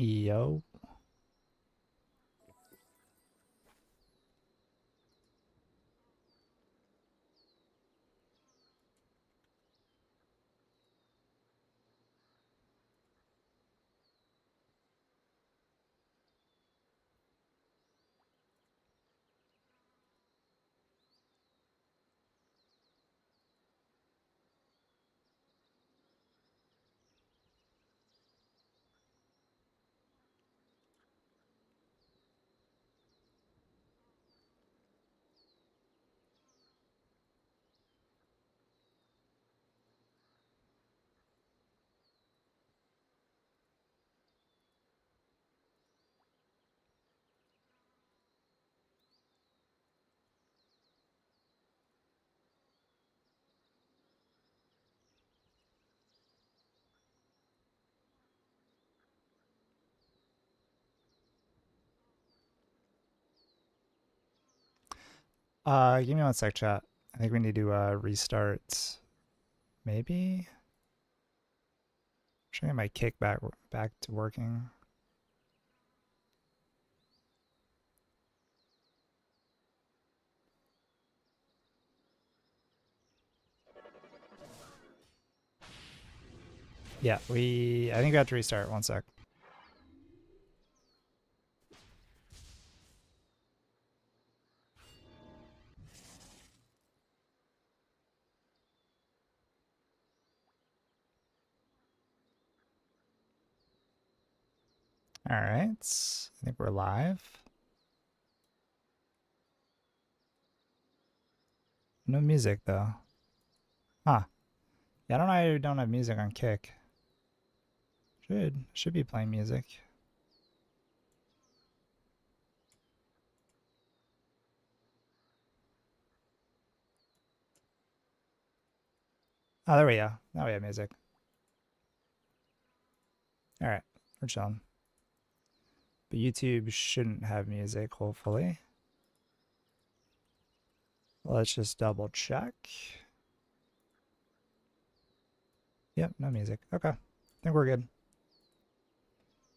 Yo. Give me one sec, chat. I think we need to restart. Maybe? Trying to get my kick back to working. Yeah, I think we have to restart. One sec. All right. I think we're live. No music though. Huh. Yeah, I don't know why I don't have music on kick. Should be playing music. Oh, there we go. Now we have music. All right, we're chilling. But YouTube shouldn't have music, hopefully. Let's just double check. Yep, no music. Okay, I think we're good.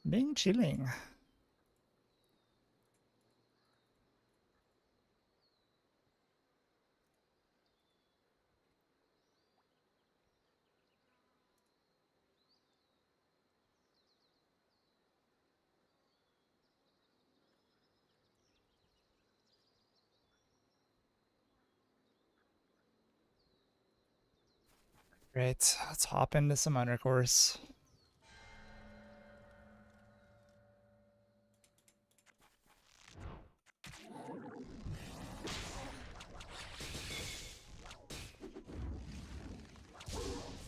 Being chilling. Great, let's hop into some intercourse.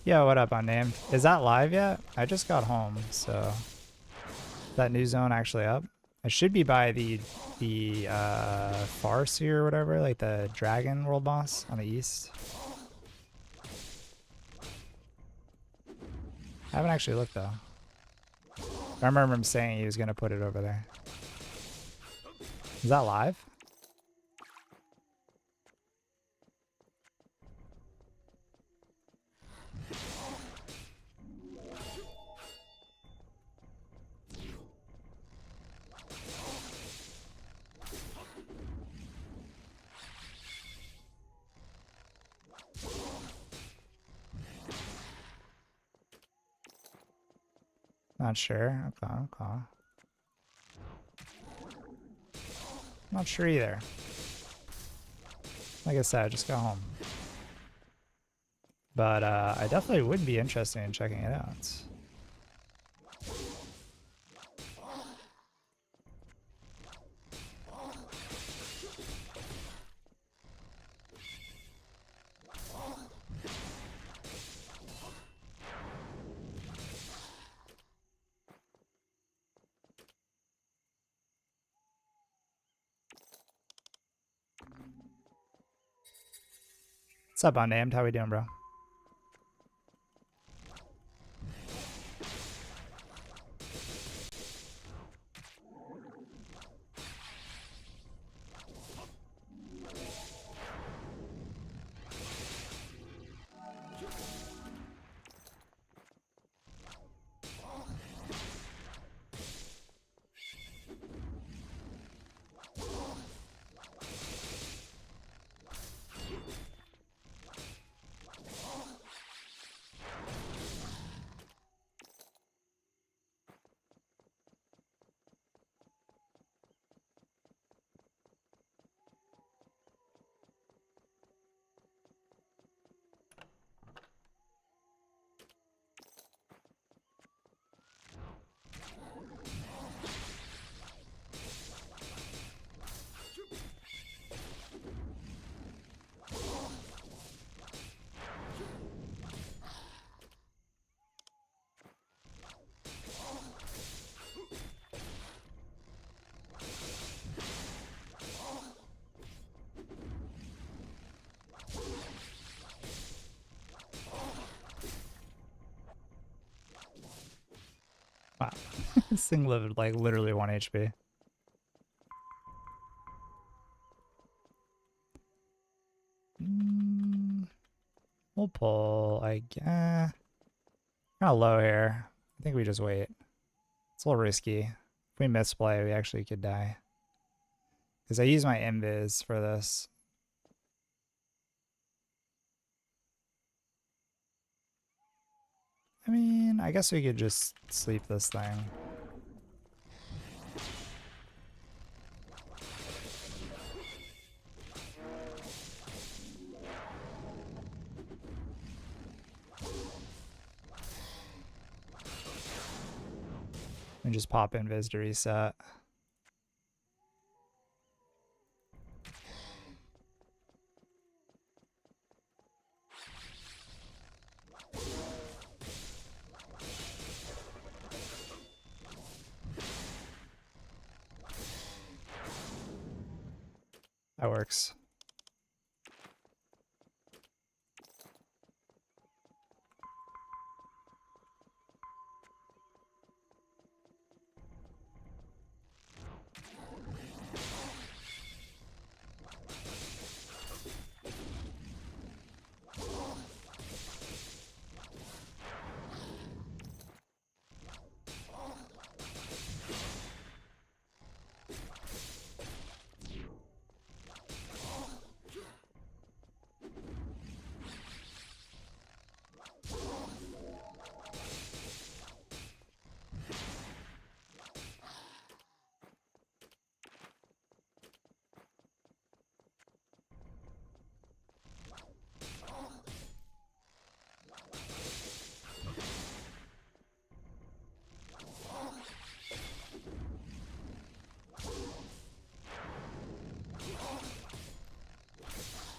Yo, what up, Unnamed? Is that live yet? I just got home, so is that new zone actually up? I should be by the Farseer or whatever, like the dragon world boss on the east. I haven't actually looked though. I remember him saying he was gonna put it over there. Is that live? Not sure. Okay. Not sure either. Like I said, I just got home. But I definitely would be interested in checking it out. What's up, Unnamed? How we doing, bro? This thing lived like literally 1 HP. We'll pull, I guess. Kind of low here. I think we just wait. It's a little risky. If we misplay, we actually could die. Because I use my invis for this. I mean, I guess we could just sleep this thing. And just pop invis to reset. That works.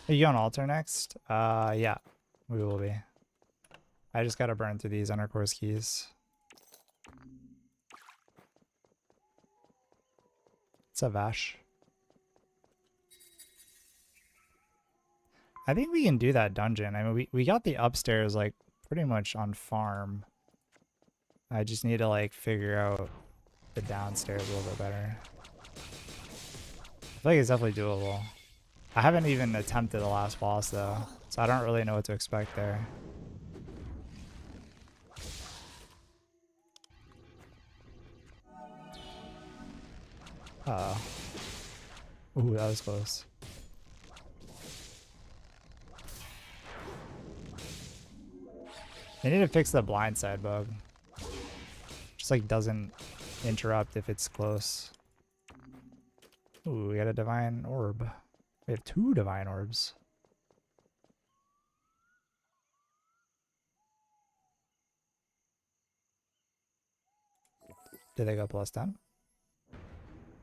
Are you on altar next? Yeah, we will be. I just gotta burn through these undercourse keys. It's a Vash. I think we can do that dungeon. I mean, we got the upstairs like pretty much on farm. I just need to like figure out the downstairs a little bit better. I feel like it's definitely doable. I haven't even attempted the last boss though, so I don't really know what to expect there. Uh-oh. Ooh, that was close. They need to fix the blindside bug. Just like doesn't interrupt if it's close. Ooh, we got a divine orb. We have 2 divine orbs. Did they go plus 10?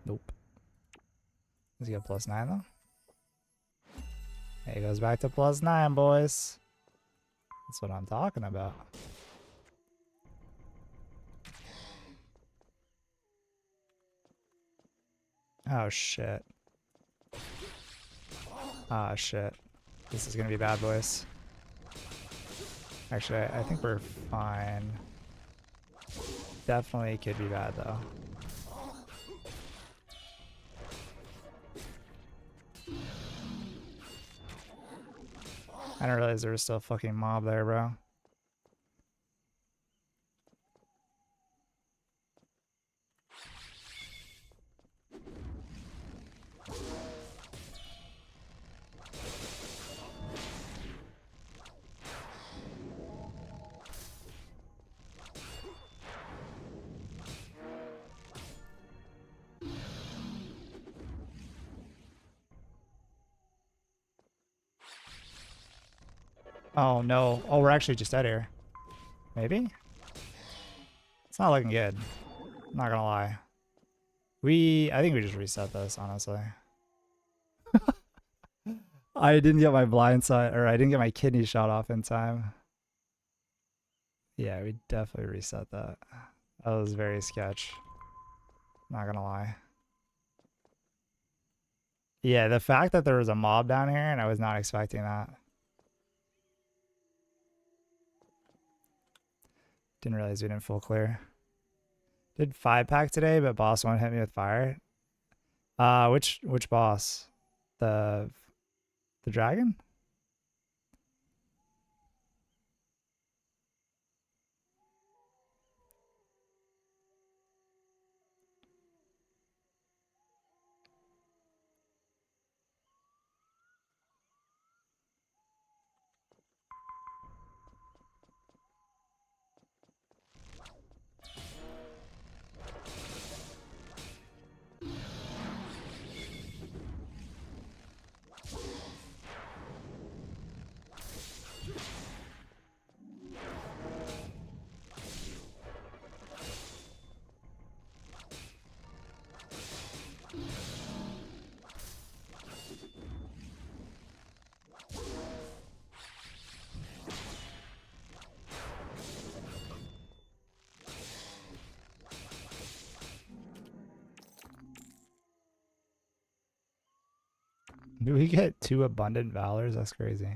Nope. Does he go plus 9 though? Hey, it goes back to plus 9, boys. That's what I'm talking about. Oh shit. Ah shit. This is gonna be bad, boys. Actually, I think we're fine. Definitely could be bad though. I didn't realize there was still a fucking mob there, bro. Oh no. Oh, we're actually just dead here. Maybe? It's not looking good. I'm not gonna lie. I think we just reset this, honestly. I didn't get my blind side, or I didn't get my kidney shot off in time. Yeah, we definitely reset that. That was very sketch. Not gonna lie. Yeah, the fact that there was a mob down here and I was not expecting that. Didn't realize we didn't full clear. Did 5-pack today, but boss one hit me with fire. Which boss? The dragon? Do we get 2 abundant valors? That's crazy.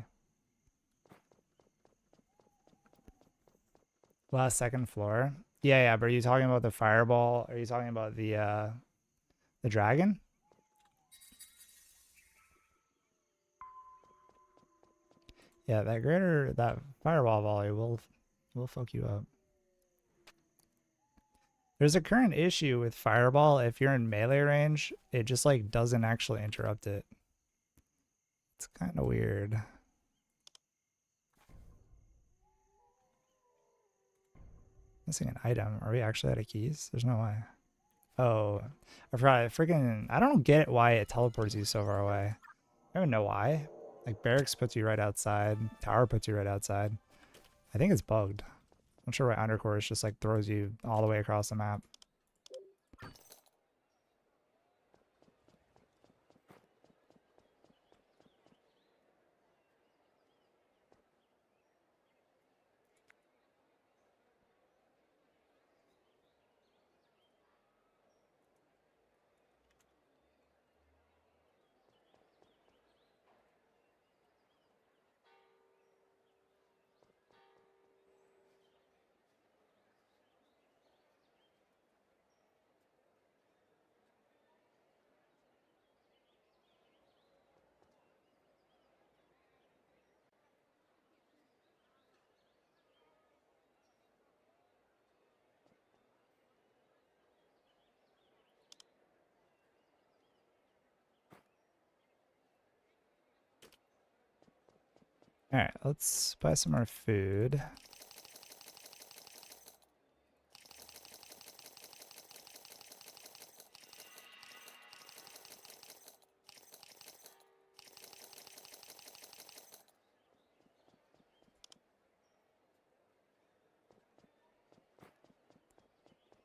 Last second floor. Yeah, but are you talking about the fireball? Are you talking about the dragon? Yeah, that fireball volley will fuck you up. There's a current issue with fireball. If you're in melee range, it just like doesn't actually interrupt it. It's kind of weird. Missing an item. Are we actually out of keys? There's no way. Oh, I forgot. I don't get why it teleports you so far away. I don't even know why. Like barracks puts you right outside. Tower puts you right outside. I think it's bugged. I'm sure why undercourse just like throws you all the way across the map. All right, let's buy some more food.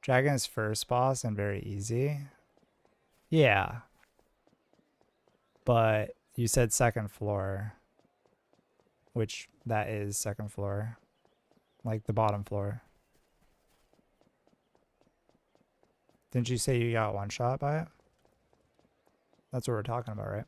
Dragon's first boss and very easy. Yeah. But you said second floor, which that is second floor. Like the bottom floor. Didn't you say you got one shot by it? That's what we're talking about, right?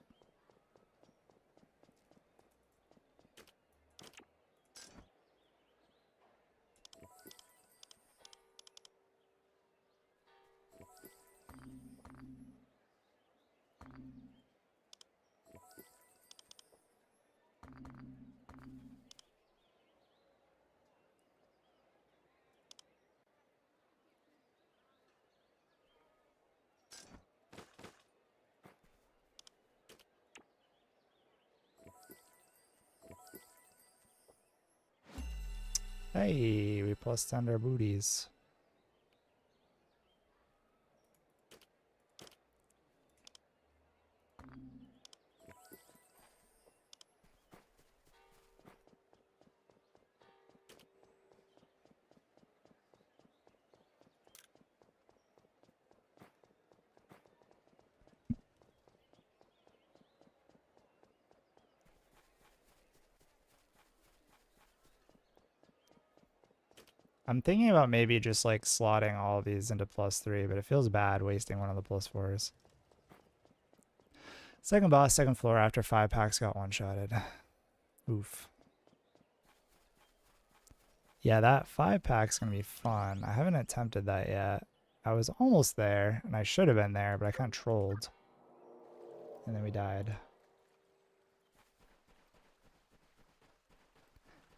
Hey, we plus 10 our booties. I'm thinking about maybe just like slotting all of these into +3, but it feels bad wasting one of the +4s. Second boss, second floor after 5 packs got one-shotted. Oof. Yeah, that 5 pack's gonna be fun. I haven't attempted that yet. I was almost there, and I should have been there, but I kind of trolled. And then we died.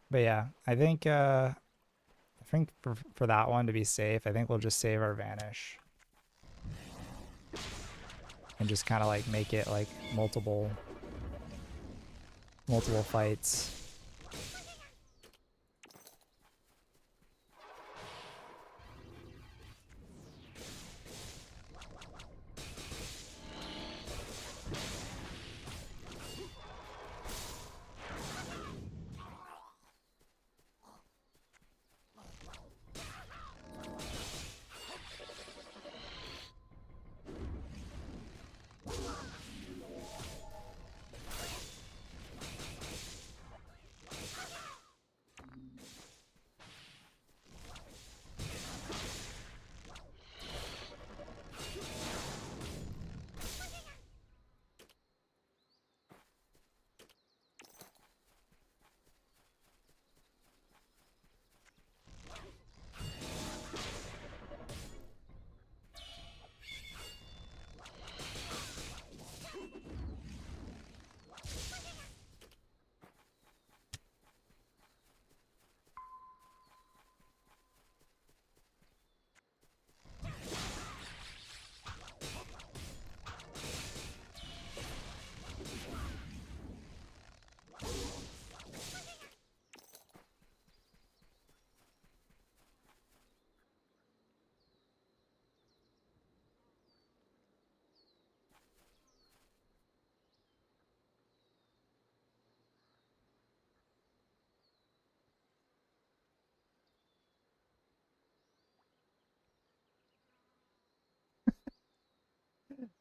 But yeah, I think for that one to be safe, I think we'll just save our vanish. And just kind of like make it like multiple fights.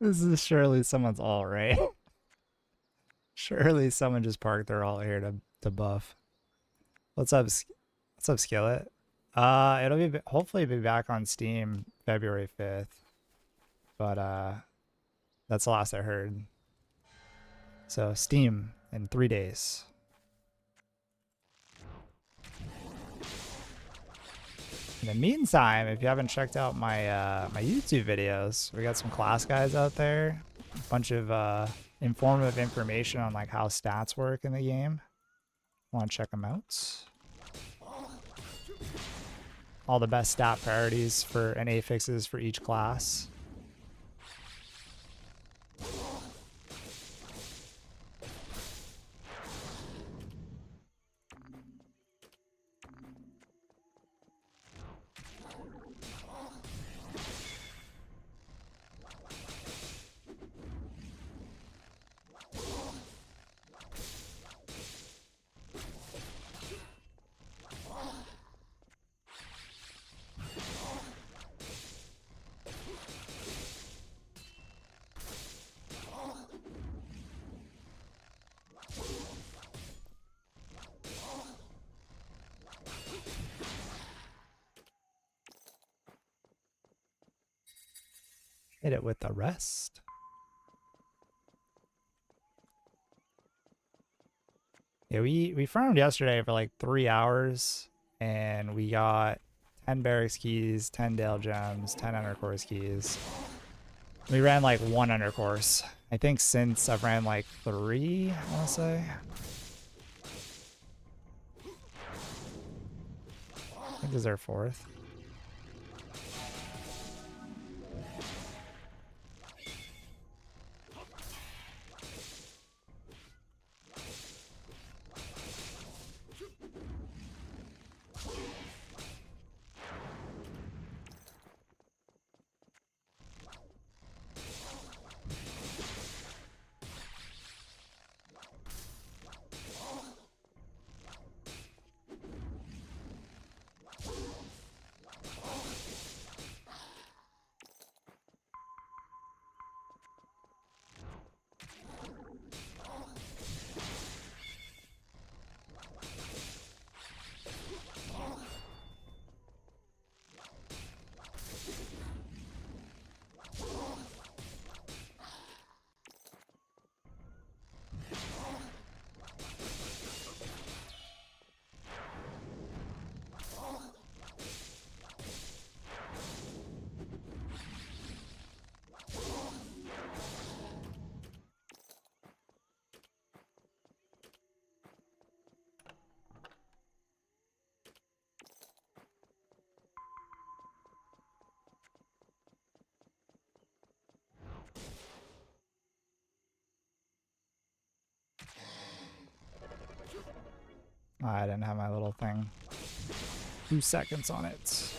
This is surely someone's all right. Surely someone just parked their all here to buff. What's up, Skillet? It'll be hopefully be back on Steam February 5th. But that's the last I heard. So Steam in 3 days. In the meantime, if you haven't checked out my my YouTube videos, we got some class guides out there. A bunch of informative information on like how stats work in the game. Want to check them out? All the best stat priorities for and affixes for each class. Hit it with the rest. Yeah, we farmed yesterday for like 3 hours, and we got 10 barracks keys, 10 Dale gems, 10 undercourse keys. We ran like 1 undercourse. I think since I've ran like 3, I want to say. I think this is our 4th. I didn't have my little thing. 2 seconds on it.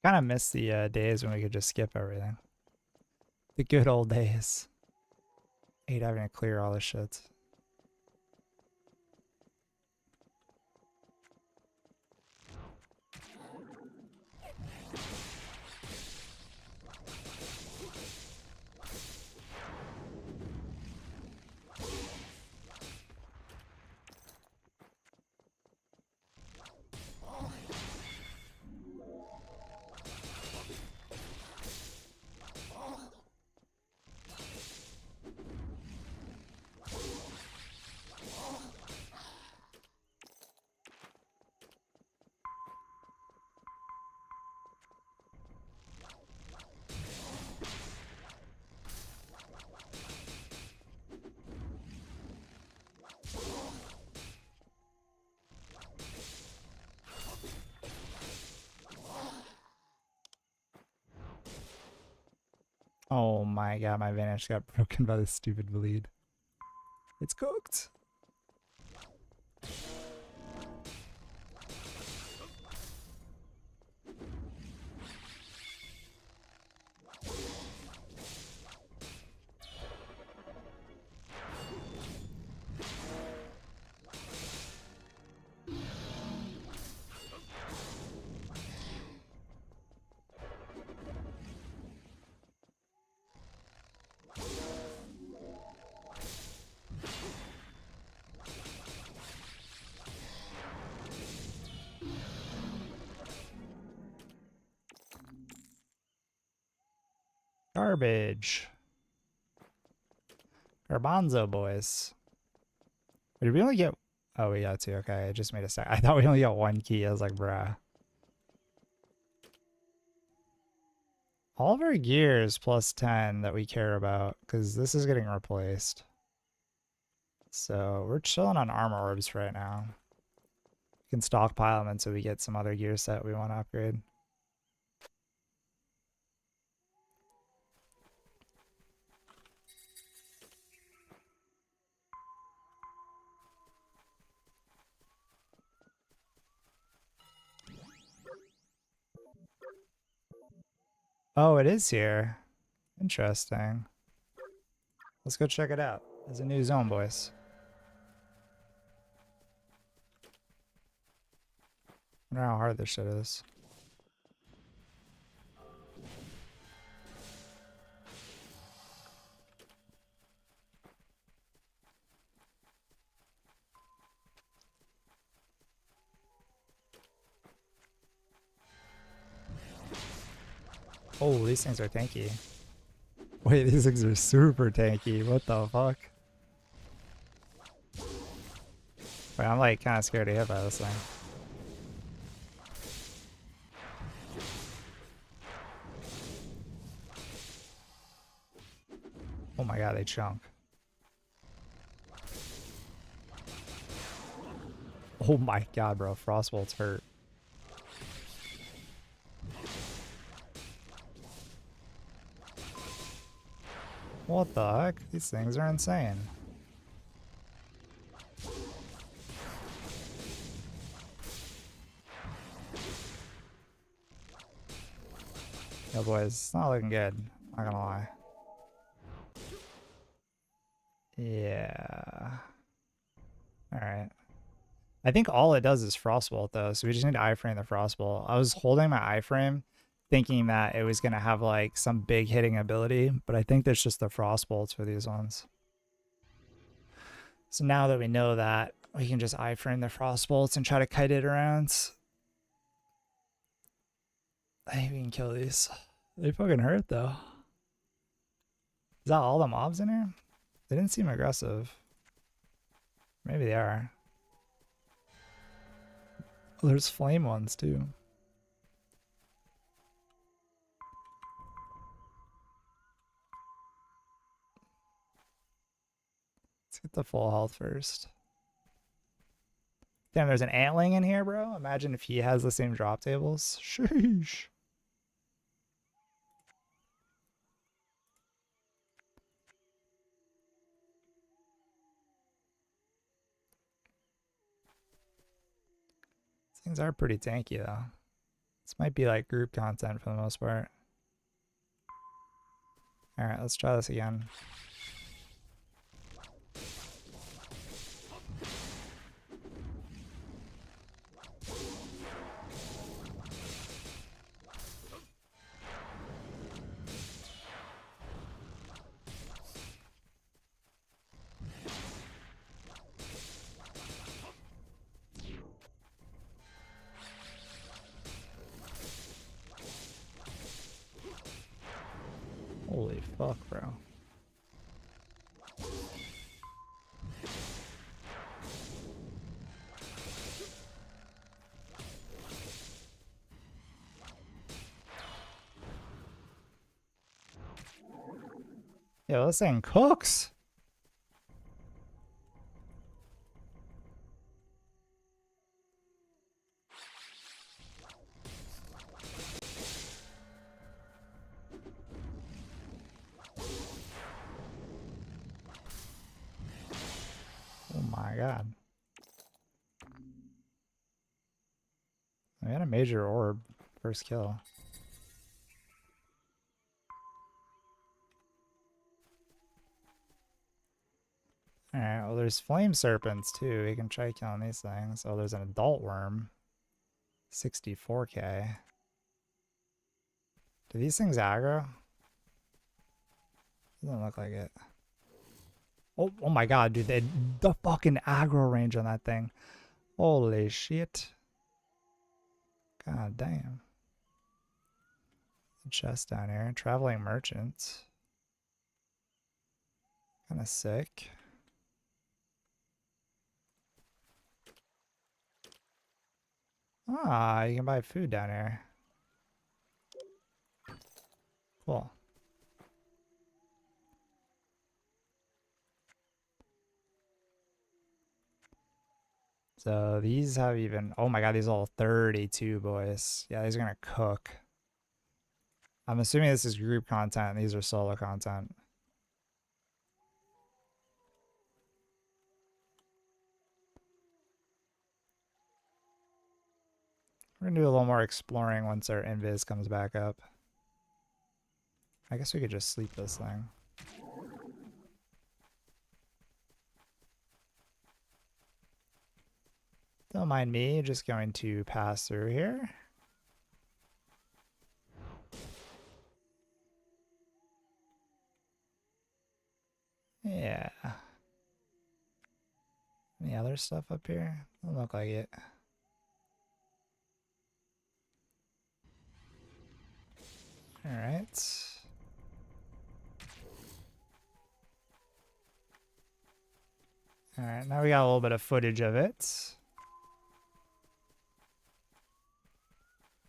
Kind of miss the days when we could just skip everything. The good old days. Hate having to clear all this shit. Oh my god, my vanish got broken by this stupid bleed. It's cooked. Garbage. Garbanzo boys. Did we only get... Oh, we got 2. Okay, I just made a sec. I thought we only got 1 key. I was like, bruh. All of our gear is plus 10 that we care about, because this is getting replaced. So we're chilling on armor orbs right now. We can stockpile them until we get some other gear set we want to upgrade. Oh, it is here. Interesting. Let's go check it out. There's a new zone, boys. I wonder how hard this shit is. Oh, these things are tanky. Wait, these things are super tanky. What the fuck? Wait, I'm like kind of scared to hit by this thing. Oh my god, they chunk. Oh my god, bro. Frostbolt's hurt. What the heck? These things are insane. Yo boys, it's not looking good. Not gonna lie. Yeah. Alright. I think all it does is Frostbolt though, so we just need to iframe the Frostbolt. I was holding my iframe thinking that it was going to have like some big hitting ability, but I think there's just the Frostbolts for these ones. So now that we know that, we can just iframe the Frostbolts and try to kite it around. I think we can kill these. They fucking hurt though. Is that all the mobs in here? They didn't seem aggressive. Maybe they are. Oh, there's flame ones too. Let's get the full health first. Damn, there's an antling in here, bro. Imagine if he has the same drop tables. Sheesh. Things are pretty tanky though. This might be like group content for the most part. Alright, let's try this again. Holy fuck, bro. Yo, this thing cooks. Oh my god. I had a major orb. First kill. Alright, well there's flame serpents too. We can try killing these things. Oh, there's an adult worm. 64k. Do these things aggro? Doesn't look like it. Oh my god, dude, the fucking aggro range on that thing. Holy shit. God damn. The chest down here. Traveling merchant. Kinda sick. Ah, you can buy food down here. Cool. So these have even, oh my god, these are all 32 boys. Yeah, these are gonna cook. I'm assuming this is group content and these are solo content. We're gonna do a little more exploring once our invis comes back up. I guess we could just sleep this thing. Don't mind me, just going to pass through here. Yeah. Any other stuff up here? Doesn't look like it. Alright. Alright, now we got a little bit of footage of it.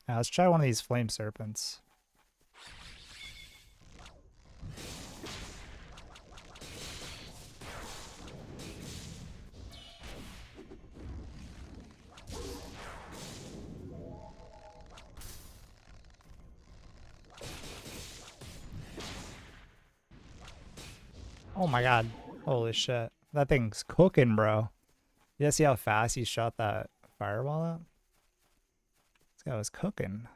Now let's try one of these flame serpents. Oh my god. Holy shit. That thing's cooking, bro. You guys see how fast he shot that fireball out? This guy was cooking.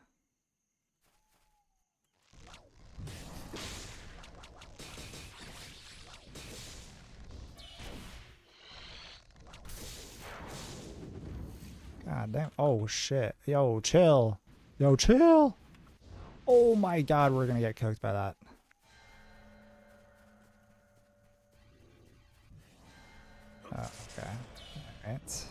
God damn. Oh shit. Yo, chill. Yo, chill. Oh my god, we're gonna get cooked by that. Oh, okay. Alright.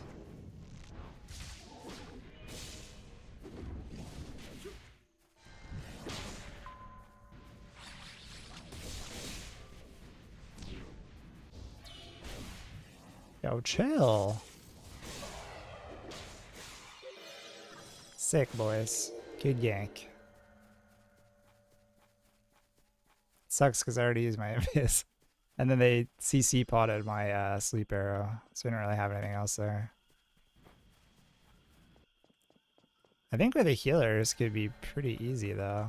Yo, chill. Sick, boys. Good yank. Sucks because I already used my invis. And then they CC potted my sleep arrow, so I didn't really have anything else there. I think with the healers could be pretty easy though.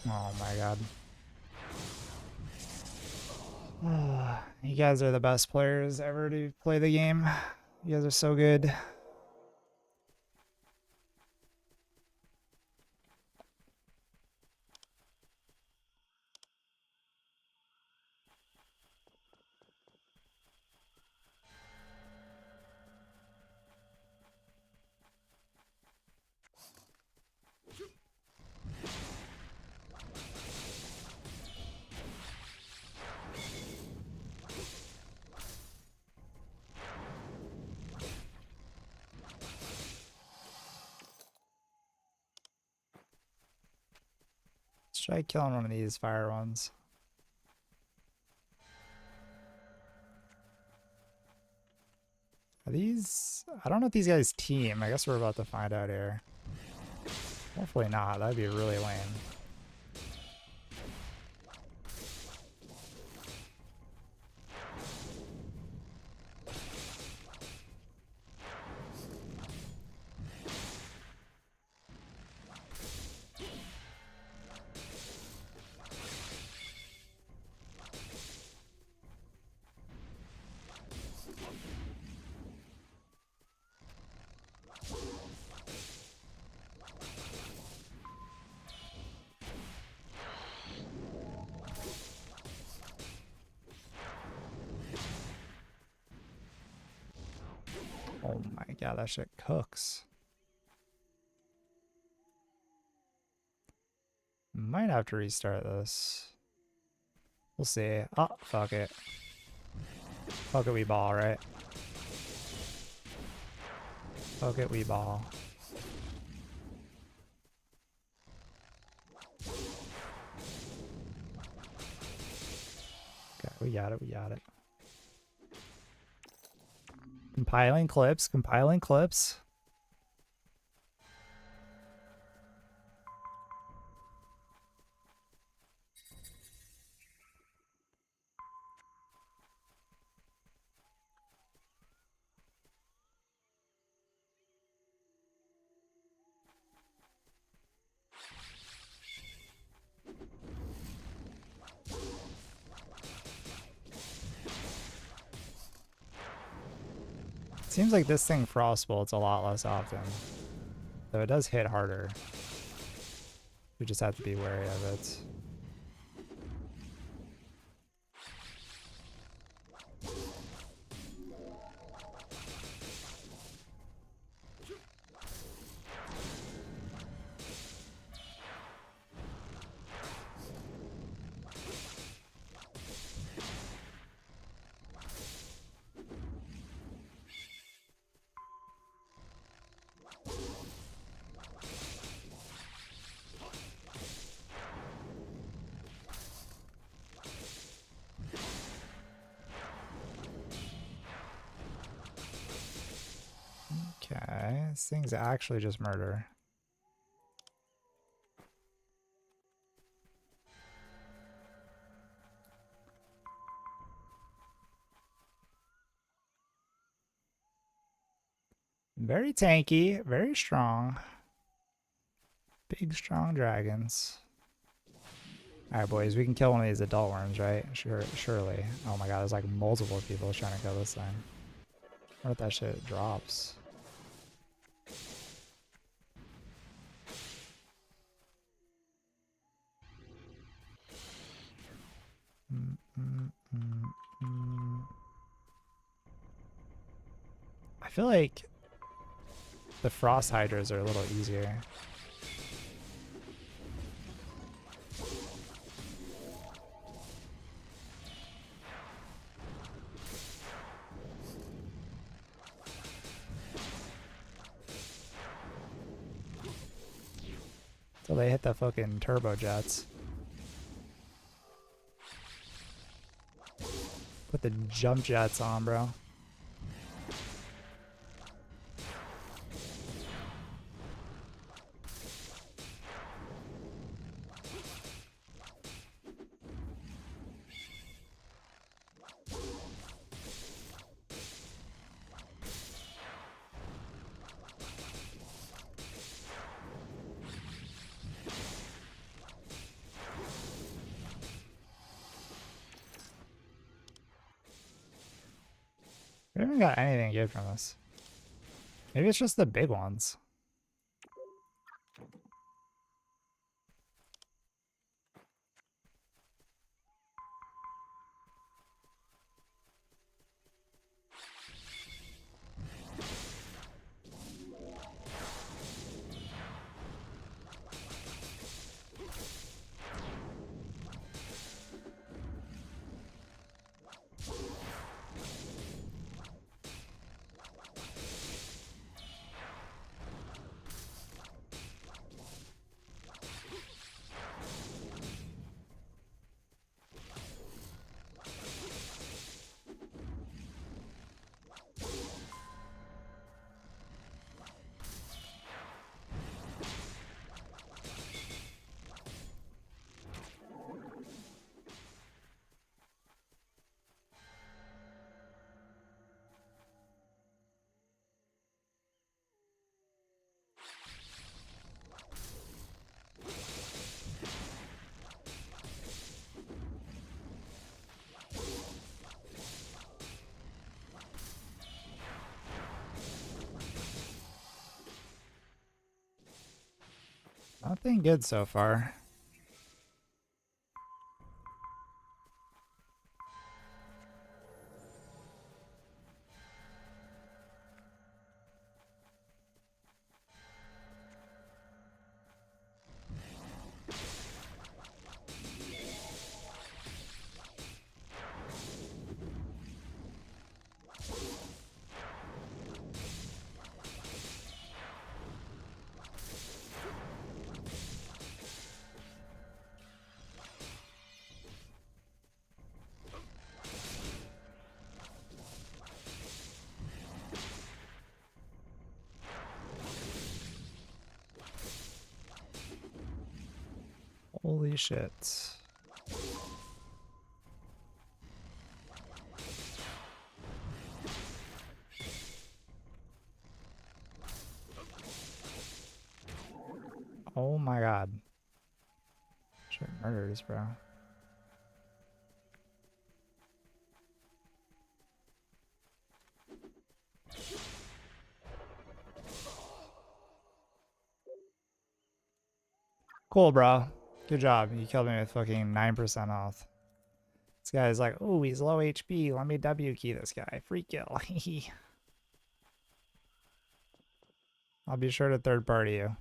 Oh my god. You guys are the best players ever to play the game. You guys are so good. Let's try killing one of these fire ones. Are these... I don't know if these guys team. I guess we're about to find out here. Hopefully not. That'd be really lame. Oh my god, that shit cooks. Might have to restart this. We'll see. Oh, fuck it. Fuck it, we ball, right? Fuck it, we ball. Okay, we got it, we got it. Compiling clips, compiling clips. Seems like this thing frost bolts a lot less often, though it does hit harder. We just have to be wary of it. This thing's actually just murder. Very tanky, very strong. Big, strong dragons. Alright, boys, we can kill one of these adult worms, right? Surely. Oh my god, there's like multiple people trying to kill this thing. What if that shit drops? I feel like the frost hydras are a little easier. Till they hit the fucking turbo jets. Put the jump jets on, bro. We haven't got anything good from this. Maybe it's just the big ones. Nothing good so far. Holy shit. Oh my god. Shit murders, bro. Cool, bro. Good job. You killed me with fucking 9% health. This guy's like, oh, he's low HP. Let me W key this guy. Free kill. I'll be sure to third party you.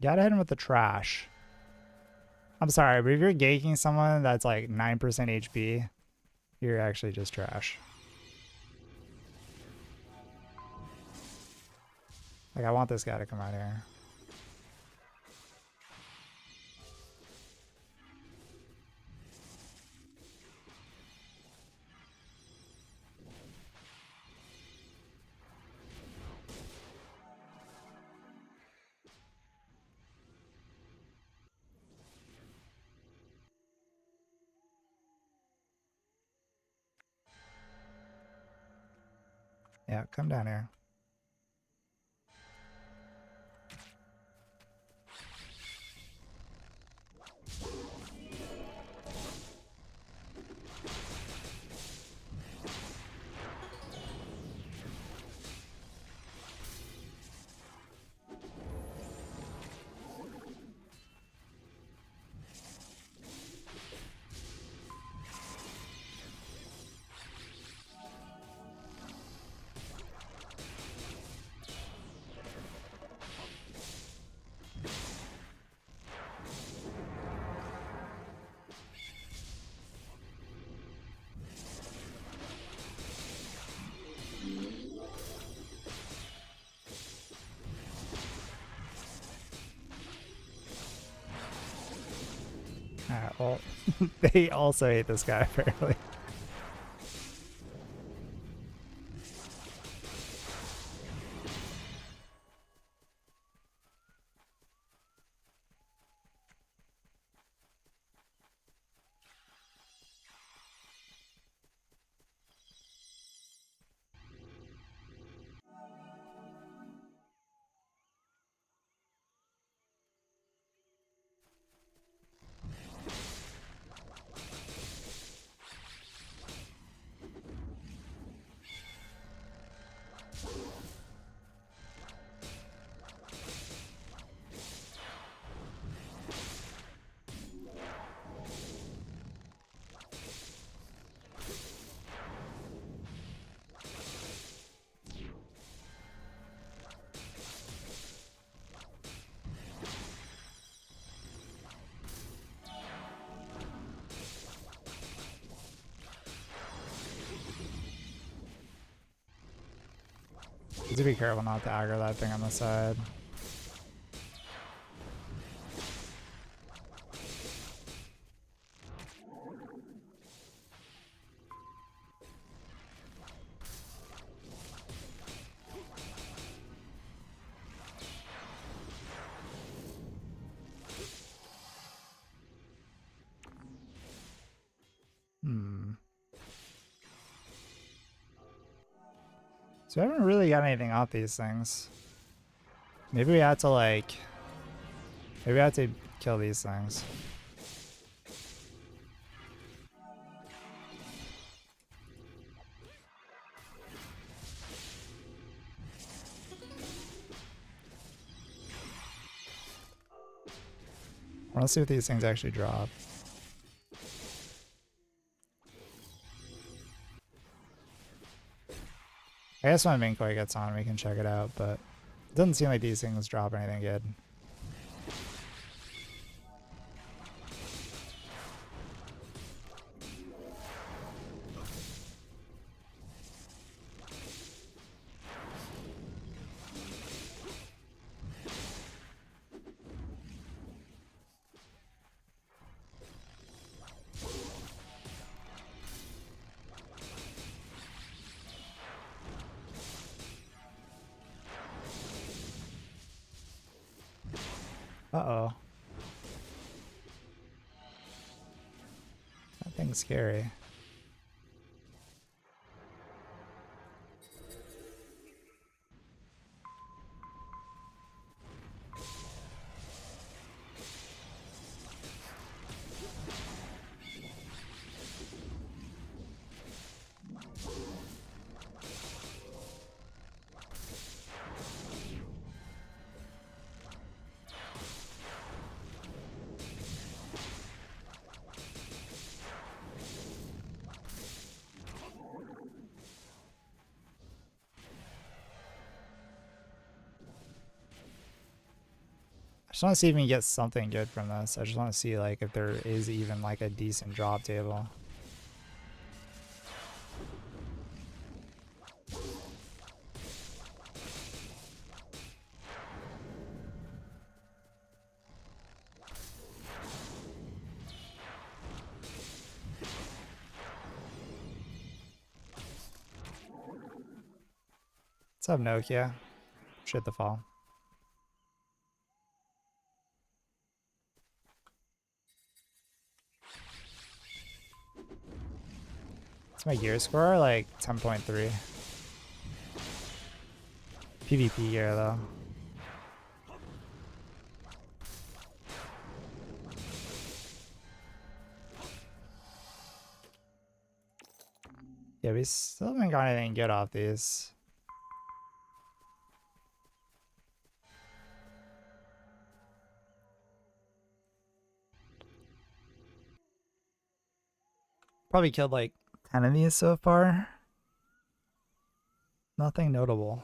Gotta hit him with the trash. I'm sorry, but if you're gaking someone that's like 9% HP, you're actually just trash. Like, I want this guy to come out here. Yeah, come down here. Alright, well, they also hate this guy, apparently. Just be careful not to aggro that thing on the side. So I haven't really got anything off these things. Maybe we have to like... Maybe we have to kill these things. Let's see what these things actually drop. I guess when Minkoi gets on, we can check it out, but it doesn't seem like these things drop anything good. Uh-oh. That thing's scary. just want to see if we can get something good from this. I just want to see like if there is even like a decent drop table. What's up, Nokia? Shit the fall. What's my gear score? Like 10.3. PvP gear though. Yeah, we still haven't got anything good off these. Probably killed like 10 of these so far. Nothing notable.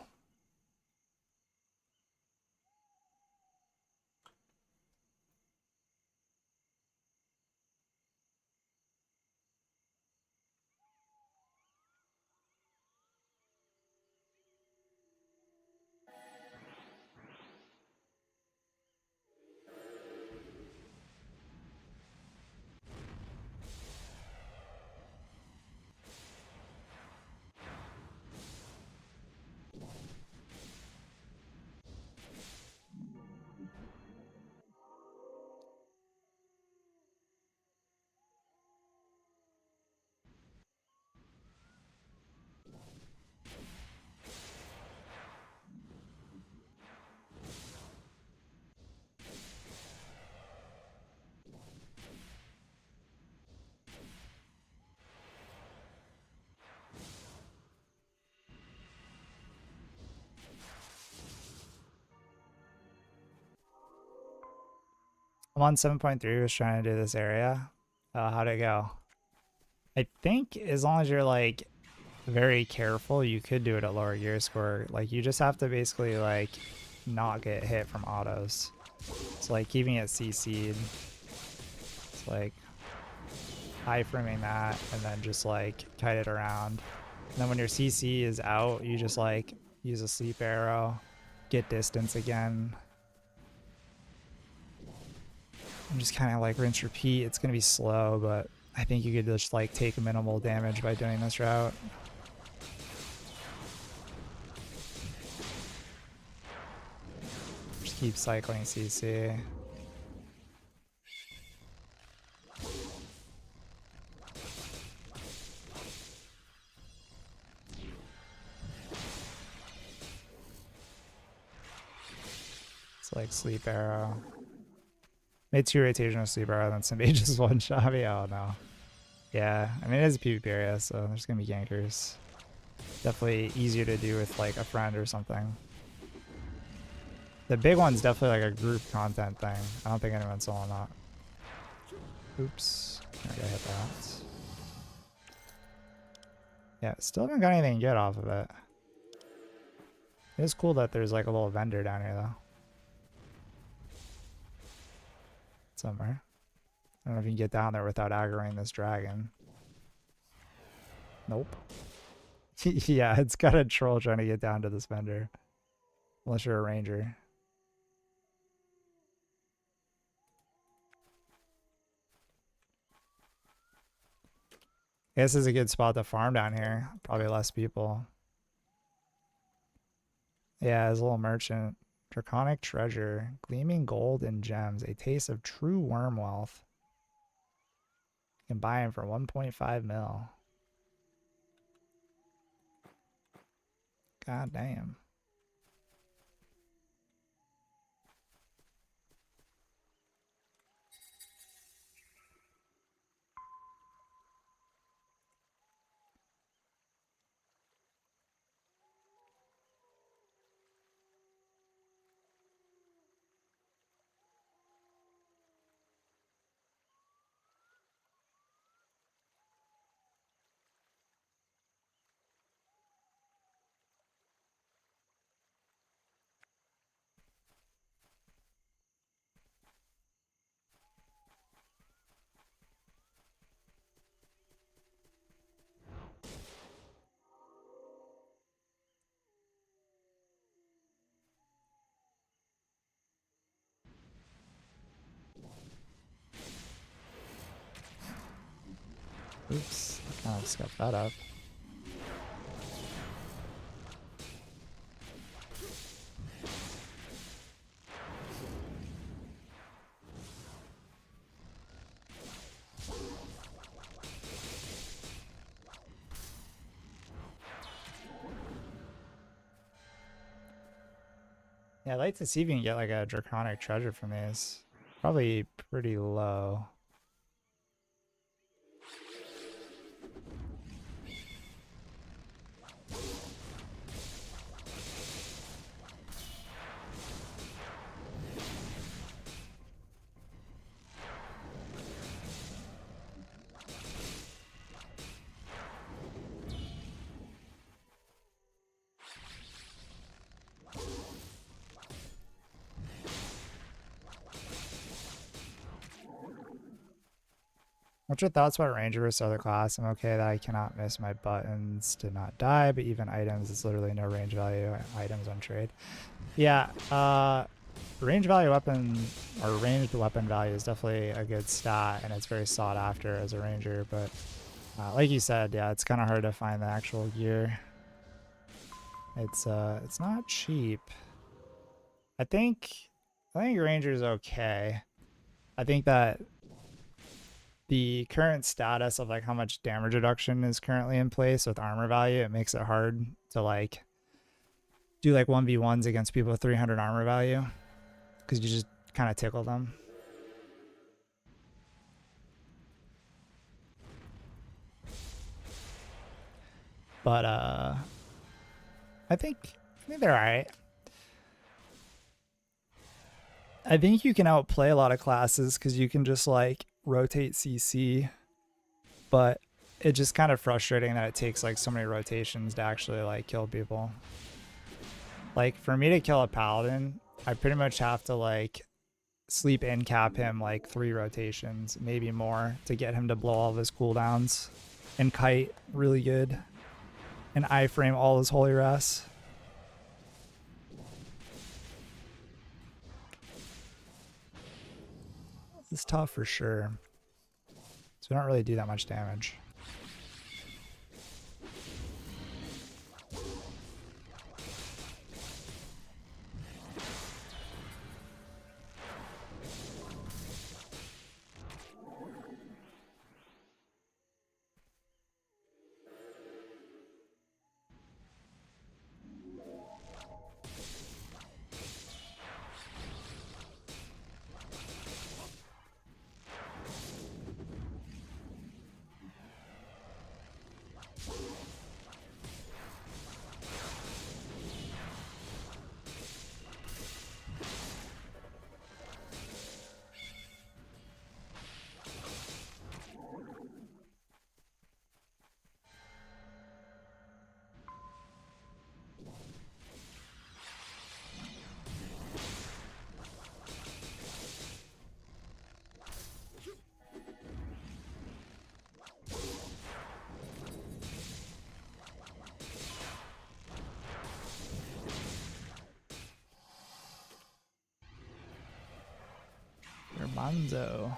I'm on 7.3, was trying to do this area. How'd it go? I think as long as you're like very careful, you could do it at lower gear score. Like you just have to basically like not get hit from autos. So like keeping it CC'd. It's like high framing that and then just like kite it around. And then when your CC is out, you just like use a sleep arrow, get distance again. And just kind of like rinse repeat. It's going to be slow, but I think you could just like take minimal damage by doing this route. Just keep cycling CC. It's like sleep arrow. Made 2 rotation with sleep arrow, then some mages one shot. Oh no. Yeah, I mean it is a PvP area, so there's gonna be gankers. Definitely easier to do with like a friend or something. The big one's definitely like a group content thing. I don't think anyone's soloing that. Oops. I gotta hit that. Yeah, still haven't got anything good off of it. It is cool that there's like a little vendor down here though. Somewhere. I don't know if you can get down there without aggroing this dragon. Nope. Yeah, it's got a troll trying to get down to this vendor. Unless you're a ranger. I guess this is a good spot to farm down here. Probably less people. Yeah, there's a little merchant. Draconic treasure. Gleaming gold and gems. A taste of true worm wealth. You can buy them for 1.5 mil. God damn. Oops, I kind of scuffed that up. Yeah, I'd like to see if you can get like a draconic treasure from these. Probably pretty low. What's your thoughts about Ranger versus other class? I'm okay that I cannot miss my buttons to not die, but even items, it's literally no range value items on trade. Yeah, range value weapon or ranged weapon value is definitely a good stat, and it's very sought after as a ranger. But like you said, yeah, it's kind of hard to find the actual gear. It's not cheap. I think ranger's okay. I think that the current status of like how much damage reduction is currently in place with armor value, it makes it hard to like do like 1v1s against people with 300 armor value because you just kind of tickle them. But I think they're alright. I think you can outplay a lot of classes because you can just like rotate CC, but it's just kind of frustrating that it takes like so many rotations to actually like kill people. Like for me to kill a paladin, I pretty much have to like sleep in cap him like 3 rotations, maybe more, to get him to blow all of his cooldowns and kite really good and iframe all his holy res. It's tough for sure. So we don't really do that much damage. Manzo.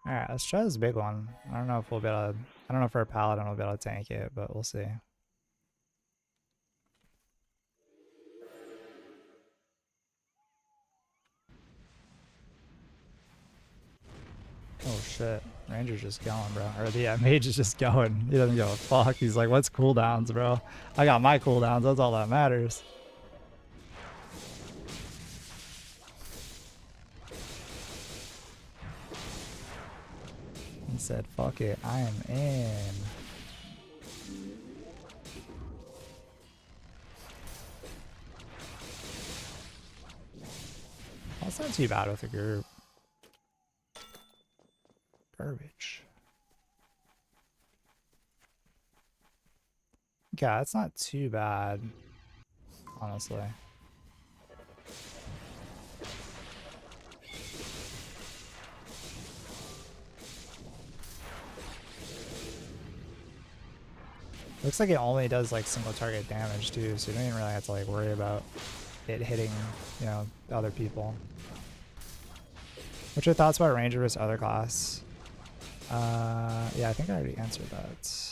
Alright, let's try this big one. I don't know if we'll be able to, I don't know if our paladin will be able to tank it, but we'll see. Oh shit, Ranger's just going, bro. Or yeah, Mage is just going. He doesn't give a fuck. He's like, what's cooldowns, bro? I got my cooldowns, that's all that matters. He said, fuck it, I am in. That's not too bad with a group. Garbage. Yeah, that's not too bad, honestly. Looks like it only does like single target damage too, so you don't even really have to like worry about it hitting, you know, other people. What's your thoughts about Ranger versus other class? Yeah, I think I already answered that.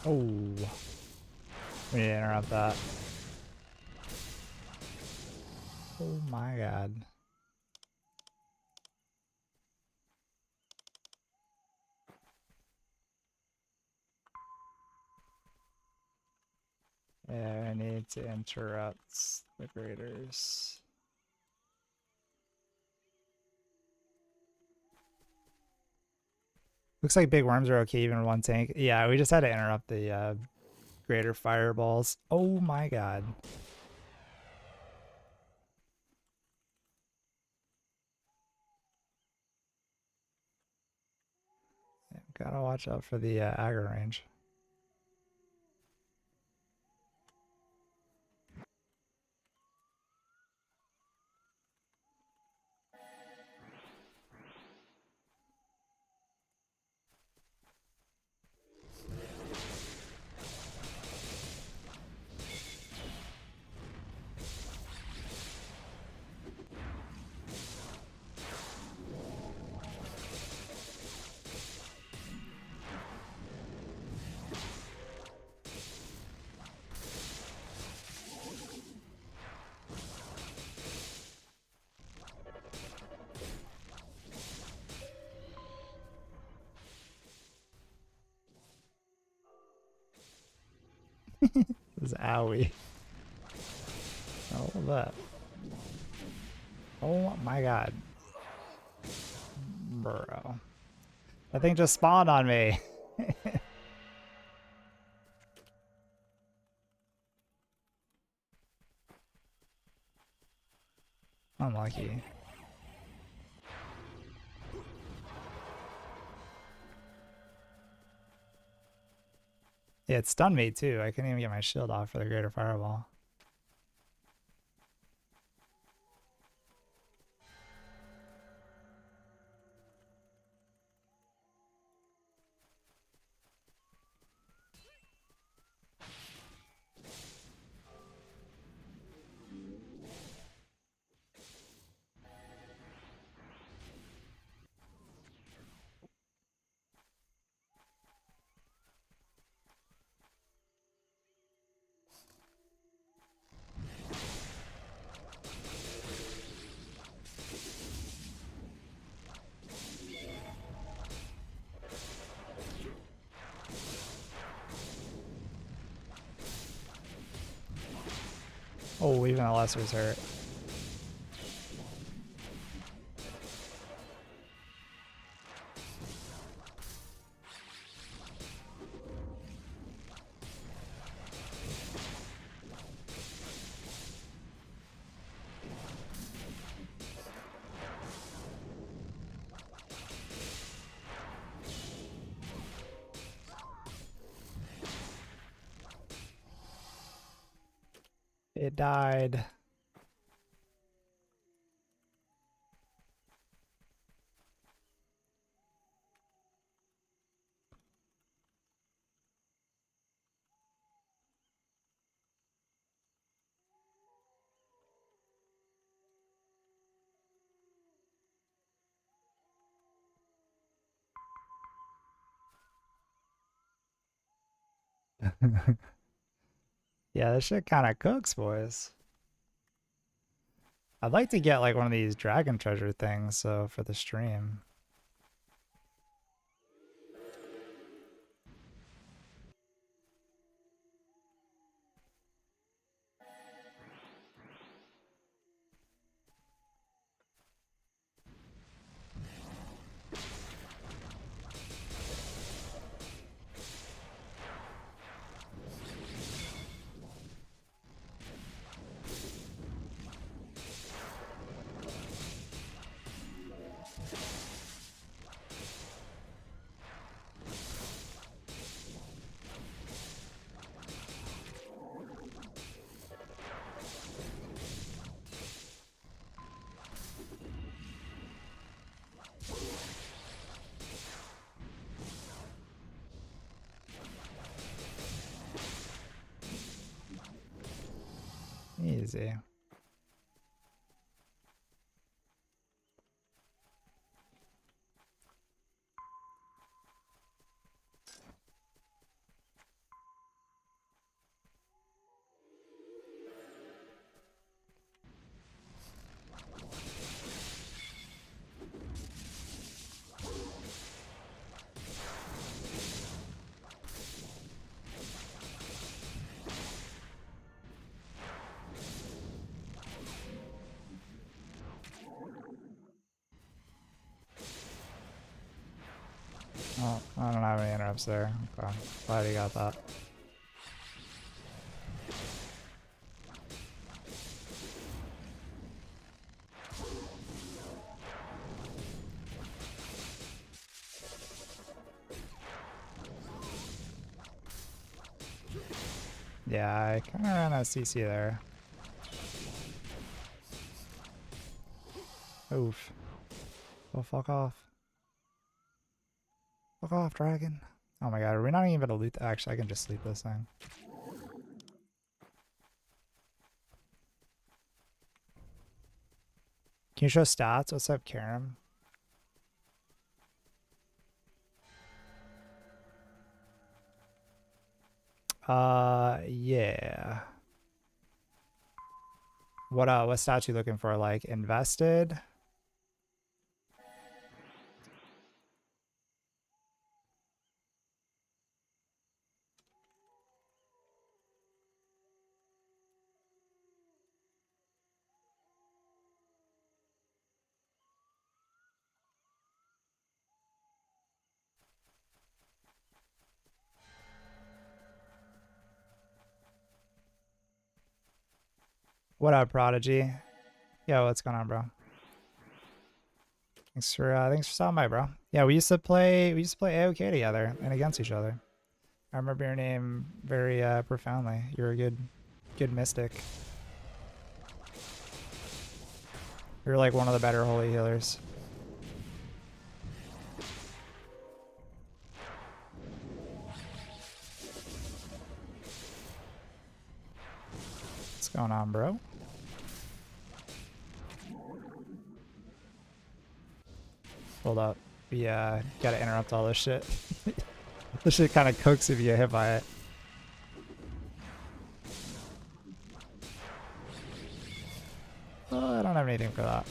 Oh, we need to interrupt that. Oh my god. Yeah, I need to interrupt the graders. Looks like big worms are okay even one tank. Yeah, we just had to interrupt the greater fireballs. Oh my god. Yeah, gotta watch out for the aggro range. This is owie. Oh, that. Oh my god. Bro. That thing just spawned on me. Unlucky. Yeah, it stunned me too. I couldn't even get my shield off for the greater fireball. Oh, even a lesser's hurt. It died. Yeah, this shit kind of cooks, boys. I'd like to get like one of these dragon treasure things, so for the stream. Easy. Oh, I don't have any interrupts there. Okay, glad you got that. Yeah, I kind of ran a CC there. Oof. Oh, fuck off. Fuck off, dragon. Oh my god, are we not even able to loot? Actually, I can just sleep this thing. Can you show stats? What's up, Karam? Yeah. What stats you looking for? Like invested? What up, Prodigy? Yo, what's going on, bro? Thanks for stopping by, bro. Yeah, we used to play AOK together and against each other. I remember your name very profoundly. You're a good mystic. You're like one of the better holy healers. What's going on, bro? Hold up. We gotta interrupt all this shit. This shit kind of cooks if you get hit by it. Oh, I don't have anything for that.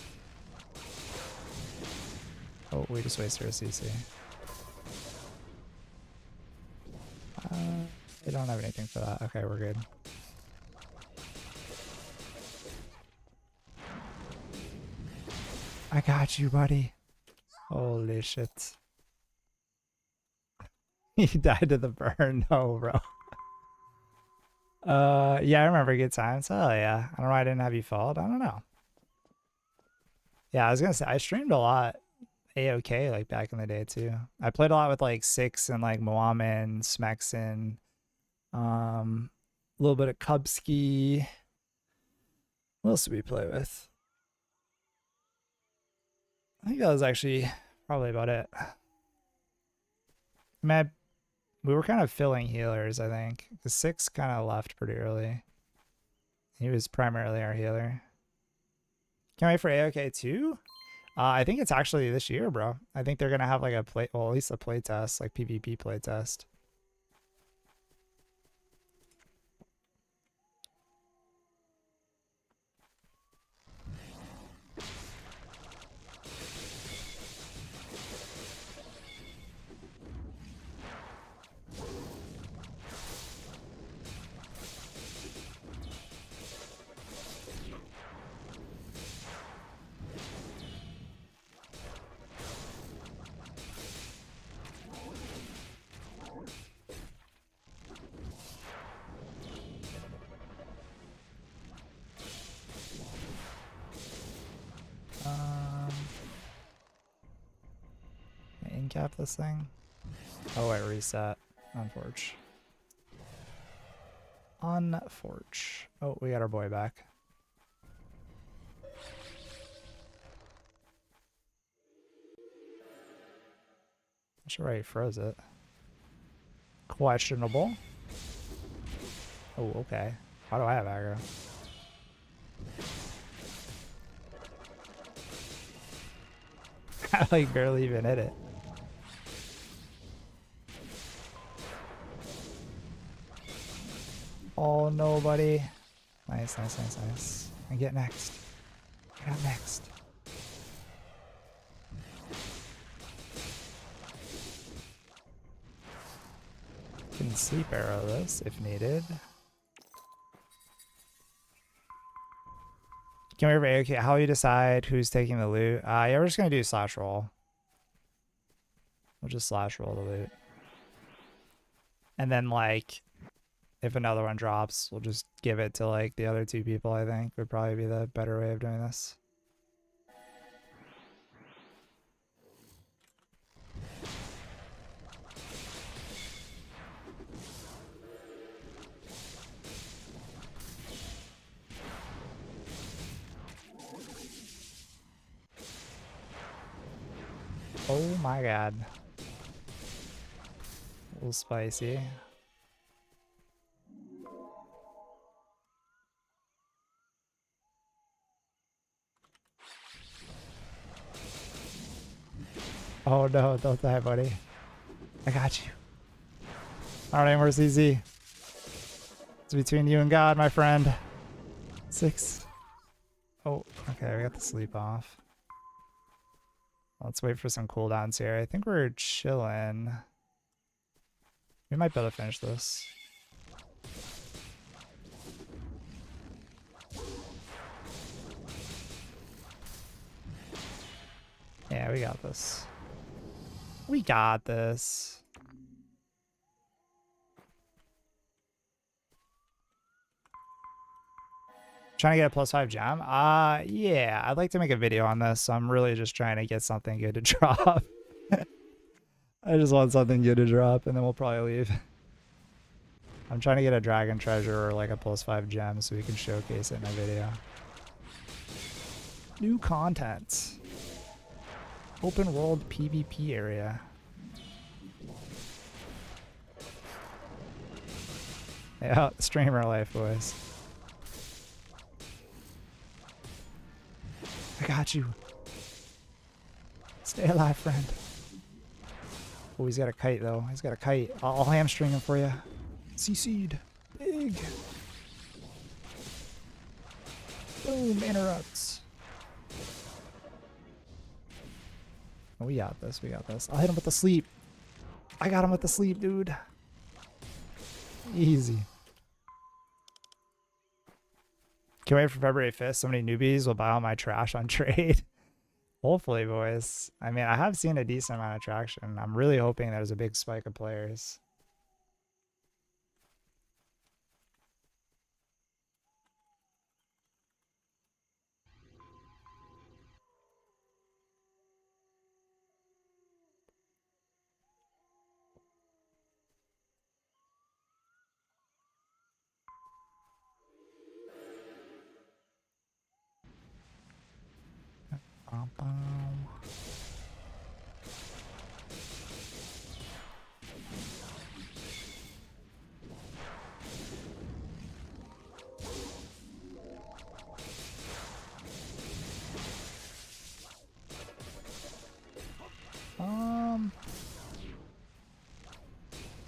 Oh, we just wasted a CC. I don't have anything for that. Okay, we're good. I got you, buddy. Holy shit. He died to the burn. No, bro. Yeah, I remember good times. Hell yeah. I don't know why I didn't have you followed. I don't know. Yeah, I was gonna say I streamed a lot AOK like back in the day too. I played a lot with like Six and like Moamin, Smexen, a little bit of Kubski. What else do we play with? I think that was actually probably about it. Man, we were kind of filling healers, I think. The 6 kind of left pretty early. He was primarily our healer. Can't wait for AOK 2? I think it's actually this year, bro. I think they're gonna have like a play, well, at least a play test, like PvP play test. Incap this thing. Oh, I reset. Unforge. Unforge. Oh, we got our boy back. Not sure why he froze it. Questionable. Oh, okay. Why do I have aggro? I like barely even hit it. Oh, nobody. Nice, nice, nice, nice. I get next. I got next. Can sleep arrow this if needed. Can we ever, okay, how you decide who's taking the loot? Yeah, we're just gonna do slash roll. We'll just slash roll the loot. And then like, if another one drops, we'll just give it to like the other 2 people, I think would probably be the better way of doing this. Oh my god. A little spicy. Oh no, don't die, buddy. I got you. Alright, where's CZ? It's between you and God, my friend. 6. Oh, okay, we got the sleep off. Let's wait for some cooldowns here. I think we're chilling. We might be able to finish this. Yeah, we got this. We got this. Trying to get a +5 gem? Yeah, I'd like to make a video on this. So I'm really just trying to get something good to drop. I just want something good to drop and then we'll probably leave. I'm trying to get a dragon treasure or like a +5 gem so we can showcase it in a video. New content. Open world PvP area. Yeah, streamer life, boys. I got you. Stay alive, friend. Oh, he's got a kite, though. He's got a kite. I'll hamstring him for you. CC'd. Big. Boom, interrupts. Oh, we got this. We got this. I'll hit him with the sleep. I got him with the sleep, dude. Easy. Can't wait for February 5th. So many newbies will buy all my trash on trade. Hopefully, boys. I mean, I have seen a decent amount of traction. I'm really hoping there's a big spike of players. Bum, bum.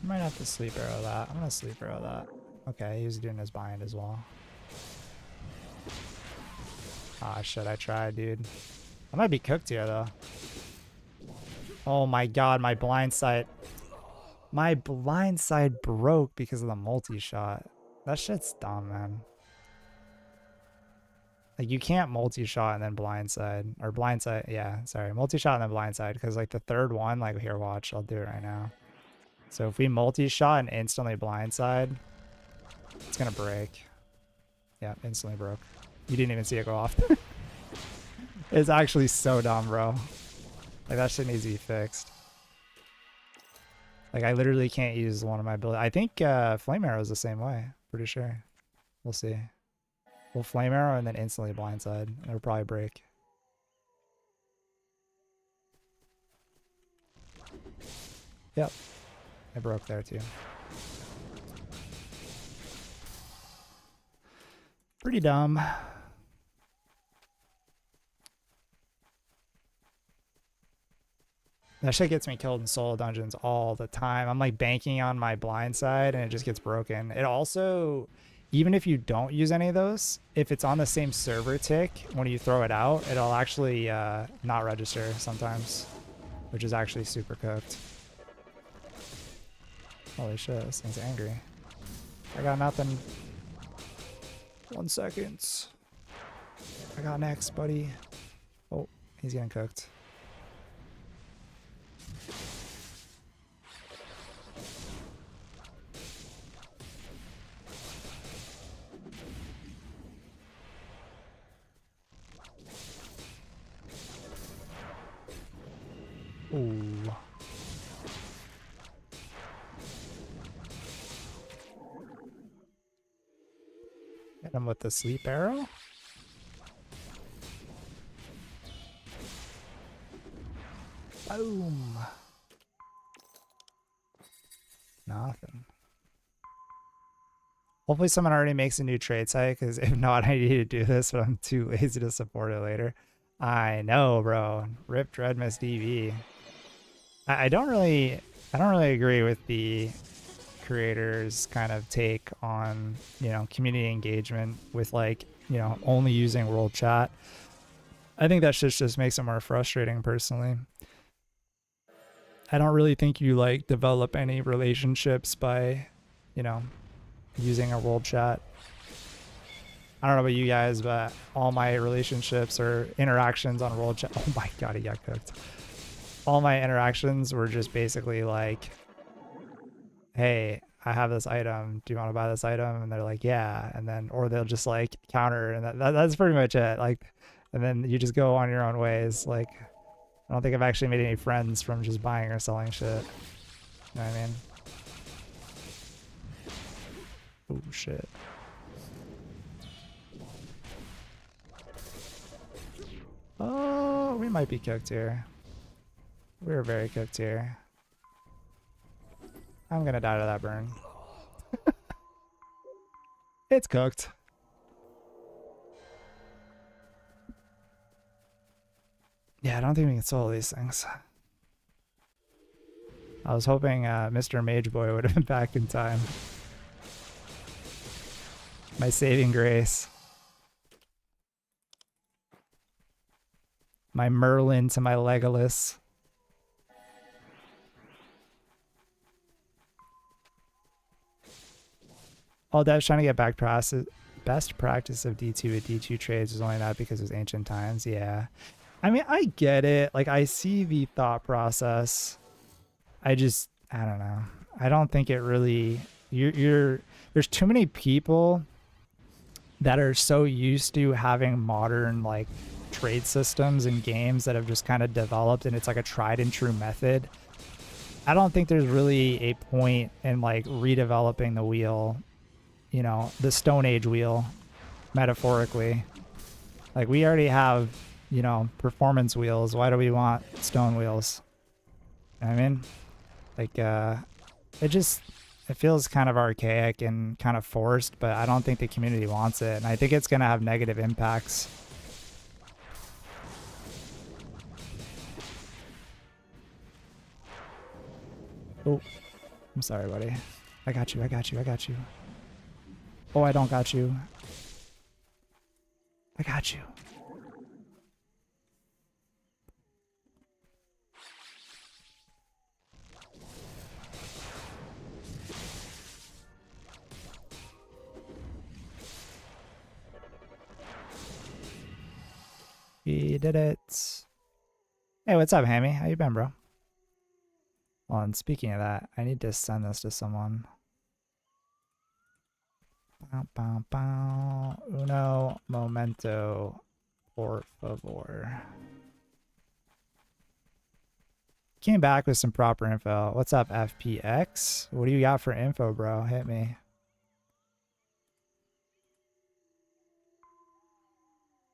I might have to sleep arrow that. I'm gonna sleep arrow that. Okay, he was doing his bind as well. Ah, shit, I tried, dude. I might be cooked here, though. Oh my god, my blind sight. My blind sight broke because of the multi-shot. That shit's dumb, man. Like, you can't multi-shot and then blindside. Or blindside, yeah, sorry. Multi-shot and then blindside. Because, like, the third one, like, here, watch. I'll do it right now. So if we multi-shot and instantly blindside, it's gonna break. Yeah, instantly broke. You didn't even see it go off. It's actually so dumb, bro. Like, that shit needs to be fixed. Like, I literally can't use one of my abilities. I think Flame Arrow is the same way. Pretty sure. We'll see. We'll Flame Arrow and then instantly blindside. It'll probably break. Yep. It broke there too. Pretty dumb. That shit gets me killed in solo dungeons all the time. I'm like banking on my blind side and it just gets broken. It also, even if you don't use any of those, if it's on the same server tick, when you throw it out, it'll actually not register sometimes, which is actually super cooked. Holy shit, this thing's angry. I got nothing. 1 second. I got next, buddy. Oh, he's getting cooked. Ooh. Hit him with the sleep arrow. Boom. Nothing. Hopefully someone already makes a new trade site, because if not, I need to do this, but I'm too lazy to support it later. I know, bro. Rip Dreadmyst DV. I don't really agree with the creators' kind of take on, you know, community engagement with, like, you know, only using world chat. I think that shit just makes it more frustrating personally. I don't really think you like develop any relationships by, you know, using a world chat. I don't know about you guys, but all my relationships or interactions on world chat. Oh my god, he got cooked. All my interactions were just basically like, hey, I have this item. Do you want to buy this item? And they're like, yeah. And then, or they'll just like counter, and that's pretty much it. Like, and then you just go on your own ways. Like, I don't think I've actually made any friends from just buying or selling shit. You know what I mean? Oh shit. Oh, we might be cooked here. We're very cooked here. I'm gonna die to that burn. It's cooked. Yeah, I don't think we can solo these things. I was hoping Mr. Mage Boy would have been back in time. My saving grace. My Merlin to my Legolas. All devs trying to get back best practice of D2 with D2 trades was only that because it was ancient times. Yeah. I mean, I get it. Like, I see the thought process. I don't know. I don't think it really, there's too many people that are so used to having modern, like, trade systems and games that have just kind of developed, and it's like a tried and true method. I don't think there's really a point in, like, redeveloping the wheel, you know, the Stone Age wheel, metaphorically. Like, we already have you know, performance wheels. Why do we want stone wheels? You know what I mean? Like, it feels kind of archaic and kind of forced, but I don't think the community wants it. And I think it's going to have negative impacts. Oh, I'm sorry, buddy. I got you, I got you, I got you. Oh, I don't got you. I got you. We did it. Hey, what's up, Hammy? How you been, bro? Well, and speaking of that, I need to send this to someone. Bow, bow, bow. Uno momento, por favor. Came back with some proper info. What's up, FPX? What do you got for info, bro? Hit me.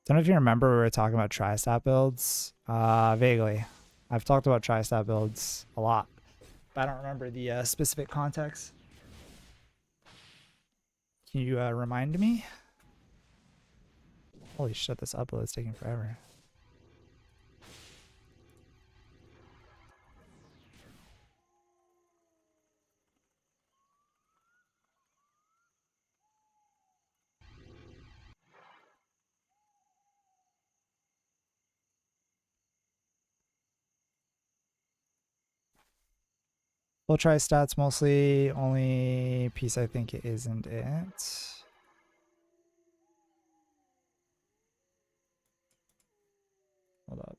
Don't know if you remember we were talking about tri-stat builds. Vaguely. I've talked about tri-stat builds a lot, but I don't remember the specific context. Can you remind me? Holy shit, this upload is taking forever. We'll try stats mostly. Only piece I think isn't it. Hold up.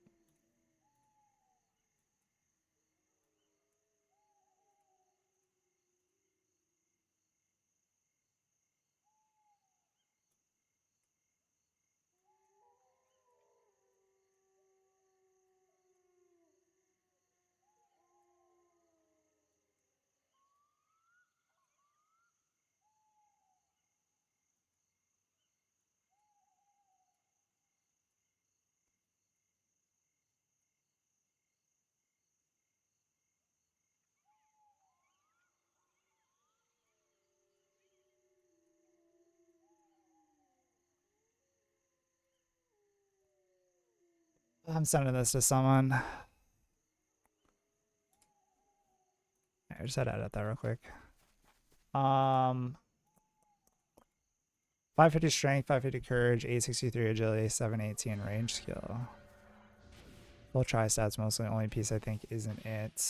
I'm sending this to someone. I just had to edit that real quick. 550 strength, 550 courage, 863 agility, 718 range skill. Full tri-stats mostly. Only piece I think isn't it.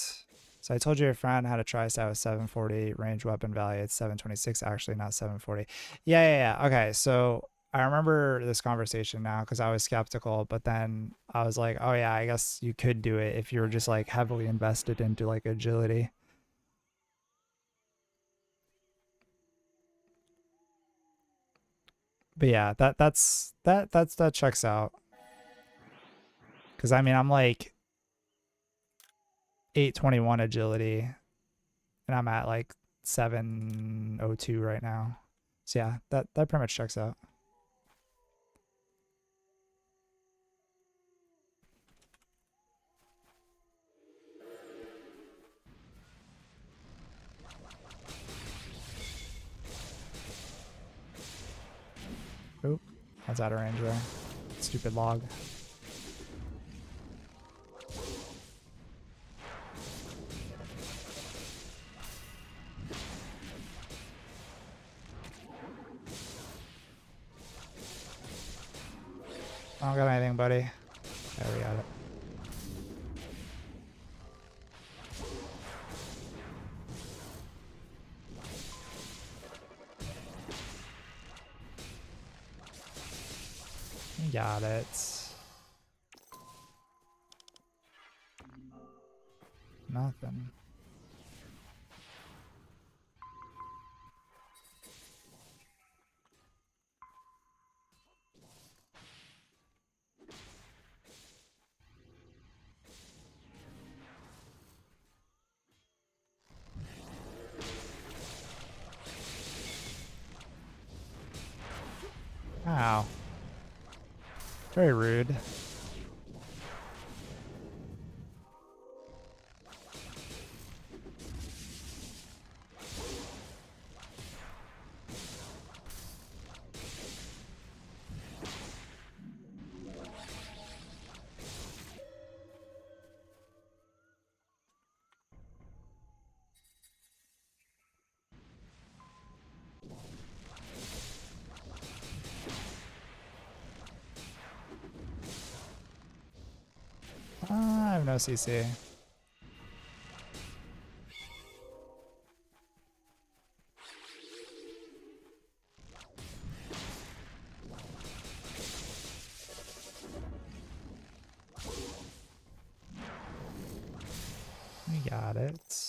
So I told you your friend had a tri-stat with 740 range weapon value. It's 726 actually, not 740. Yeah. Okay, so I remember this conversation now because I was skeptical, but then I was like, oh yeah, I guess you could do it if you were just like heavily invested into like agility. But yeah, that checks out. Cause I mean I'm like 821 agility and I'm at like 702 right now. So yeah, that pretty much checks out. Oop, that's out of range there. Stupid log. I don't got anything, buddy. There we got it. You got it. Nothing. Wow. Very rude. I have no CC. We got it.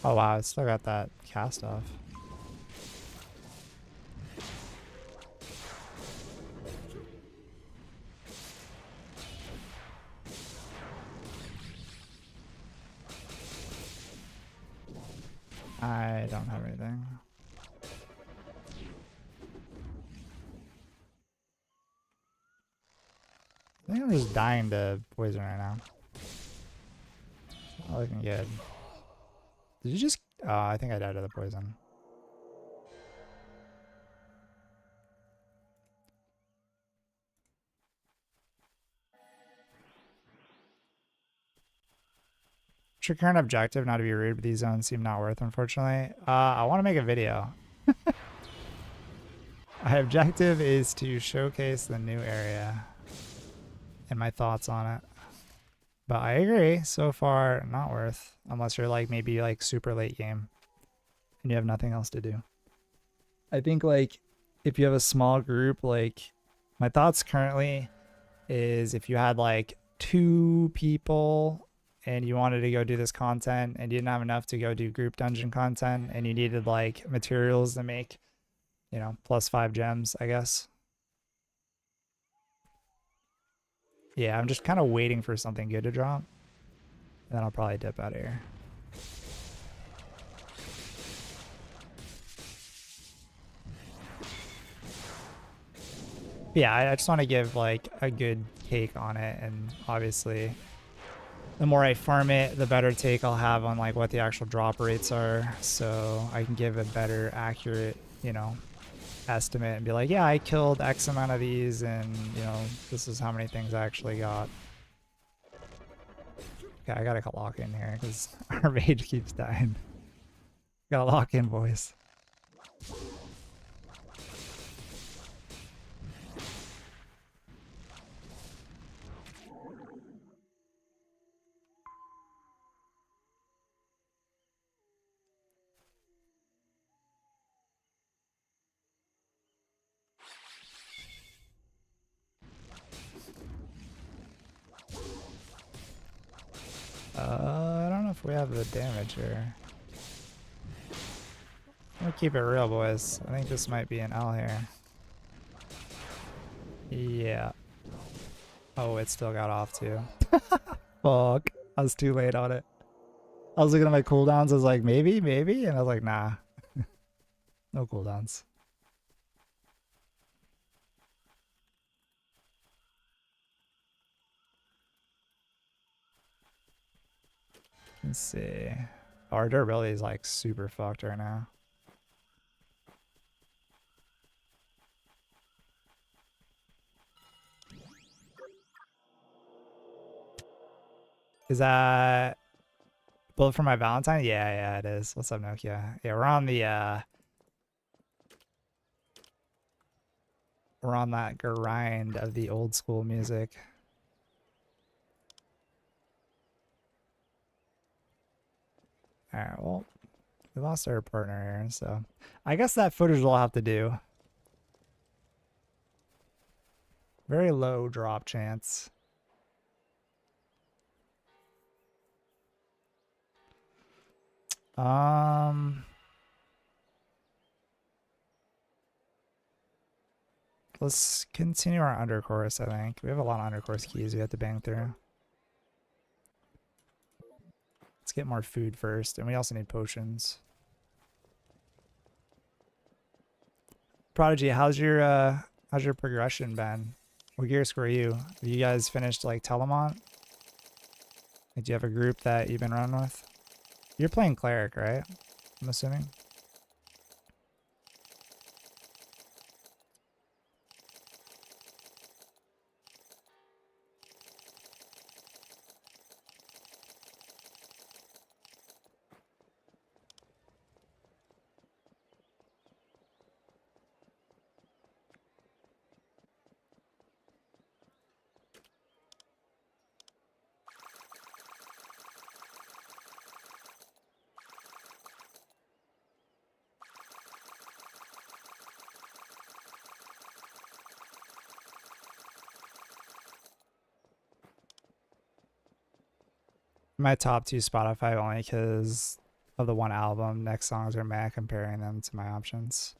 Oh wow, I still got that cast off. I don't have anything. I think I'm just dying to poison right now. Not looking good. Did you just... Oh, I think I died to the poison. What's your current objective? Not to be rude, but these zones seem not worth, unfortunately. I want to make a video. My objective is to showcase the new area and my thoughts on it. But I agree, so far, not worth. Unless you're like maybe like super late game and you have nothing else to do. I think like if you have a small group, like my thoughts currently is if you had like 2 people and you wanted to go do this content and you didn't have enough to go do group dungeon content and you needed like materials to make, you know, +5 gems, I guess. Yeah, I'm just kind of waiting for something good to drop. And then I'll probably dip out of here. Yeah, I just want to give like a good take on it, and obviously the more I farm it, the better take I'll have on like what the actual drop rates are, so I can give a better accurate, you know, estimate and be like, yeah, I killed X amount of these and, you know, this is how many things I actually got. Okay, I gotta lock in here because our mage keeps dying. Gotta lock in, boys. I don't know if we have the damage here. I'm gonna keep it real, boys. I think this might be an L here. Yeah. Oh, it still got off too. Fuck. I was too late on it. I was looking at my cooldowns. I was like, maybe, maybe. And I was like, nah. No cooldowns. Let's see. Our durability is like super fucked right now. Is that bullet for my Valentine? Yeah, yeah, it is. What's up, Nokia? Yeah, we're on the we're on that grind of the old school music. Alright, well, we lost our partner here, so I guess that footage will have to do. Very low drop chance. Let's continue our undercourse, I think. We have a lot of undercourse keys we have to bang through. Let's get more food first, and we also need potions. Prodigy, how's your progression been? What gear score are you? Have you guys finished like Telemont? Like, do you have a group that you've been running with? You're playing cleric, right? I'm assuming. My top 2 Spotify only because of the one album. Next songs are meh, comparing them to my options.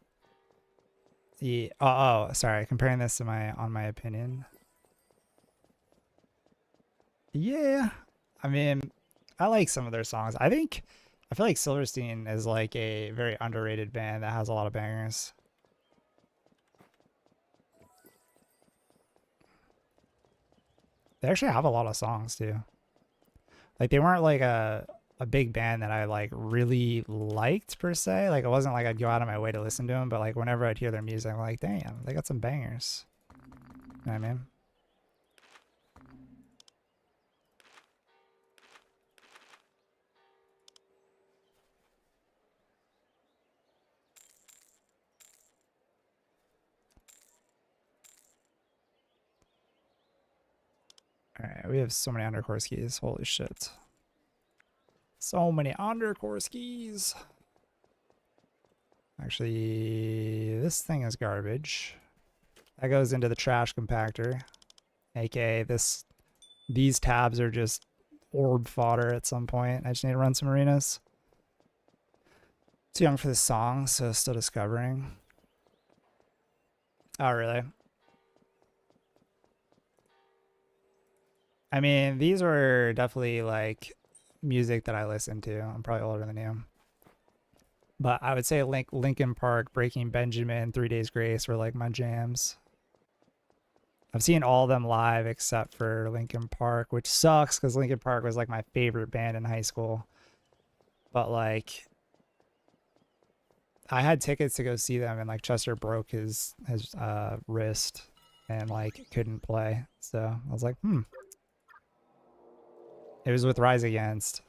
Yeah. Sorry. Comparing this to my opinion. Yeah. I mean, I like some of their songs. I feel like Silverstein is like a very underrated band that has a lot of bangers. They actually have a lot of songs too. Like they weren't like a big band that I like really liked per se. Like it wasn't like I'd go out of my way to listen to them, but like whenever I'd hear their music, I'm like, damn, they got some bangers. You know what I mean? Alright, we have so many undercore skis. Holy shit. So many undercore skis. Actually, this thing is garbage. That goes into the trash compactor. AKA these tabs are just orb fodder at some point. I just need to run some arenas. Too young for this song, so still discovering. Oh, really? I mean, these were definitely like music that I listened to. I'm probably older than you. But I would say Linkin Park, Breaking Benjamin, 3 Days Grace were like my jams. I've seen all of them live except for Linkin Park, which sucks because Linkin Park was like my favorite band in high school. But like, I had tickets to go see them, and like Chester broke his wrist and like couldn't play. So I was like, It was with Rise Against.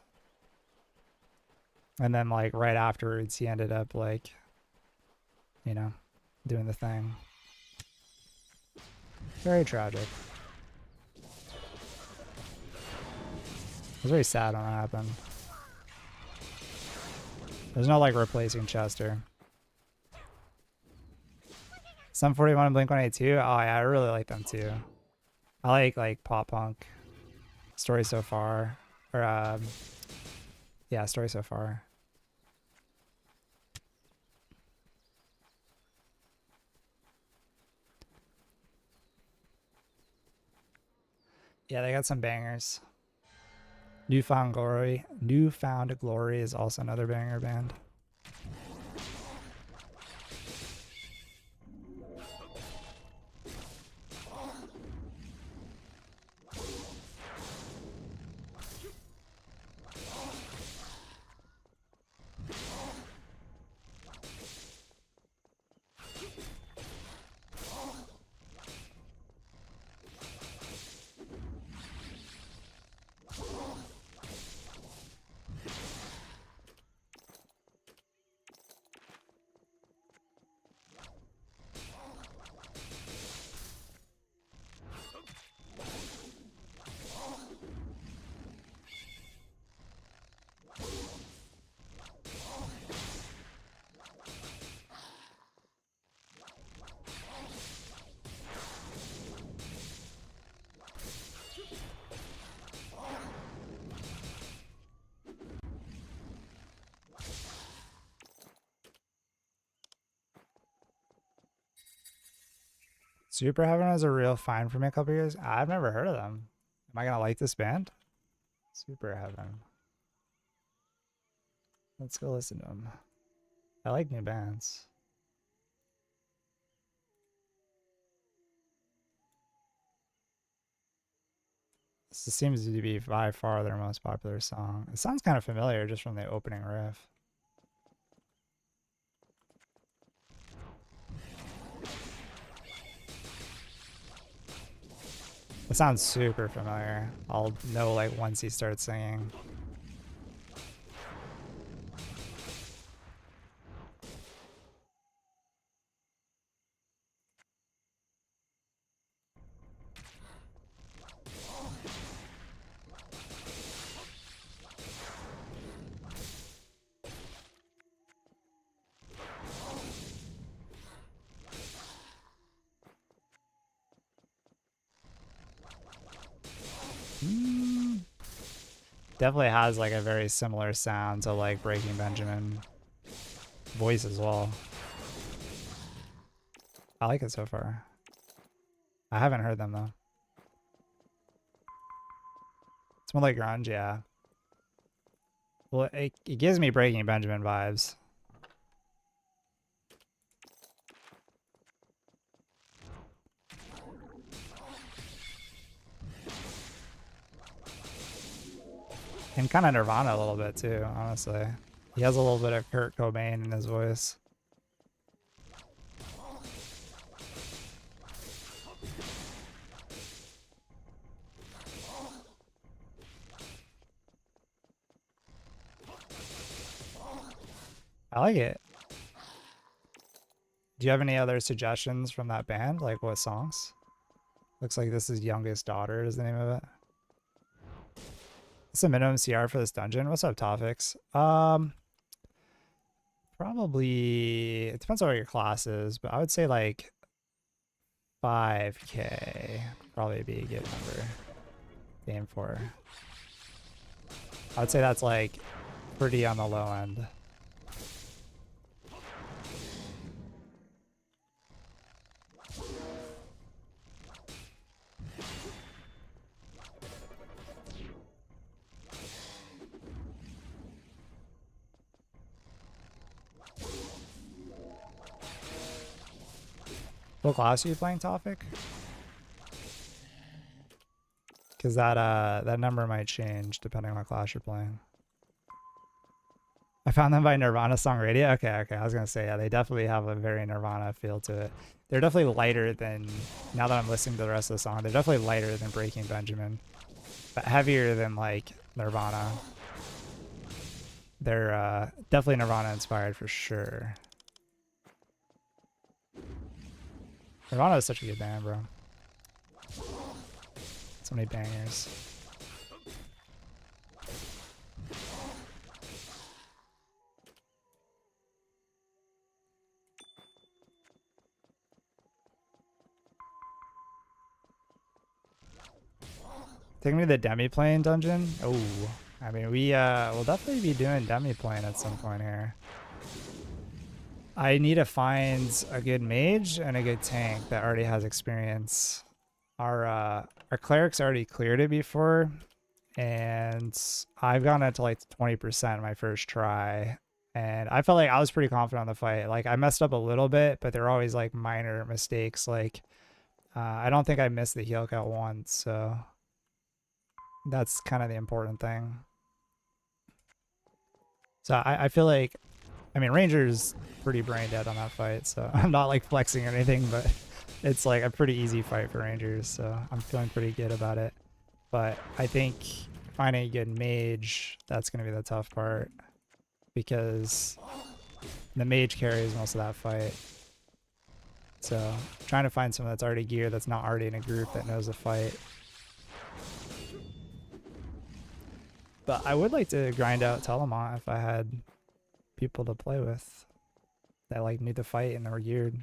And then like right afterwards, he ended up like, you know, doing the thing. Very tragic. It was very sad when that happened. There's no like replacing Chester. Sum 41 and Blink 182. Oh yeah, I really like them too. I like pop punk. Story So Far. Or yeah, Story So Far. Yeah, they got some bangers. Newfound Glory is also another banger band. Super Heaven was a real find for me a couple years. I've never heard of them. Am I gonna like this band? Super Heaven. Let's go listen to them. I like new bands. This seems to be by far their most popular song. It sounds kind of familiar just from the opening riff. It sounds super familiar. I'll know like once he starts singing. Definitely has like a very similar sound to like Breaking Benjamin voice as well. I like it so far. I haven't heard them though. It's more like grunge, yeah. Well, it gives me Breaking Benjamin vibes. And kind of Nirvana a little bit too, honestly. He has a little bit of Kurt Cobain in his voice. I like it. Do you have any other suggestions from that band? Like what songs? Looks like this is Youngest Daughter is the name of it. What's the minimum CR for this dungeon? What's up, Topics? Probably, it depends on what your class is, but I would say like 5K probably be a good number to aim for. I would say that's like pretty on the low end. What class are you playing, Topic? Because that number might change depending on what class you're playing. I found them by Nirvana Song Radio. Okay. I was gonna say, yeah, they definitely have a very Nirvana feel to it. They're definitely lighter than, now that I'm listening to the rest of the song, they're definitely lighter than Breaking Benjamin, but heavier than like Nirvana. They're definitely Nirvana inspired for sure. Nirvana is such a good band, bro. So many bangers. Take me to the demi-plane dungeon. Oh, I mean, we'll definitely be doing demi-plane at some point here. I need to find a good mage and a good tank that already has experience. Our cleric's already cleared it before, and I've gotten it to like 20% my first try, and I felt like I was pretty confident on the fight. Like I messed up a little bit, but they're always like minor mistakes. Like I don't think I missed the heal count once, so that's kind of the important thing. So I feel like, I mean, Ranger's pretty brain dead on that fight, so I'm not like flexing or anything, but it's like a pretty easy fight for Rangers, so I'm feeling pretty good about it. But I think finding a good mage, that's going to be the tough part, because the mage carries most of that fight. So trying to find someone that's already geared, that's not already in a group that knows the fight. But I would like to grind out Telemont if I had people to play with that like knew the fight and were geared.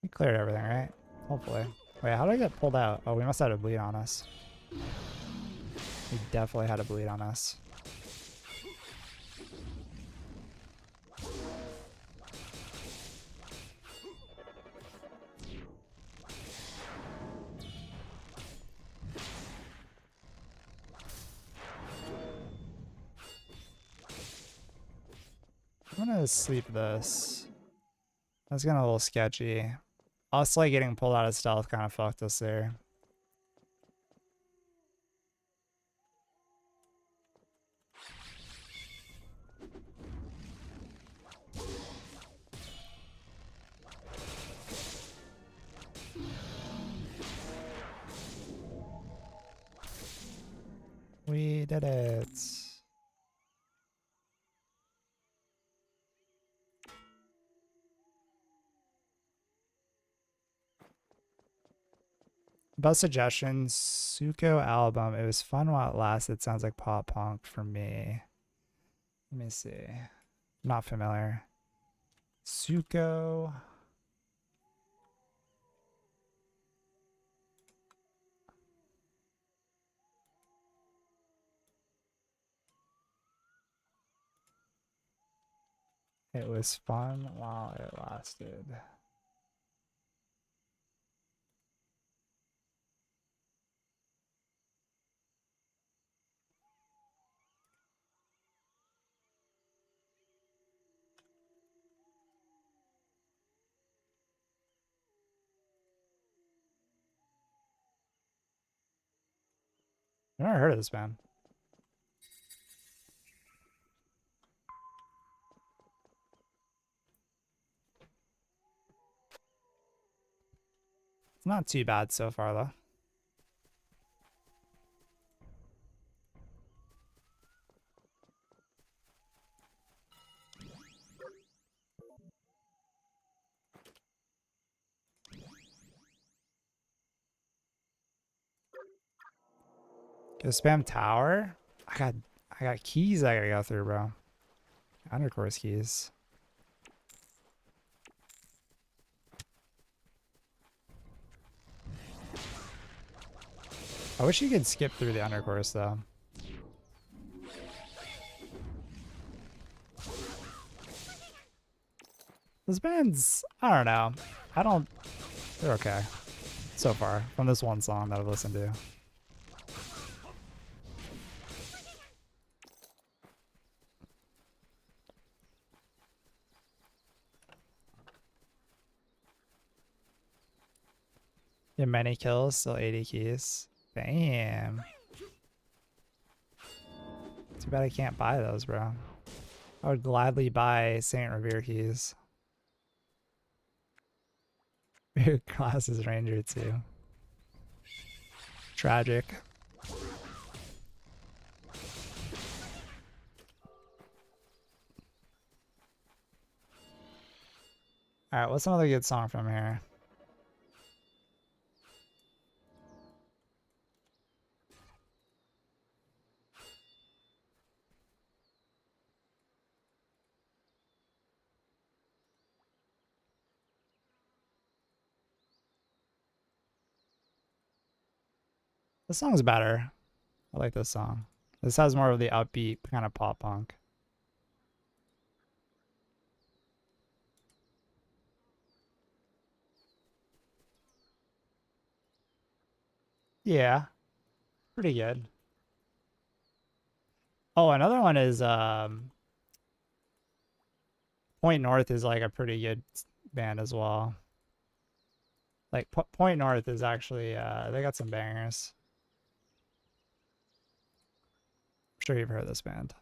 We cleared everything, right? Hopefully. Wait, how did I get pulled out? Oh, we must have had a bleed on us. We definitely had a bleed on us. I'm gonna sleep this. That's getting a little sketchy. Us like getting pulled out of stealth kind of fucked us there. We did it. Best suggestions, Suko album. It was fun while it lasted. Sounds like pop punk for me. Let me see. Not familiar. Suko. It was fun while it lasted. I've never heard of this band. It's not too bad so far, though. Go spam tower? I got keys I gotta go through, bro. Undercourse keys. I wish you could skip through the undercourse though. Those bands, I don't know. They're okay so far from this one song that I've listened to. Yeah, many kills, still 80 keys. Damn. Too bad I can't buy those, bro. I would gladly buy Saint Revere keys. Your class is Ranger too. Tragic. Alright, what's another good song from here? This song's better. I like this song. This has more of the upbeat kind of pop punk. Yeah, pretty good. Oh, another one is Point North is like a pretty good band as well. Like Point North is actually they got some bangers. I'm sure you've heard of this band.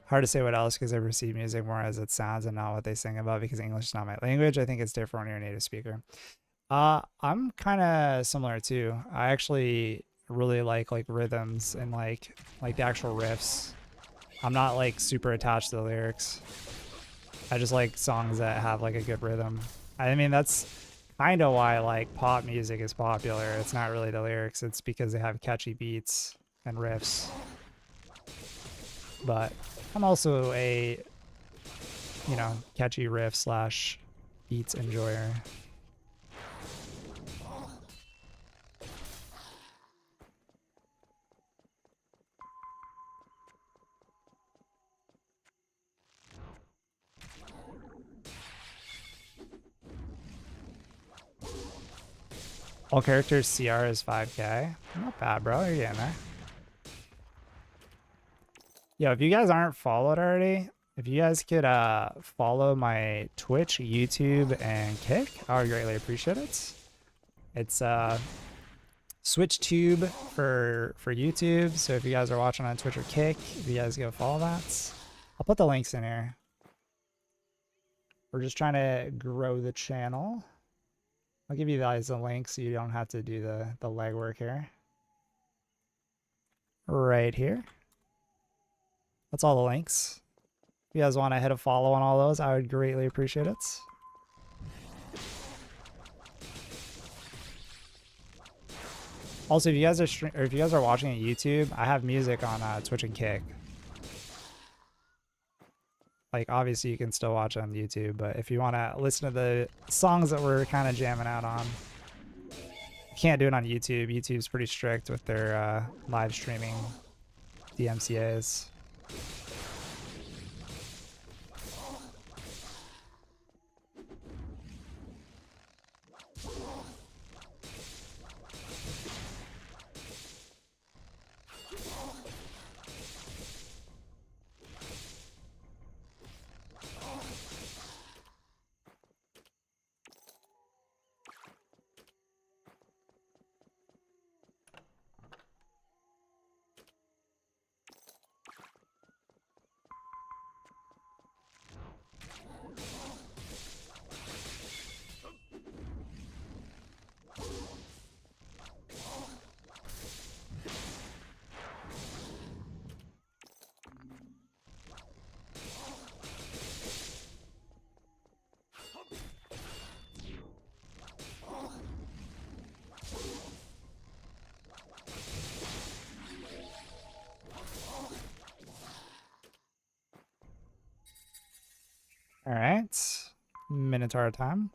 Hard to say what else because I perceive music more as it sounds and not what they sing about because English is not my language. I think it's different when you're a native speaker. I'm kind of similar too. I actually really like rhythms and like the actual riffs. I'm not like super attached to the lyrics. I just like songs that have like a good rhythm. I mean, that's kind of why like pop music is popular. It's not really the lyrics. It's because they have catchy beats and riffs. But I'm also a, you know, catchy riff slash beats enjoyer. All characters CR is 5k. Not bad, bro. You're getting there. Yo, if you guys aren't followed already, if you guys could follow my Twitch, YouTube, and Kick, I would greatly appreciate it. It's SwitchTube for YouTube. So if you guys are watching on Twitch or Kick, if you guys go follow that, I'll put the links in here. We're just trying to grow the channel. I'll give you guys the link so you don't have to do the legwork here. Right here. That's all the links. If you guys want to hit a follow on all those, I would greatly appreciate it. Also, if you guys are watching on YouTube, I have music on Twitch and Kick. Like, obviously you can still watch on YouTube, but if you want to listen to the songs that we're kind of jamming out on, you can't do it on YouTube. YouTube's pretty strict with their live streaming DMCAs. All right, Minotaur time.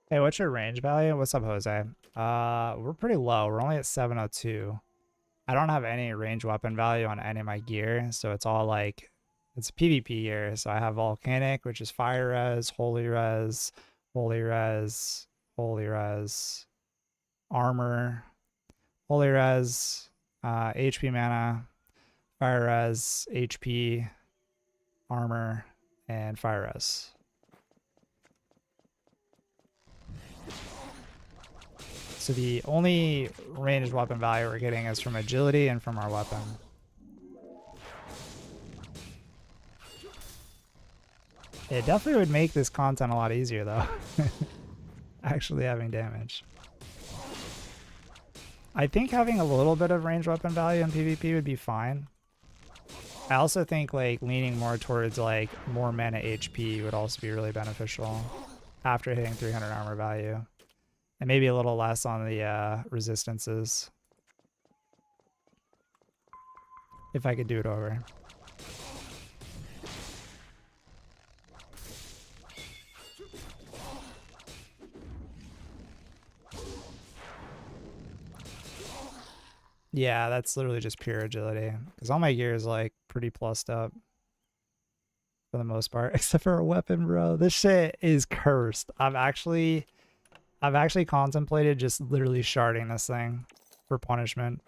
Hey, what's your range value? What's up, Jose? We're pretty low. We're only at 702. I don't have any range weapon value on any of my gear, so it's all like, it's PvP gear. So I have Volcanic, which is Fire Res, Holy Res, Holy Res, Holy Res, Armor, Holy Res, HP Mana, Fire Res, HP, Armor, and Fire Res. So the only ranged weapon value we're getting is from agility and from our weapon. It definitely would make this content a lot easier though. Actually having damage. I think having a little bit of ranged weapon value in PvP would be fine. I also think like leaning more towards like more mana HP would also be really beneficial after hitting 300 armor value. And maybe a little less on the resistances. If I could do it over. Yeah, that's literally just pure agility. Because all my gear is like pretty plussed up. For the most part. Except for a weapon, bro. This shit is cursed. I've actually contemplated just literally sharding this thing for punishment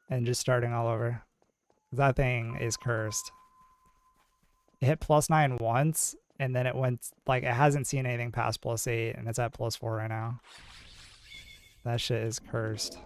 and just starting all over. That thing is cursed. It hit +9 once and then it went like it hasn't seen anything past +8 and it's at +4 right now. That shit is cursed.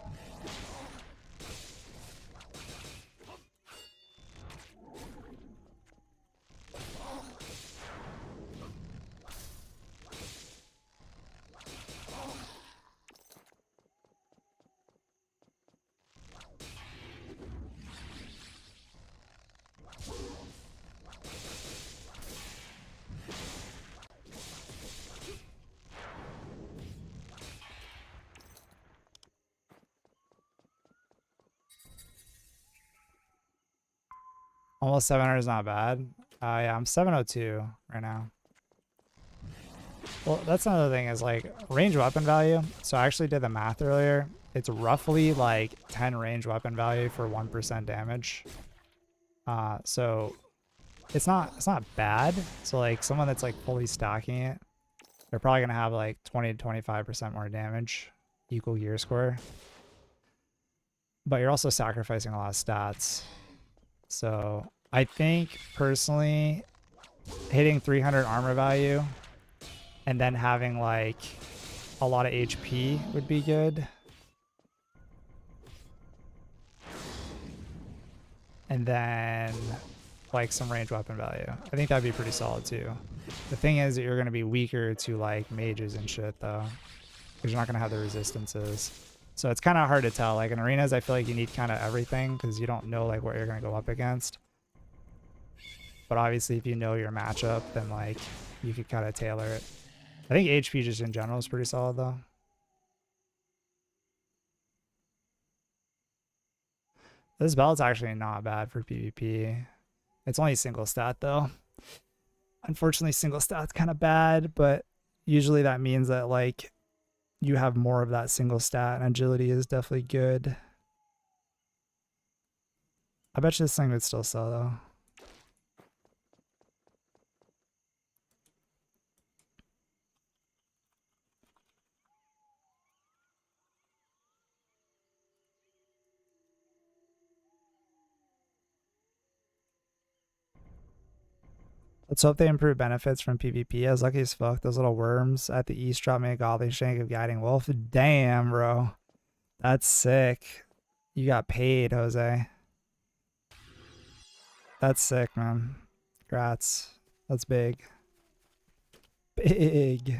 Almost 700 is not bad. Yeah, I'm 702 right now. Well, that's another thing is like range weapon value. So I actually did the math earlier. It's roughly like 10 range weapon value for 1% damage. So it's not bad. So like someone that's like fully stacking it, they're probably gonna have like 20 to 25% more damage, equal gear score. But you're also sacrificing a lot of stats. So I think personally hitting 300 armor value and then having like a lot of HP would be good. And then like some range weapon value. I think that'd be pretty solid too. The thing is that you're going to be weaker to like mages and shit though, because you're not going to have the resistances. So it's kind of hard to tell. Like in arenas, I feel like you need kind of everything because you don't know like what you're going to go up against. But obviously if you know your matchup, then like you could kind of tailor it. I think HP just in general is pretty solid though. This belt's actually not bad for PvP. It's only single stat though. Unfortunately, single stat's kind of bad, but usually that means that like you have more of that single stat, and agility is definitely good. I bet you this thing would still sell though. Let's hope they improve benefits from PvP. I was lucky as fuck. Those little worms at the east drop me a goblin shank of guiding wolf. Damn, bro. That's sick. You got paid, Jose. That's sick, man. Congrats. That's big. Big.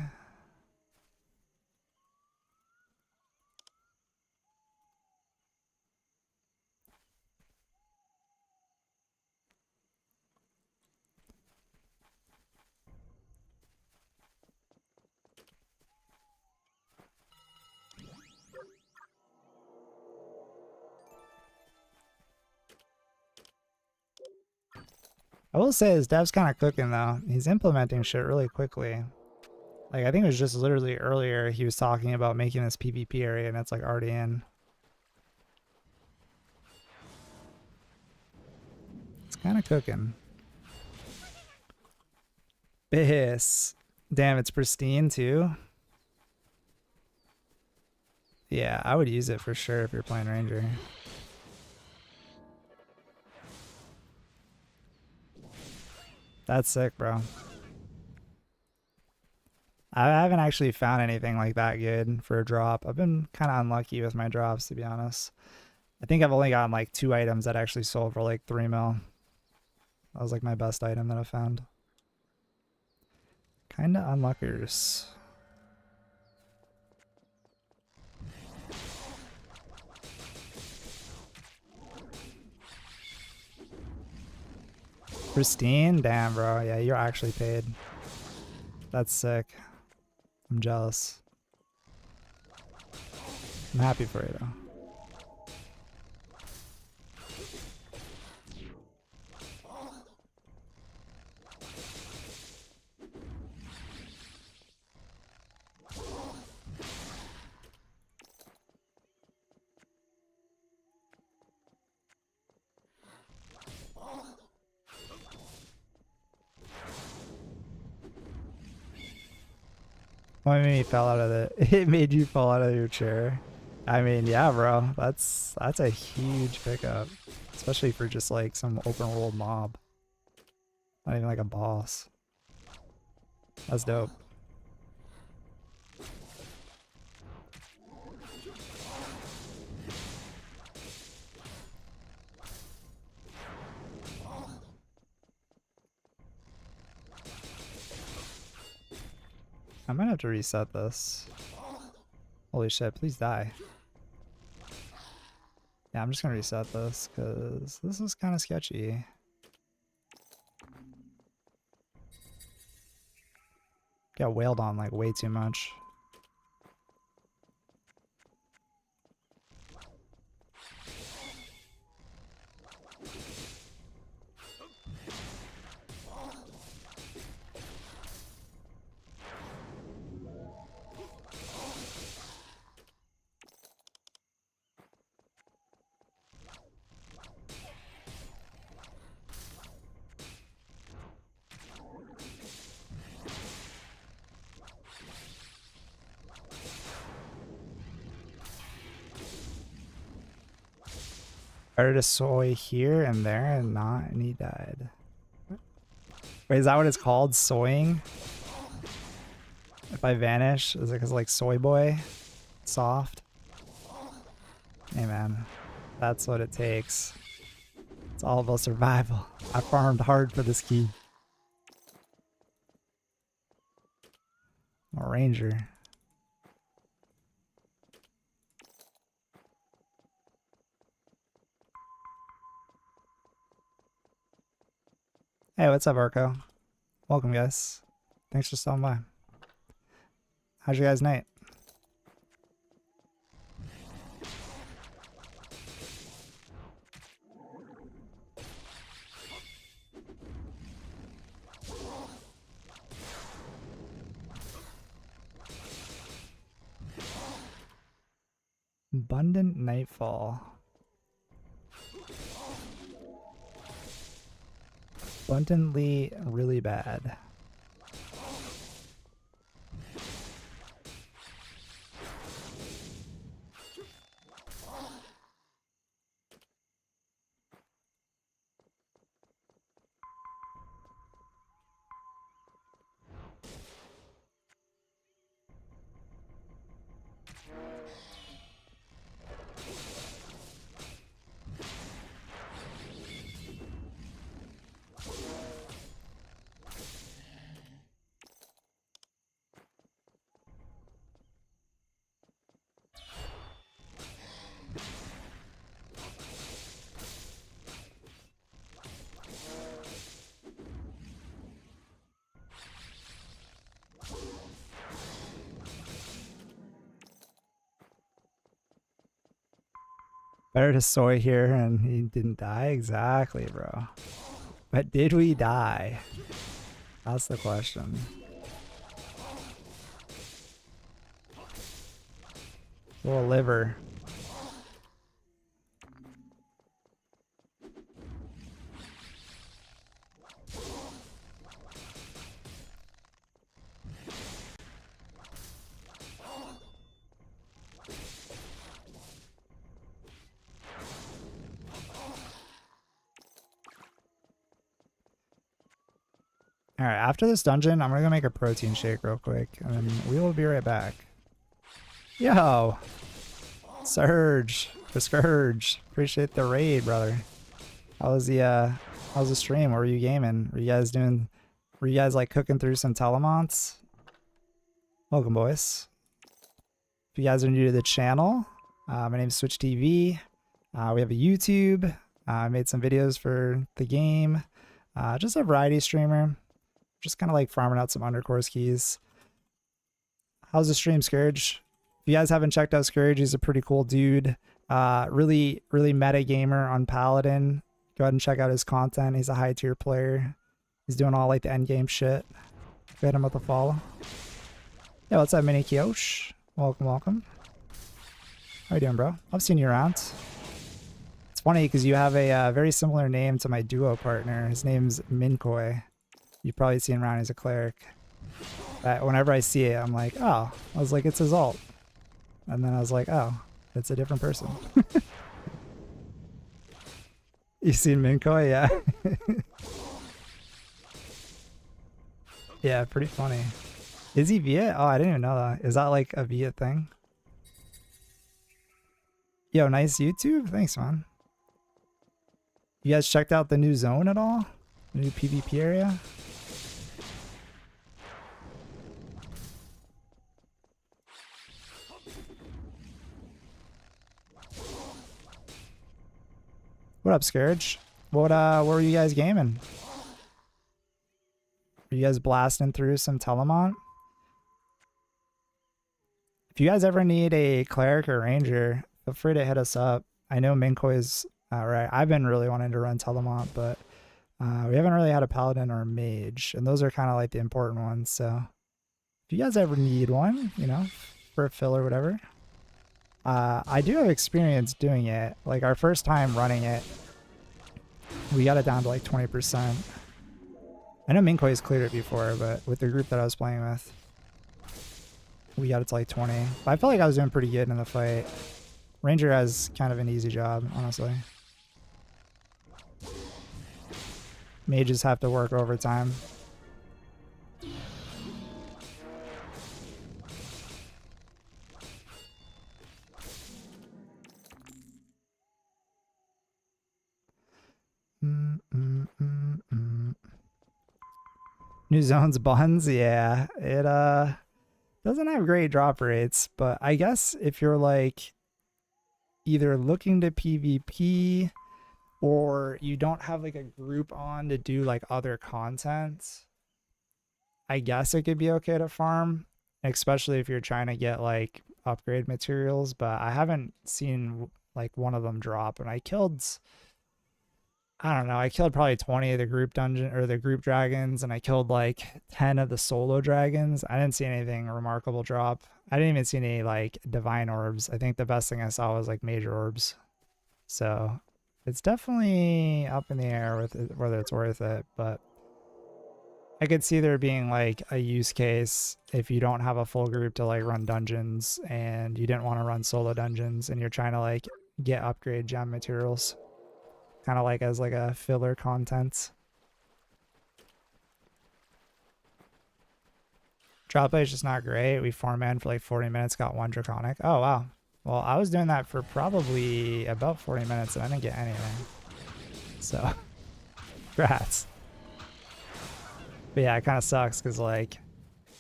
I will say his dev's kind of cooking though. He's implementing shit really quickly. Like I think it was just literally earlier he was talking about making this PvP area and it's like already in. It's kind of cooking. Biss. Damn, it's pristine too. Yeah, I would use it for sure if you're playing Ranger. That's sick, bro. I haven't actually found anything like that good for a drop. I've been kind of unlucky with my drops, to be honest. I think I've only gotten like 2 items that actually sold for like 3 mil. That was like my best item that I found. Kinda unluckers. Pristine? Damn, bro. Yeah, you're actually paid. That's sick. I'm jealous. I'm happy for you, though. What made me fell out of the it made you fall out of your chair. I mean, yeah, bro. That's a huge pickup. Especially for just like some open world mob. Not even like a boss. That's dope. I might have to reset this. Holy shit, please die. Yeah, I'm just gonna reset this because this is kind of sketchy. Got wailed on like way too much. Better to soy here and there and not, and he died. Wait, is that what it's called? Soying? If I vanish, is it because like soy boy? Soft? Hey man, that's what it takes. It's all about survival. I farmed hard for this key. I'm a ranger. Hey, what's up, Arco? Welcome, guys. Thanks for stopping by. How's your guys' night? Abundant Nightfall. Abundantly really bad. Better to soy here and he didn't die? Exactly, bro. But did we die? That's the question. Little liver. Alright, after this dungeon, I'm gonna go make a protein shake real quick, and then we will be right back. Yo! Surge! For Scourge! Appreciate the raid, brother. How's the stream? What were you gaming? Were you guys like cooking through some telemonts? Welcome, boys. If you guys are new to the channel, my name is Switch TV. We have a YouTube. I made some videos for the game. Just a variety streamer. Just kind of like farming out some undercourse keys. How's the stream, Scourge? If you guys haven't checked out Scourge, he's a pretty cool dude. Really meta gamer on Paladin. Go ahead and check out his content. He's a high tier player. He's doing all like the end game shit. Go hit him with a follow. Yeah, what's up, Mini Kiosh? Welcome, welcome. How you doing, bro? I've seen you around. It's funny because you have a very similar name to my duo partner. His name's Minkoi. You've probably seen him around. He's a cleric. Whenever I see it, I'm like, oh. I was like, it's his alt. And then I was like, oh, it's a different person. You seen Minkoi? Yeah. Yeah, pretty funny. Is he Viet? Oh, I didn't even know that. Is that like a Viet thing? Yo, nice YouTube. Thanks, man. You guys checked out the new zone at all? The new PvP area? What up, Scourge? What were you guys gaming? Are you guys blasting through some Telemont? If you guys ever need a cleric or ranger, feel free to hit us up. I know Minkoi's right. I've been really wanting to run Telemont, but we haven't really had a paladin or a mage, and those are kind of like the important ones. So if you guys ever need one, you know, for a fill or whatever, I do have experience doing it. Like our first time running it, we got it down to like 20%. I know Minkoi's cleared it before, but with the group that I was playing with, we got it to like 20. But I felt like I was doing pretty good in the fight. Ranger has kind of an easy job, honestly. Mages have to work overtime. New zones buns, yeah. It doesn't have great drop rates, but I guess if you're like either looking to PvP or you don't have like a group on to do like other content, I guess it could be okay to farm, especially if you're trying to get like upgrade materials, but I haven't seen like one of them drop. And I killed, I don't know, I killed probably 20 of the group dungeon or the group dragons, and I killed like 10 of the solo dragons. I didn't see anything remarkable drop. I didn't even see any like divine orbs. I think the best thing I saw was like major orbs. So it's definitely up in the air with it, whether it's worth it, but I could see there being like a use case if you don't have a full group to like run dungeons and you didn't want to run solo dungeons and you're trying to like get upgrade gem materials, kind of like as like a filler content. Drop rate is just not great. We farm in for like 40 minutes, got 1 draconic. Oh wow. Well, I was doing that for probably about 40 minutes and I didn't get anything. So, congrats. But yeah, it kind of sucks because, like,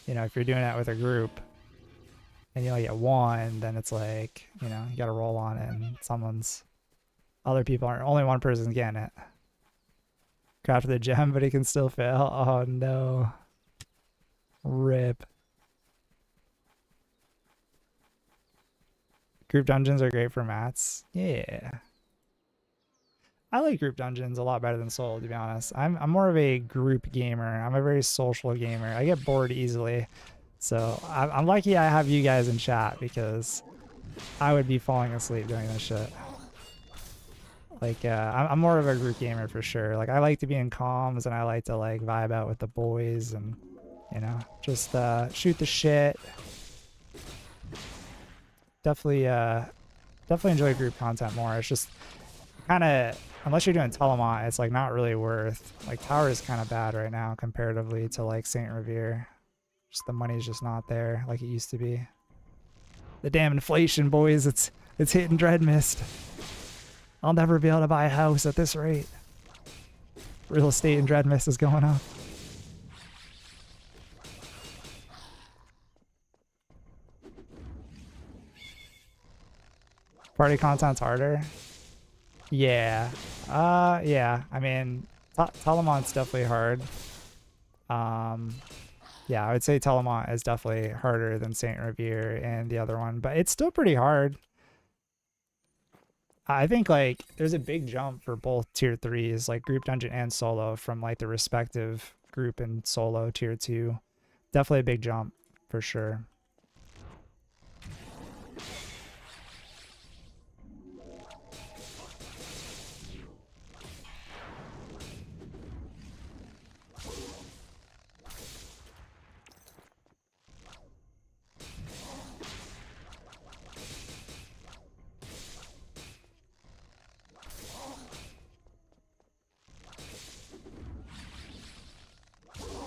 you know, if you're doing that with a group and you only get 1, then it's like, you know, you got to roll on it and other people aren't, only one person's getting it. Crafted the gem, but he can still fail. Oh no. RIP. Group dungeons are great for mats. Yeah. I like group dungeons a lot better than solo, to be honest. I'm more of a group gamer. I'm a very social gamer. I get bored easily. So I'm lucky I have you guys in chat because I would be falling asleep doing this shit. Like, I'm more of a group gamer for sure. Like, I like to be in comms and I like to like vibe out with the boys and, you know, just shoot the shit. Definitely enjoy group content more. It's just kind of, unless you're doing Telemont, it's like not really worth. Like, Tower is kind of bad right now comparatively to like Saint Revere. Just the money's just not there like it used to be. The damn inflation, boys, it's hitting Dreadmyst. I'll never be able to buy a house at this rate. Real estate in Dreadmyst is going up. Party content's harder. Yeah. Yeah. I mean, Telemont's definitely hard. Yeah, I would say Telemont is definitely harder than Saint Revere and the other one, but it's still pretty hard. I think like there's a big jump for both tier 3s, like group dungeon and solo, from like the respective group and solo tier 2. Definitely a big jump for sure.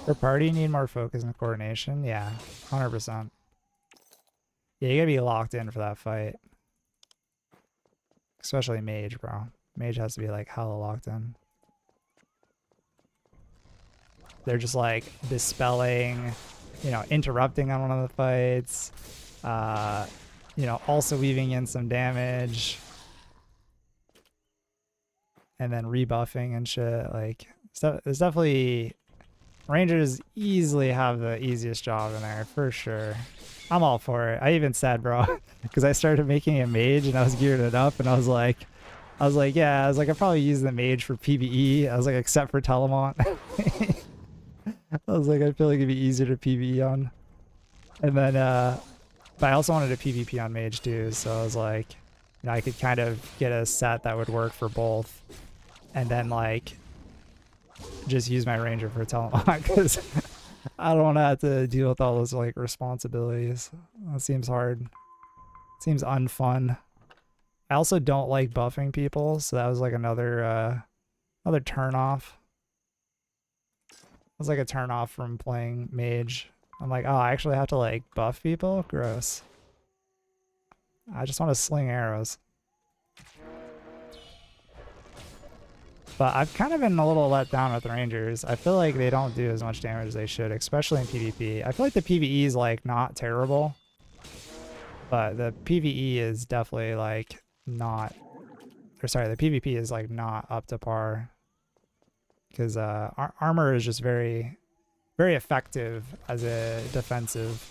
For party, you need more focus and coordination. Yeah, 100%. Yeah, you gotta be locked in for that fight. Especially mage, bro. Mage has to be like hella locked in. They're just like dispelling, you know, interrupting on one of the fights. You know, also weaving in some damage. And then rebuffing and shit. Like, there's definitely... Rangers easily have the easiest job in there, for sure. I'm all for it. I even said, bro, because I started making a mage and I was gearing it up and I was like, yeah, I probably use the mage for PvE. I was like, except for Telemont. I was like, I feel like it'd be easier to PvE on. And then, but I also wanted to PvP on mage too. So I was like, you know, I could kind of get a set that would work for both. And then like, just use my ranger for Telemont because I don't want to have to deal with all those like responsibilities. That seems hard. Seems unfun. I also don't like buffing people, so that was like another turn off. was like a turn off from playing mage. I'm like, oh, I actually have to like buff people? Gross. I just want to sling arrows. But I've kind of been a little let down with Rangers. I feel like they don't do as much damage as they should, especially in PvP. I feel like the PvE is like not terrible, but the PvE is definitely like not, or sorry, the PvP is like not up to par. Because armor is just very, very effective as a defensive.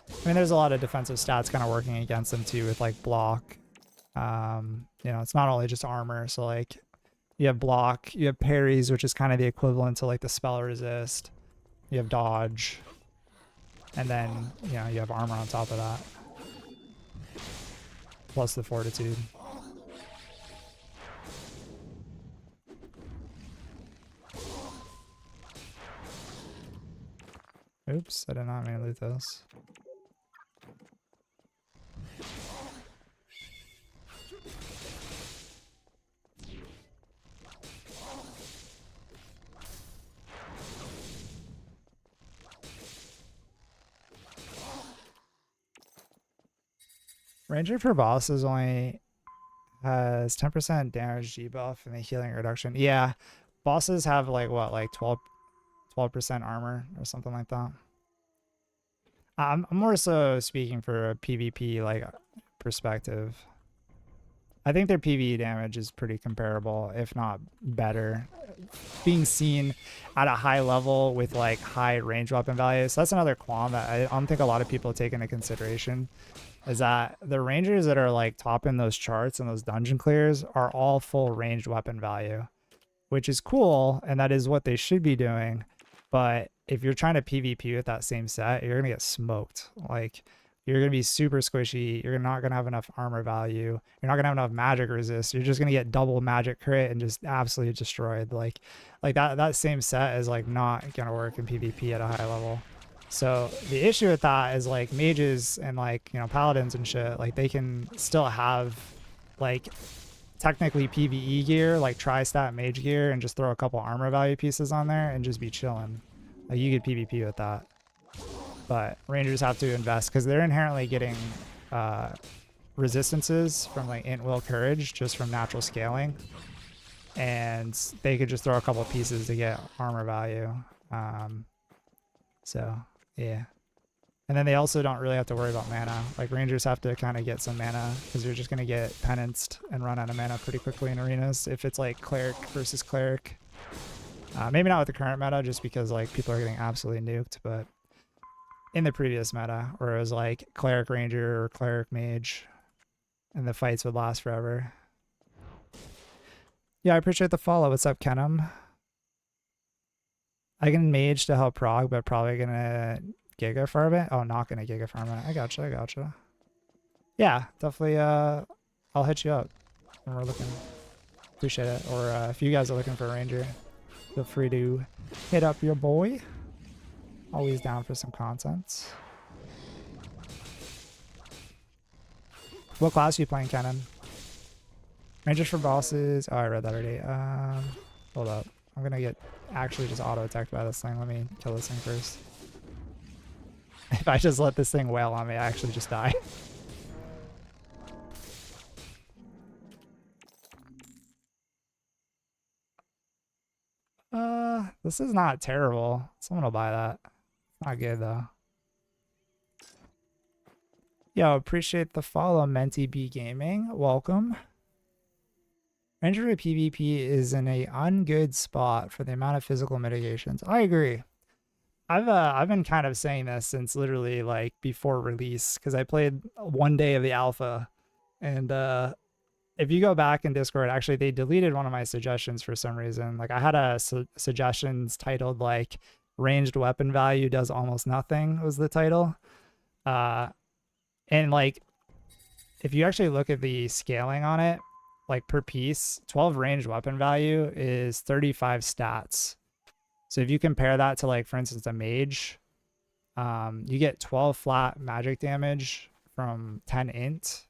I mean, there's a lot of defensive stats kind of working against them too with like block. You know, it's not only just armor. So like you have block, you have parries, which is kind of the equivalent to like the spell resist. You have dodge. And then, you know, you have armor on top of that. Plus the fortitude. Oops, I did not mean to loot those. Ranger for bosses only has 10% damage debuff and the healing reduction. Yeah, bosses have like what, like 12% armor or something like that. I'm more so speaking for a PvP like perspective. I think their PvE damage is pretty comparable, if not better. Being seen at a high level with like high range weapon values. So that's another qualm that I don't think a lot of people take into consideration. Is that the rangers that are like topping those charts and those dungeon clears are all full ranged weapon value, which is cool, and that is what they should be doing. But if you're trying to PvP with that same set, you're gonna get smoked. Like, you're gonna be super squishy. You're not gonna have enough armor value. You're not gonna have enough magic resist. You're just gonna get double magic crit and just absolutely destroyed. Like that same set is like not gonna work in PvP at a high level. So the issue with that is like mages and like, you know, paladins and shit, like they can still have like technically PvE gear, like tri-stat mage gear, and just throw a couple armor value pieces on there and just be chilling. Like you could PvP with that. But rangers have to invest because they're inherently getting resistances from like int, will, courage just from natural scaling. And they could just throw a couple pieces to get armor value. So yeah, and then they also don't really have to worry about mana. Like rangers have to kind of get some mana because you're just gonna get penanced and run out of mana pretty quickly in arenas if it's like cleric versus cleric. Maybe not with the current meta, just because like people are getting absolutely nuked. But in the previous meta, where it was like cleric ranger or cleric mage, and the fights would last forever. Yeah, I appreciate the follow. What's up, Kenham? I can mage to help prog, but probably gonna giga farm it. Oh, not gonna giga farm it. I gotcha. Yeah, definitely. I'll hit you up when we're looking. Appreciate it. Or if you guys are looking for a ranger, feel free to hit up your boy. Always down for some content. What class are you playing, Kenan? Rangers for bosses. Oh, I read that already. Hold up. I'm gonna get actually just auto-attacked by this thing. Let me kill this thing first. If I just let this thing wail on me, I actually just die. This is not terrible. Someone will buy that. Not good though. Yo, appreciate the follow, Menti B Gaming. Welcome. Ranger PvP is in a ungood spot for the amount of physical mitigations. I agree. I've been kind of saying this since literally like before release, because I played one day of the alpha, and if you go back in Discord, actually they deleted one of my suggestions for some reason. Like I had a suggestions titled like ranged weapon value does almost nothing was the title, and like if you actually look at the scaling on it, like per piece, 12 ranged weapon value is 35 stats. So if you compare that to like, for instance, a mage, you get 12 flat magic damage from 10 int.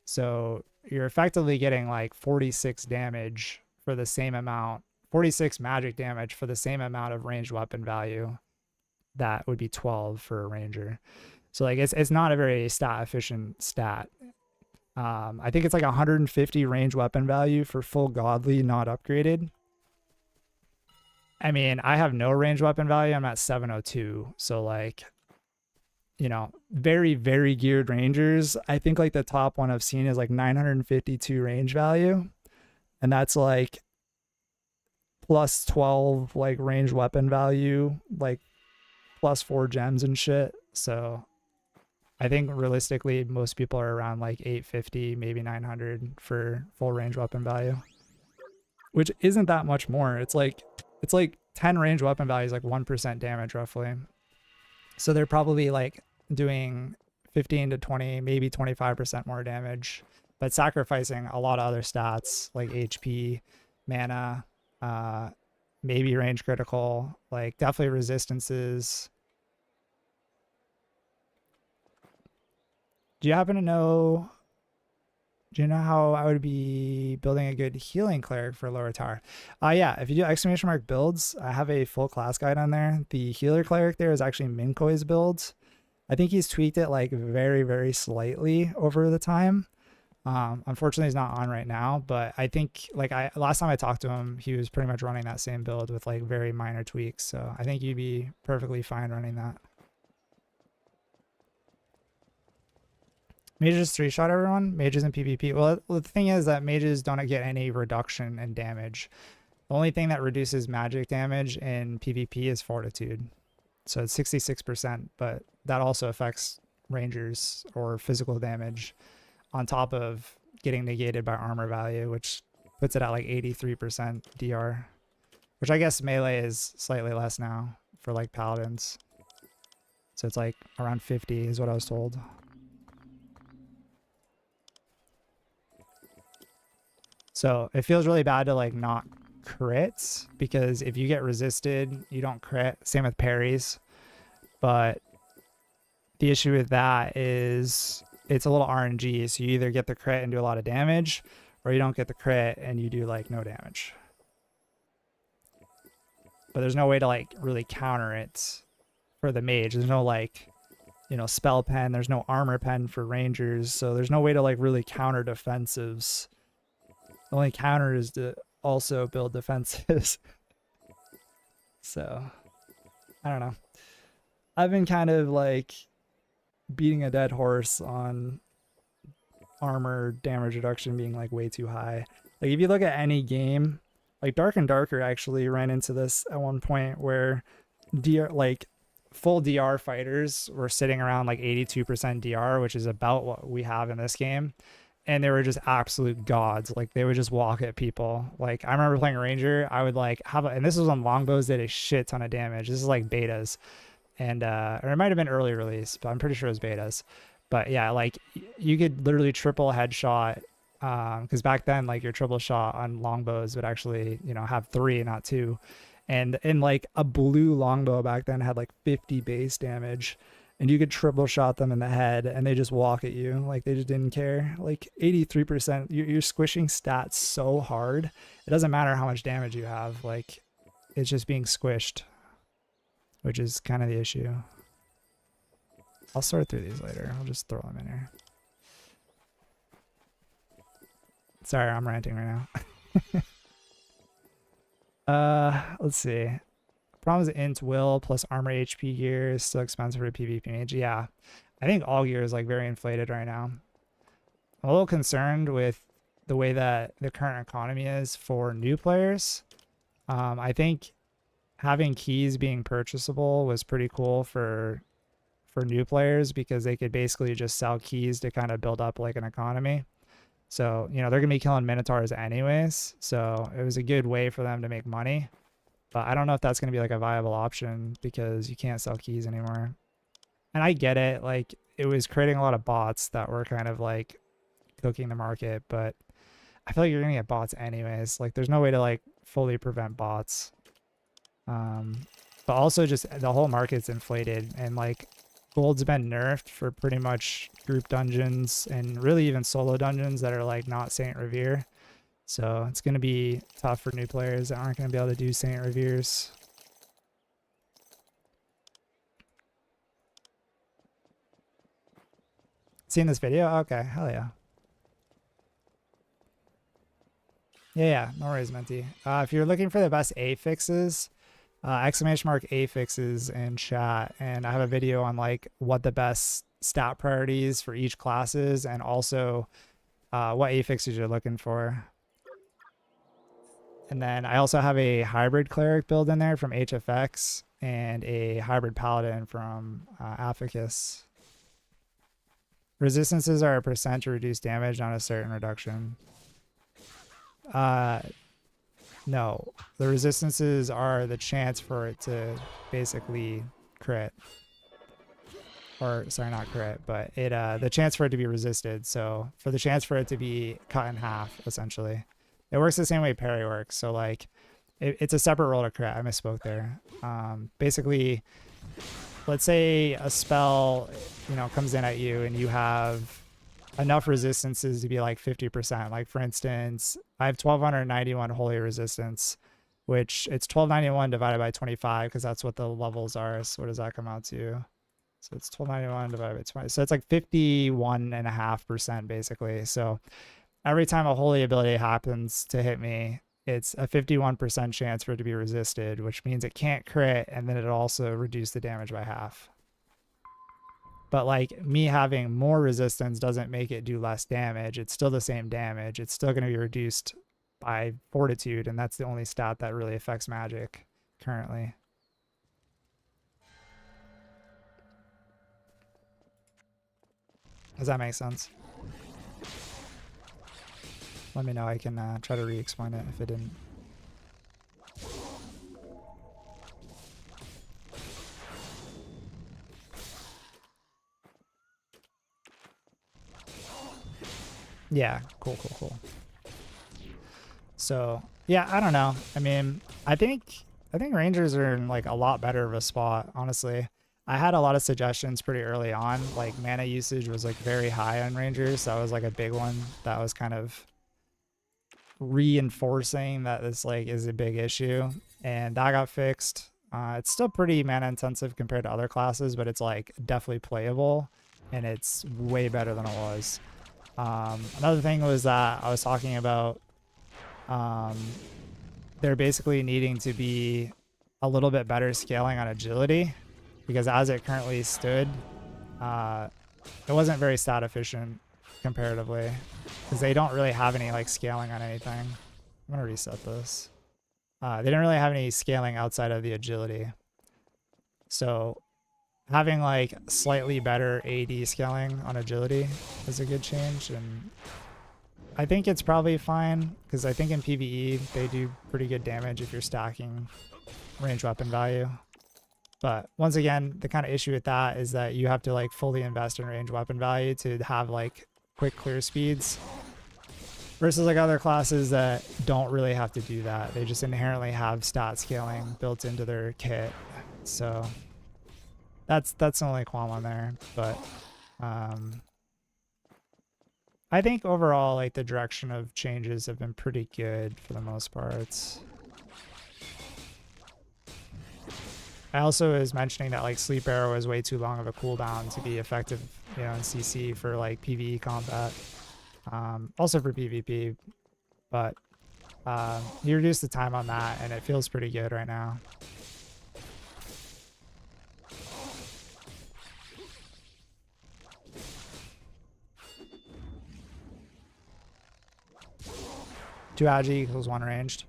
So you're effectively getting like 46 damage for the same amount, 46 magic damage for the same amount of ranged weapon value. That would be 12 for a ranger. So like it's not a very stat efficient stat. I think it's like 150 range weapon value for full godly not upgraded. I mean, I have no range weapon value. I'm at 702. So like, you know, very, very geared rangers. I think like the top one I've seen is like 952 range value. And that's like plus 12 like range weapon value, like plus 4 gems and shit. So I think realistically most people are around like 850, maybe 900 for full range weapon value, which isn't that much more. It's like 10 range weapon value is like 1% damage roughly. So they're probably like doing 15 to 20, maybe 25% more damage, but sacrificing a lot of other stats like HP, mana, maybe range critical, like definitely resistances. Do you happen to know, do you know how I would be building a good healing cleric for lower tower? Yeah, if you do exclamation mark builds, I have a full class guide on there. The healer cleric there is actually Minkoi's build. I think he's tweaked it like very, very slightly over the time. Unfortunately, he's not on right now, but I think like last time I talked to him, he was pretty much running that same build with like very minor tweaks. So I think you'd be perfectly fine running that. Mages 3-shot everyone? Mages in PvP? Well, the thing is that mages don't get any reduction in damage. The only thing that reduces magic damage in PvP is fortitude. So it's 66%, but that also affects rangers or physical damage on top of getting negated by armor value, which puts it at like 83% DR, which I guess melee is slightly less now for like paladins. So it's like around 50 is what I was told. So it feels really bad to like not crit, because if you get resisted, you don't crit. Same with parries. But the issue with that is it's a little RNG. So you either get the crit and do a lot of damage, or you don't get the crit and you do like no damage. But there's no way to like really counter it for the mage. There's no like, you know, spell pen. There's no armor pen for rangers. So there's no way to like really counter defensives. The only counter is to also build defenses. So, I don't know. I've been kind of like beating a dead horse on armor damage reduction being like way too high. Like if you look at any game, like Dark and Darker actually ran into this at one point where DR, like full DR fighters were sitting around like 82% DR, which is about what we have in this game. And they were just absolute gods. Like they would just walk at people. Like I remember playing Ranger, I would like have and this was on longbows that did a shit ton of damage. This is like betas. And or it might have been early release, but I'm pretty sure it was betas. But yeah, like you could literally triple headshot, because back then like your triple shot on longbows would actually, you know, have 3, not 2. And in like a blue longbow back then had like 50 base damage. And you could triple shot them in the head and they just walk at you. Like they just didn't care. Like 83%, you're squishing stats so hard. It doesn't matter how much damage you have. Like it's just being squished, which is kind of the issue. I'll sort through these later. I'll just throw them in here. Sorry, I'm ranting right now. Let's see. Problem is int will plus armor HP gear is still expensive for a PvP mage. Yeah, I think all gear is like very inflated right now. I'm a little concerned with the way that the current economy is for new players. I think having keys being purchasable was pretty cool for new players, because they could basically just sell keys to kind of build up like an economy. So, you know, they're gonna be killing minotaurs anyways, so it was a good way for them to make money. But I don't know if that's going to be like a viable option, because you can't sell keys anymore. And I get it. Like it was creating a lot of bots that were kind of like cooking the market, but I feel like you're going to get bots anyways. Like there's no way to like fully prevent bots. But also just the whole market's inflated, and like gold's been nerfed for pretty much group dungeons and really even solo dungeons that are like not Saint Revere. So it's going to be tough for new players that aren't going to be able to do Saint Reveres. Seen this video? Okay, hell yeah. Yeah, no worries, Menti. If you're looking for the best A-fixes, exclamation mark A-fixes in chat, and I have a video on like what the best stat priorities for each class is, and also what A-fixes you're looking for. And then I also have a hybrid cleric build in there from HFX and a hybrid paladin from Aficus. Resistances are a % to reduce damage, not a certain reduction. No, the resistances are the chance for it to basically crit. Or sorry, not crit, but it the chance for it to be resisted. So for the chance for it to be cut in half, essentially. It works the same way parry works. So like it's a separate roll to crit. I misspoke there. Basically, let's say a spell, you know, comes in at you and you have enough resistances to be like 50%. Like for instance, I have 1291 holy resistance, which it's 1291 divided by 25 because that's what the levels are. So what does that come out to? So it's 1291 divided by 20. So it's like 51.5% basically. So every time a holy ability happens to hit me, it's a 51% chance for it to be resisted, which means it can't crit, and then it'll also reduce the damage by half. But like me having more resistance doesn't make it do less damage. It's still the same damage. It's still going to be reduced by fortitude, and that's the only stat that really affects magic currently. Does that make sense? Let me know. I can try to re-explain it if it didn't. Yeah, cool. So yeah, I don't know. I mean, I think Rangers are in like a lot better of a spot, honestly. I had a lot of suggestions pretty early on. Like mana usage was like very high on Rangers. That was like a big one that was kind of reinforcing that this like is a big issue, and that got fixed. It's still pretty mana intensive compared to other classes, but it's like definitely playable, and it's way better than it was. Another thing was that I was talking about they're basically needing to be a little bit better scaling on agility, because as it currently stood, it wasn't very stat efficient comparatively, because they don't really have any like scaling on anything. I'm gonna reset this. They didn't really have any scaling outside of the agility, so having like slightly better AD scaling on agility is a good change, and I think it's probably fine, because I think in PvE they do pretty good damage if you're stacking range weapon value. But once again, the kind of issue with that is that you have to like fully invest in range weapon value to have like quick clear speeds, versus like other classes that don't really have to do that. They just inherently have stat scaling built into their kit. So that's the only qualm on there. But I think overall like the direction of changes have been pretty good for the most part. I also was mentioning that like Sleep Arrow is way too long of a cooldown to be effective, you know, in CC for like PvE combat. Also for PvP, but you reduce the time on that and it feels pretty good right now. Two agi equals 1 ranged.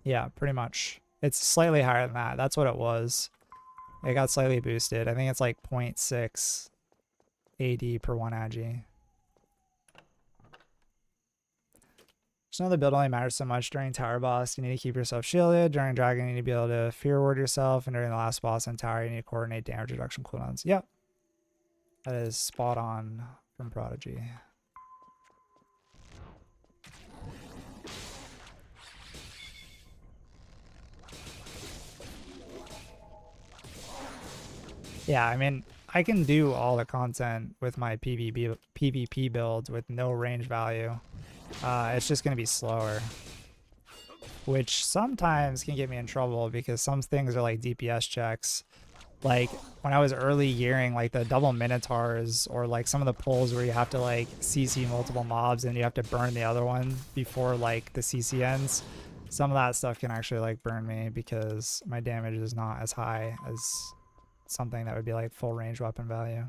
Yeah, pretty much. It's slightly higher than that. That's what it was. It got slightly boosted. I think it's like 0.6 AD per 1 agi. Just know the build only matters so much during tower boss. You need to keep yourself shielded. During dragon, you need to be able to fear ward yourself. And during the last boss in tower, you need to coordinate damage reduction cooldowns. Yep. That is spot on from Prodigy. Yeah, I mean, I can do all the content with my PvP build with no range value. It's just going to be slower, which sometimes can get me in trouble because some things are like DPS checks. Like when I was early gearing, like the double minotaurs or like some of the pulls where you have to like CC multiple mobs and you have to burn the other one before like the CC ends. Some of that stuff can actually like burn me because my damage is not as high as something that would be like full range weapon value.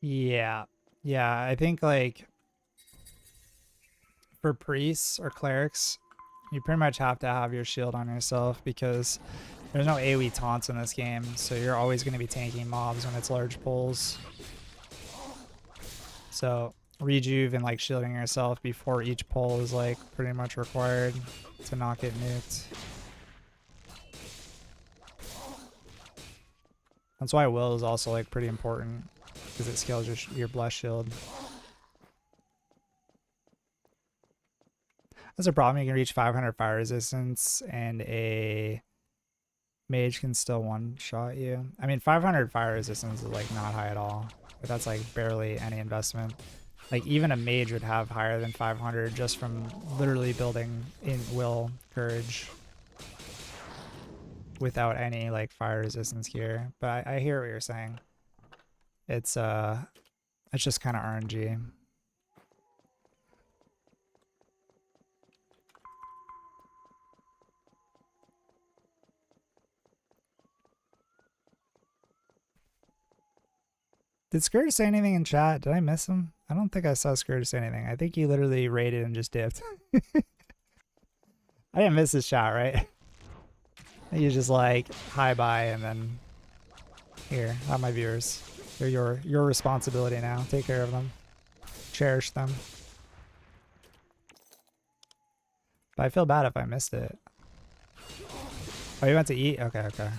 Yeah. Yeah, I think like for priests or clerics, you pretty much have to have your shield on yourself because there's no AoE taunts in this game, so you're always going to be tanking mobs when it's large pulls. So rejuve and like shielding yourself before each pull is like pretty much required to not get nuked. That's why will is also like pretty important because it scales your blessed shield. That's a problem. You can reach 500 fire resistance and a mage can still one-shot you. I mean, 500 fire resistance is like not high at all, but that's like barely any investment. Like even a mage would have higher than 500 just from literally building in will courage without any like fire resistance gear. But I hear what you're saying. It's just kind of RNG. Did Scourge say anything in chat? Did I miss him? I don't think I saw Scourge say anything. I think he literally raided and just dipped. I didn't miss his chat, right? He's just like, hi, bye, and then here, not my viewers. They're your responsibility now. Take care of them. Cherish them. But I feel bad if I missed it. Oh, you went to eat? Okay, okay.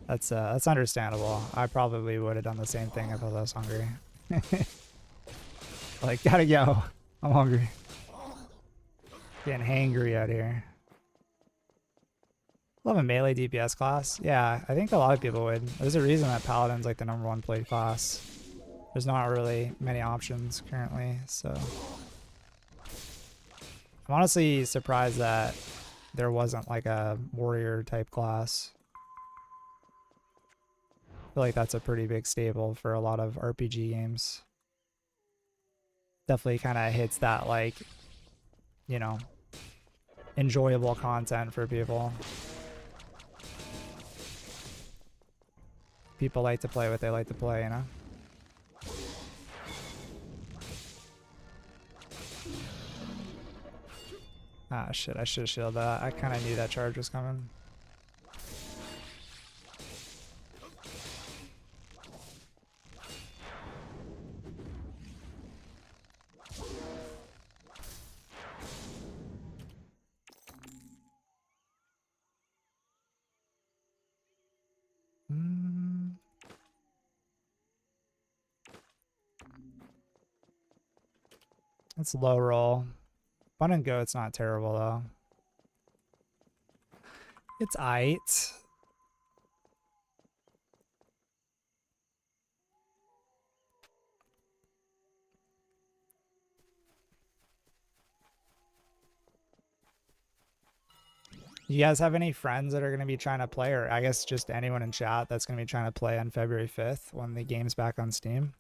That's understandable. I probably would have done the same thing if I was hungry. Like, gotta go. I'm hungry. Getting hangry out here. Love a melee DPS class. Yeah, I think a lot of people would. There's a reason that Paladin's like the #1 played class. There's not really many options currently, so. I'm honestly surprised that there wasn't like a warrior type class. I feel like that's a pretty big staple for a lot of RPG games. Definitely kind of hits that like, you know, enjoyable content for people. People like to play what they like to play, you know? Ah, shit, I should have shielded that. I kind of knew that charge was coming. It's low roll. Fun and go, it's not terrible though. It's aight. You guys have any friends that are going to be trying to play, or I guess just anyone in chat that's going to be trying to play on February 5th when the game's back on Steam?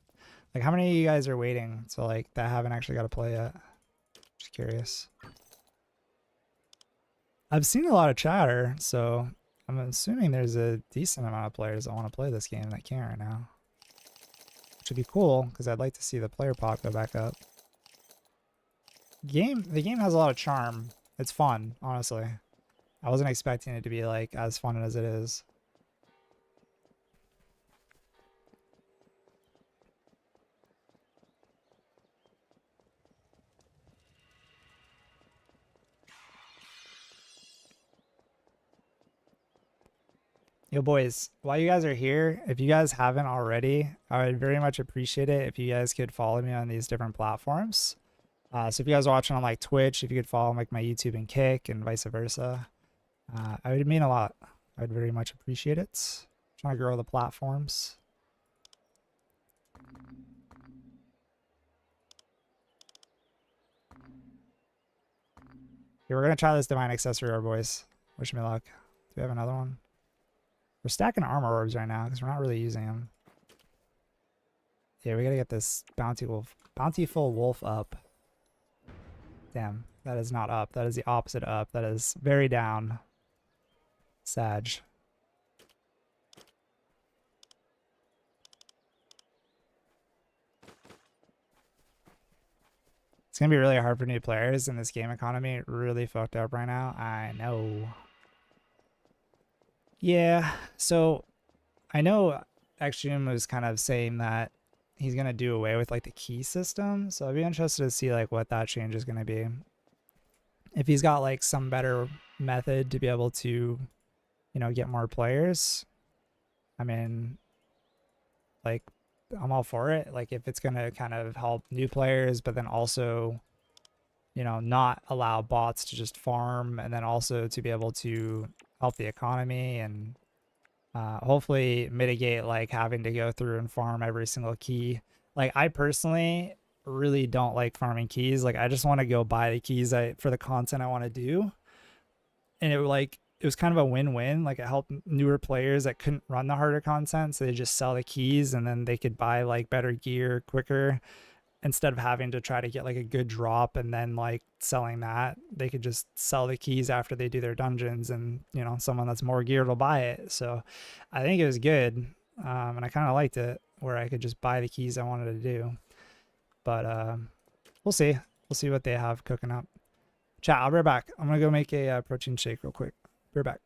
Like, how many of you guys are waiting to like that haven't actually got to play yet? Just curious. I've seen a lot of chatter, so I'm assuming there's a decent amount of players that want to play this game that can't right now. which would be cool because I'd like to see the player pop go back up. The game has a lot of charm. It's fun, honestly. I wasn't expecting it to be like as fun as it is. Yo, boys, while you guys are here, if you guys haven't already, I would very much appreciate it if you guys could follow me on these different platforms. So if you guys are watching on like Twitch, if you could follow like my YouTube and Kick and vice versa, I would mean a lot. I'd very much appreciate it. Trying to grow the platforms. Okay, we're gonna try this divine accessory orb, boys. Wish me luck. Do we have another one? We're stacking armor orbs right now because we're not really using them. Yeah, we gotta get this bountiful wolf up. Damn, that is not up. That is the opposite up. That is very down. Sag. It's gonna be really hard for new players in this game economy. Really fucked up right now. I know. Yeah, so I know Extreme was kind of saying that he's gonna do away with like the key system. So I'd be interested to see like what that change is gonna be. If he's got like some better method to be able to, you know, get more players. I mean, like I'm all for it. Like if it's gonna kind of help new players, but then also, you know, not allow bots to just farm, and then also to be able to help the economy and hopefully mitigate like having to go through and farm every single key. Like I personally really don't like farming keys. Like I just want to go buy the keys for the content I want to do. And it was kind of a win-win. Like it helped newer players that couldn't run the harder content, so they just sell the keys and then they could buy like better gear quicker. Instead of having to try to get like a good drop and then like selling that, they could just sell the keys after they do their dungeons, and you know, someone that's more geared will buy it. So I think it was good, and I kind of liked it where I could just buy the keys I wanted to do. But we'll see what they have cooking up. Chat, I'll be right back. I'm gonna go make a protein shake real quick. Be right back.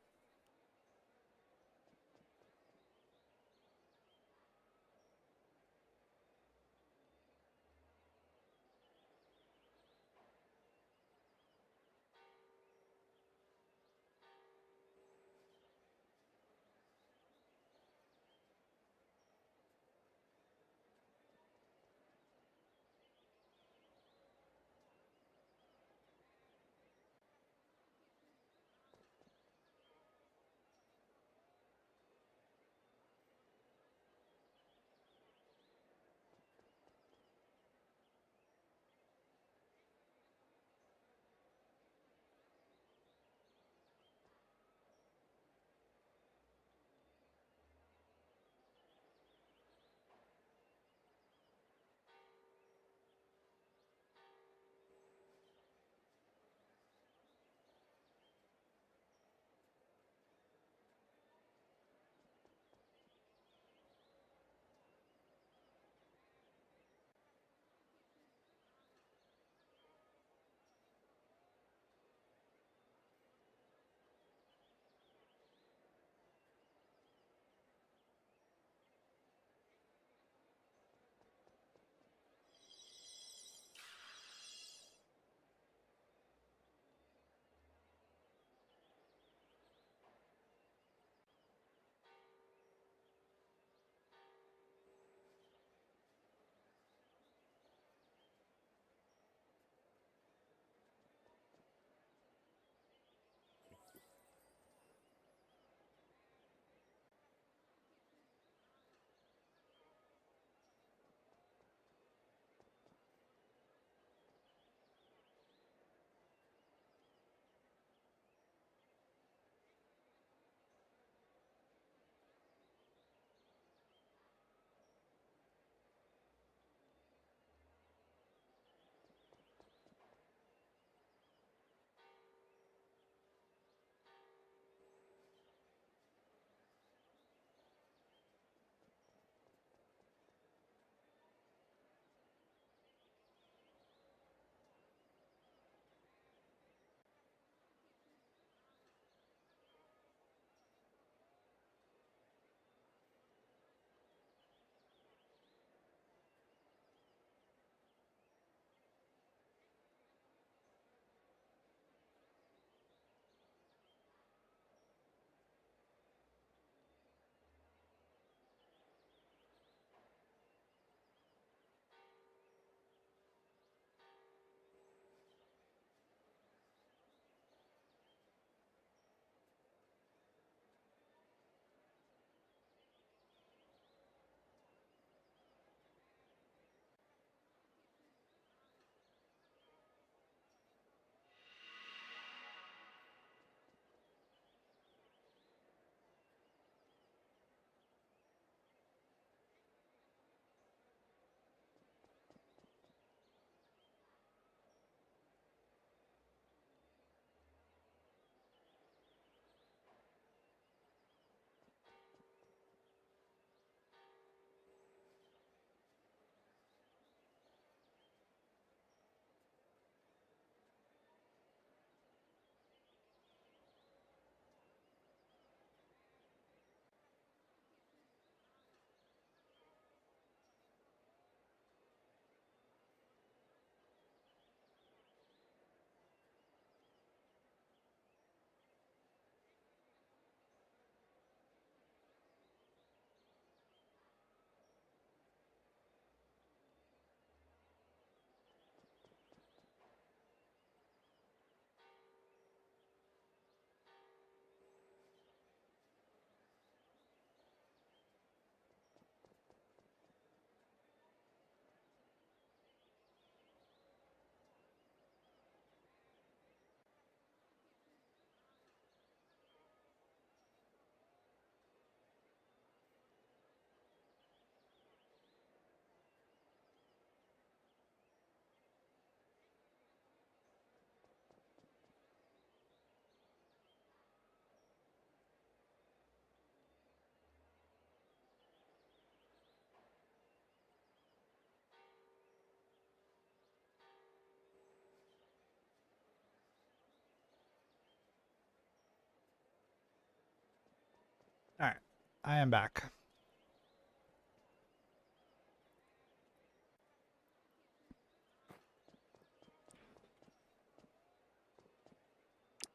I am back.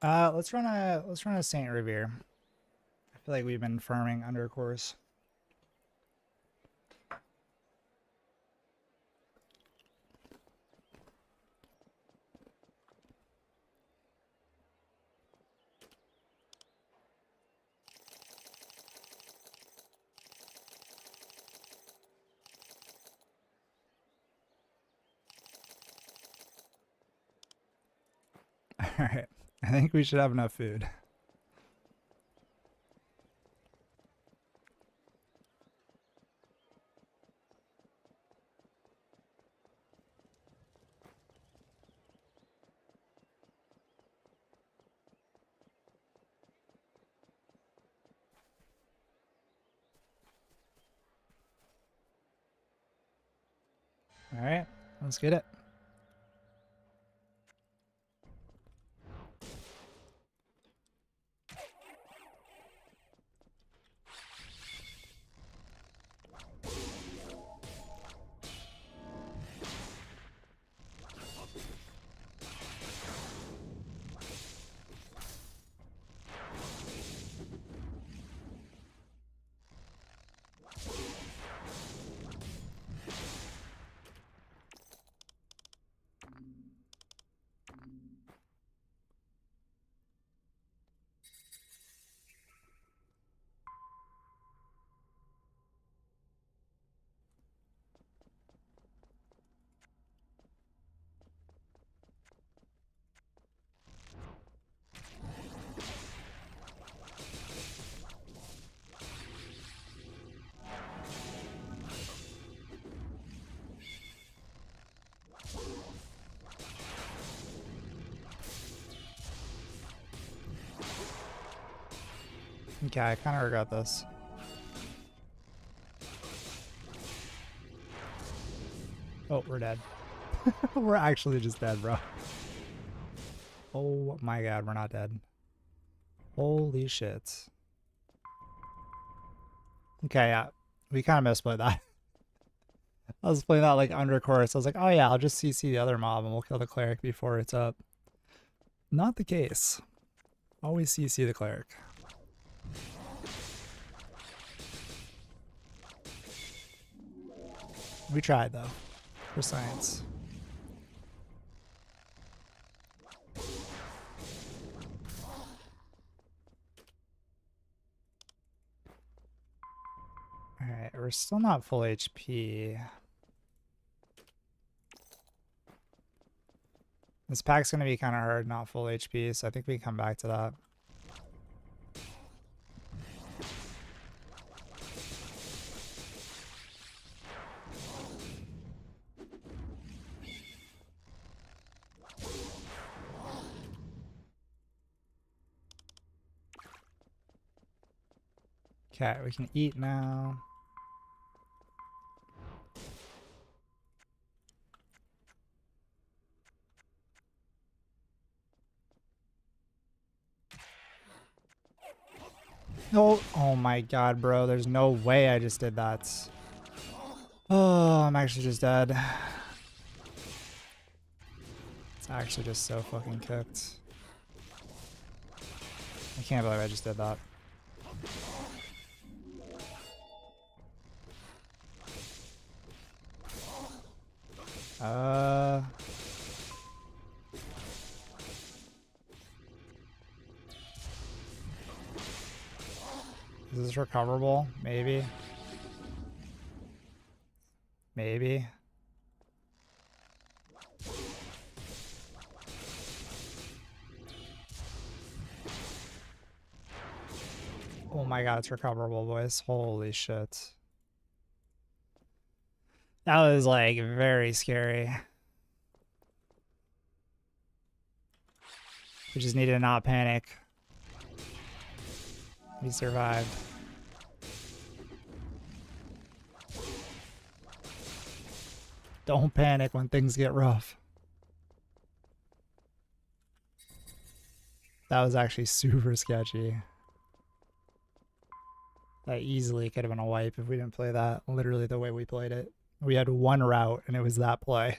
Let's run a Saint Revere. I feel like we've been farming under course. Alright, I think we should have enough food. Alright, let's get it. Okay, I kind of regret this. Oh, we're dead. We're actually just dead, bro. Oh my god, we're not dead. Holy shit. Okay, yeah. We kind of misplayed that. I was playing that like under course. I was like, oh yeah, I'll just CC the other mob and we'll kill the cleric before it's up. Not the case. Always CC the cleric. We tried though, for science. Alright, we're still not full HP. This pack's gonna be kind of hard, not full HP, so I think we can come back to that. Okay, we can eat now. No, oh my god, bro. There's no way I just did that. Oh, I'm actually just dead. It's actually just so fucking cooked. I can't believe I just did that. Is this recoverable? Maybe. Maybe. Oh my god, it's recoverable, boys. Holy shit. That was like very scary. We just need to not panic. We survived. Don't panic when things get rough. That was actually super sketchy. That easily could have been a wipe if we didn't play that literally the way we played it. We had one route and it was that play.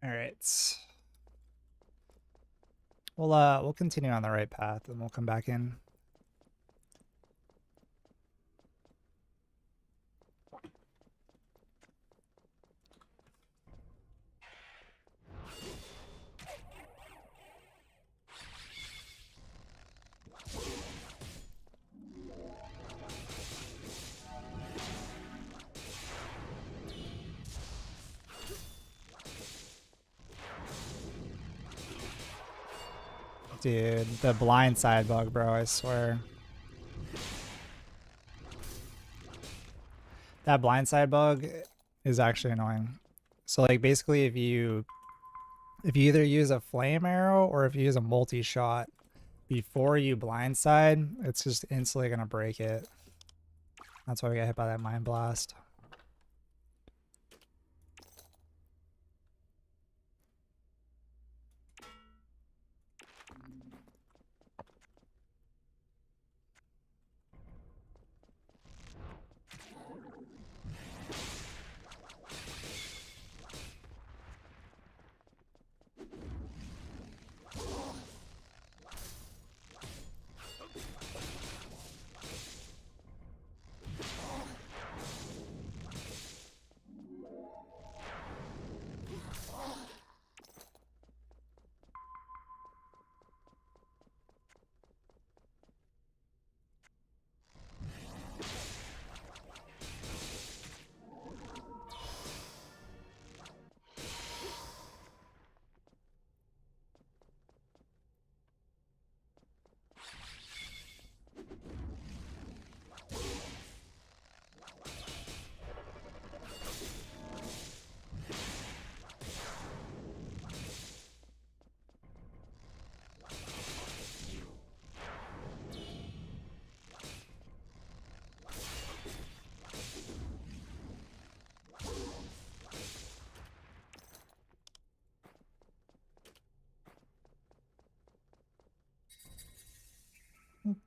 All right. We'll continue on the right path and we'll come back in. Dude, the blind side bug, bro, I swear. That blind side bug is actually annoying. So like basically if you either use a flame arrow or if you use a multi-shot before you blindside, it's just instantly gonna break it. That's why we got hit by that mind blast.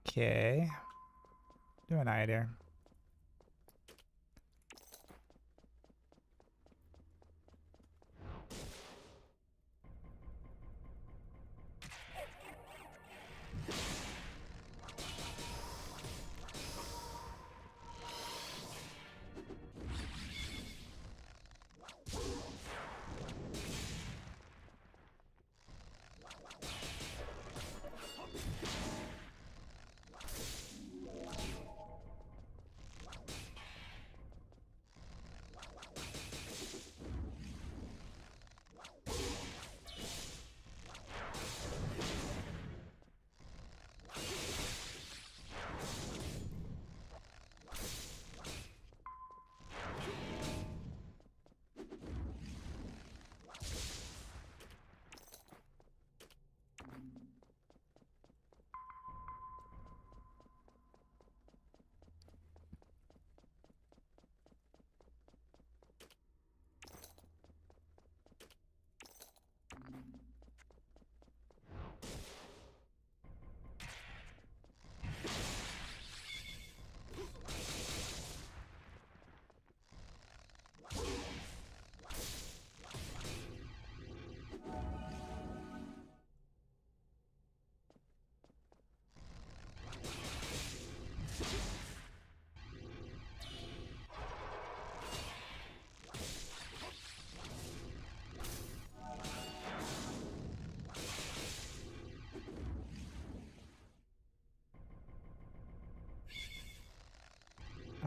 Okay. Doing alright here.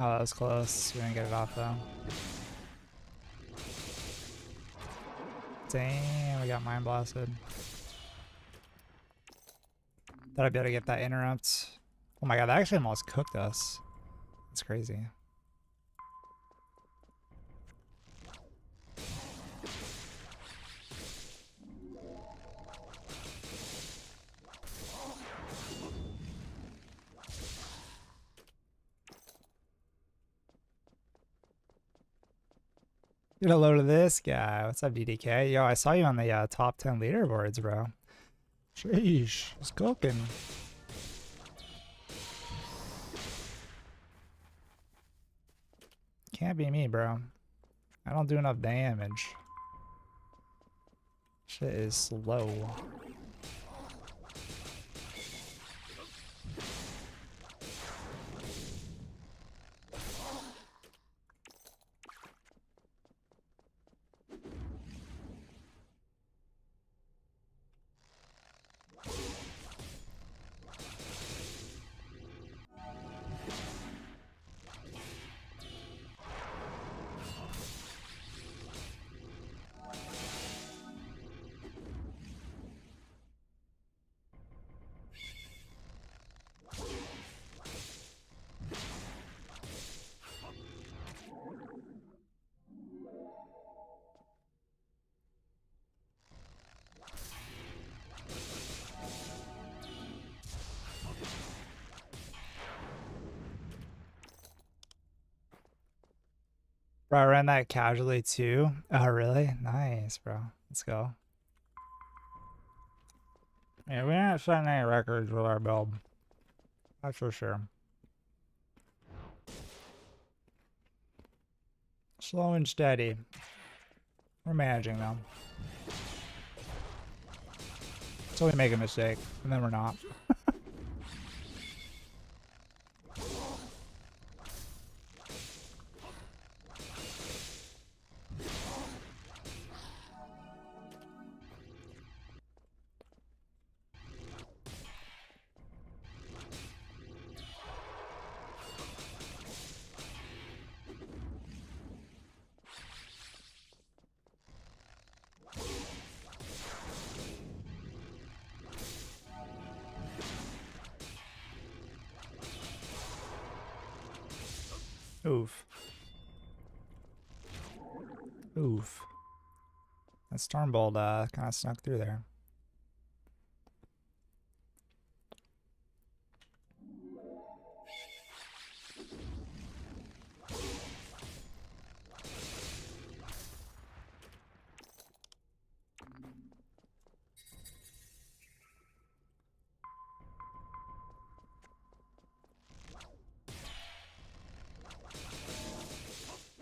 Oh, that was close. We didn't get it off though. Damn, we got mind blasted. Thought I'd be able to get that interrupt. Oh my god, that actually almost cooked us. That's crazy. Get a load of this guy. What's up, DDK? Yo, I saw you on the top 10 leaderboards, bro. Sheesh, it's cooking. Can't be me, bro. I don't do enough damage. Shit is slow. Bro, I ran that casually too. Oh, really? Nice, bro. Let's go. Yeah, we aren't setting any records with our build. That's for sure. Slow and steady. We're managing them. So we make a mistake, and then we're not. Oof. Oof. That Stormbolt kind of snuck through there.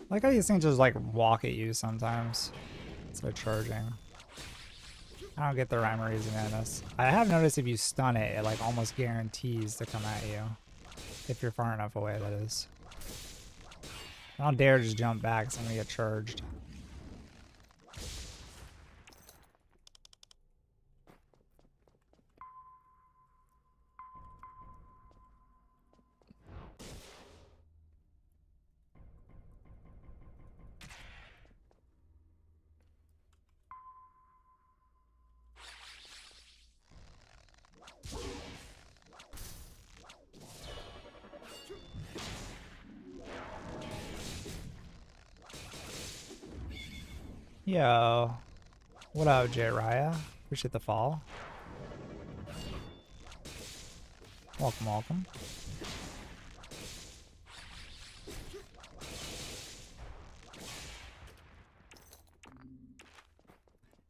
I like how these things just like walk at you sometimes instead of charging. I don't get the rhyme or reason in this. I have noticed if you stun it, it like almost guarantees to come at you. If you're far enough away, that is. I don't dare just jump back because I'm gonna get charged. Yo, what up, Jiraiya? Appreciate the fall. Welcome, welcome.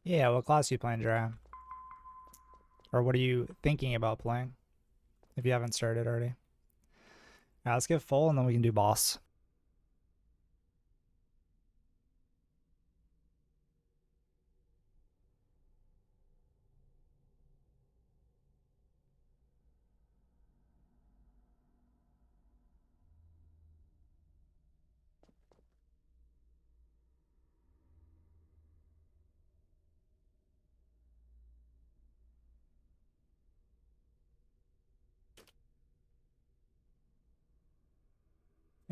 Yeah, what class are you playing, Jiraiya? Or what are you thinking about playing? If you haven't started already. Alright, let's get full and then we can do boss.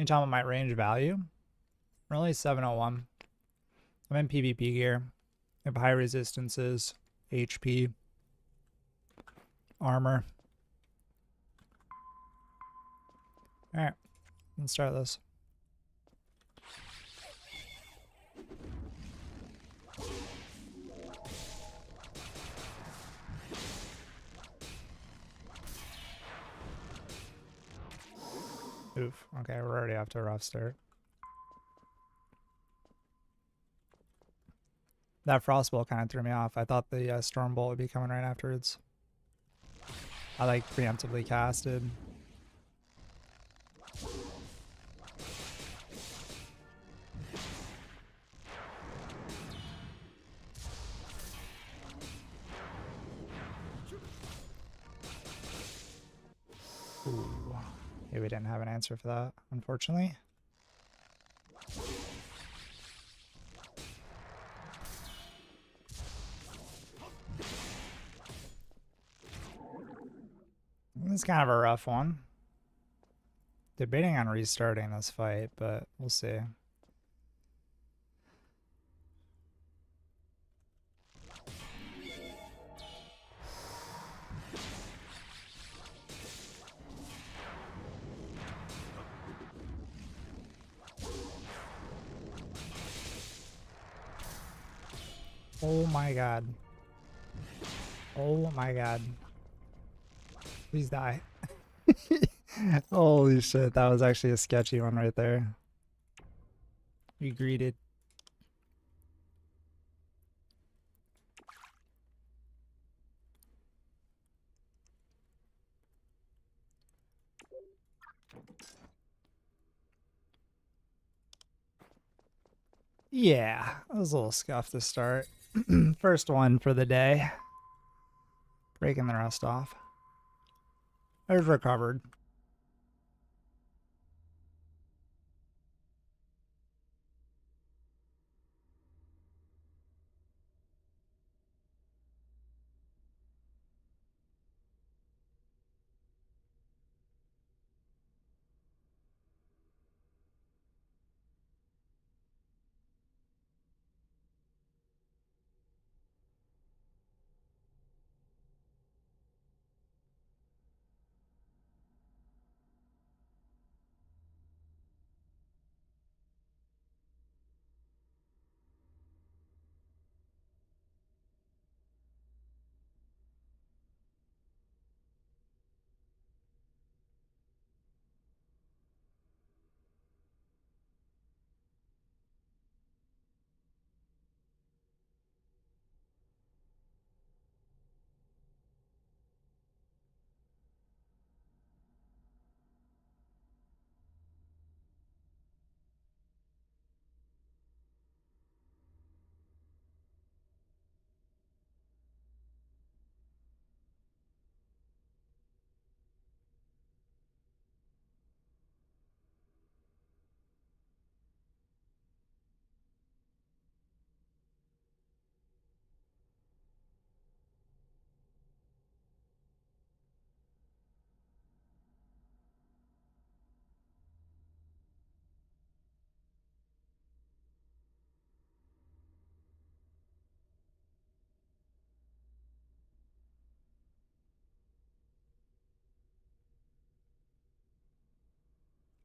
Anytime I might range value. Really 701. I'm in PvP gear. I have high resistances, HP, armor. Alright, let's start this. Oof, okay, we're already off to a rough start. That Frostbolt kind of threw me off. I thought the Stormbolt would be coming right afterwards. I like preemptively casted. Ooh. Yeah, we didn't have an answer for that, unfortunately. This is kind of a rough one. Debating on restarting this fight, but we'll see. Oh my god. Oh my god. Please die. Holy shit, that was actually a sketchy one right there. We greeted. Yeah, it was a little scuffed to start. First one for the day. Breaking the rest off. There's recovered.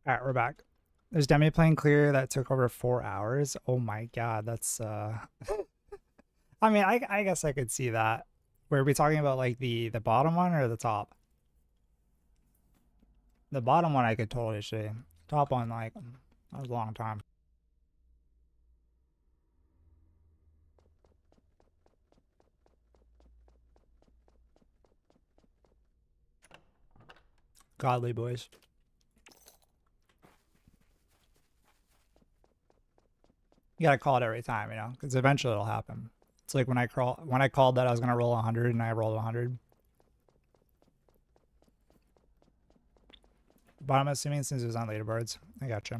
Alright, we're back. There's demi plane clear that took over 4 hours. Oh my god, that's I mean, I guess I could see that. Were we talking about like the bottom one or the top? The bottom one I could totally see. Top one, like, that was a long time. Godly boys. You gotta call it every time, you know, because eventually it'll happen. It's like when I called that I was gonna roll 100 and I rolled 100. But I'm assuming since it was on leaderboards, I gotcha.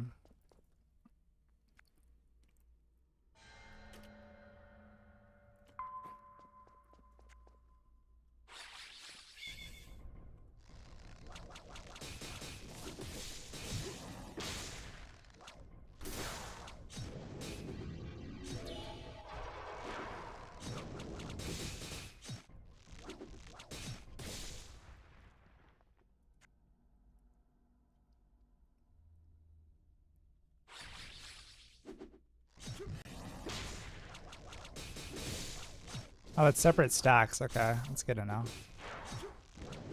Oh, it's separate stacks. Okay, that's good to know.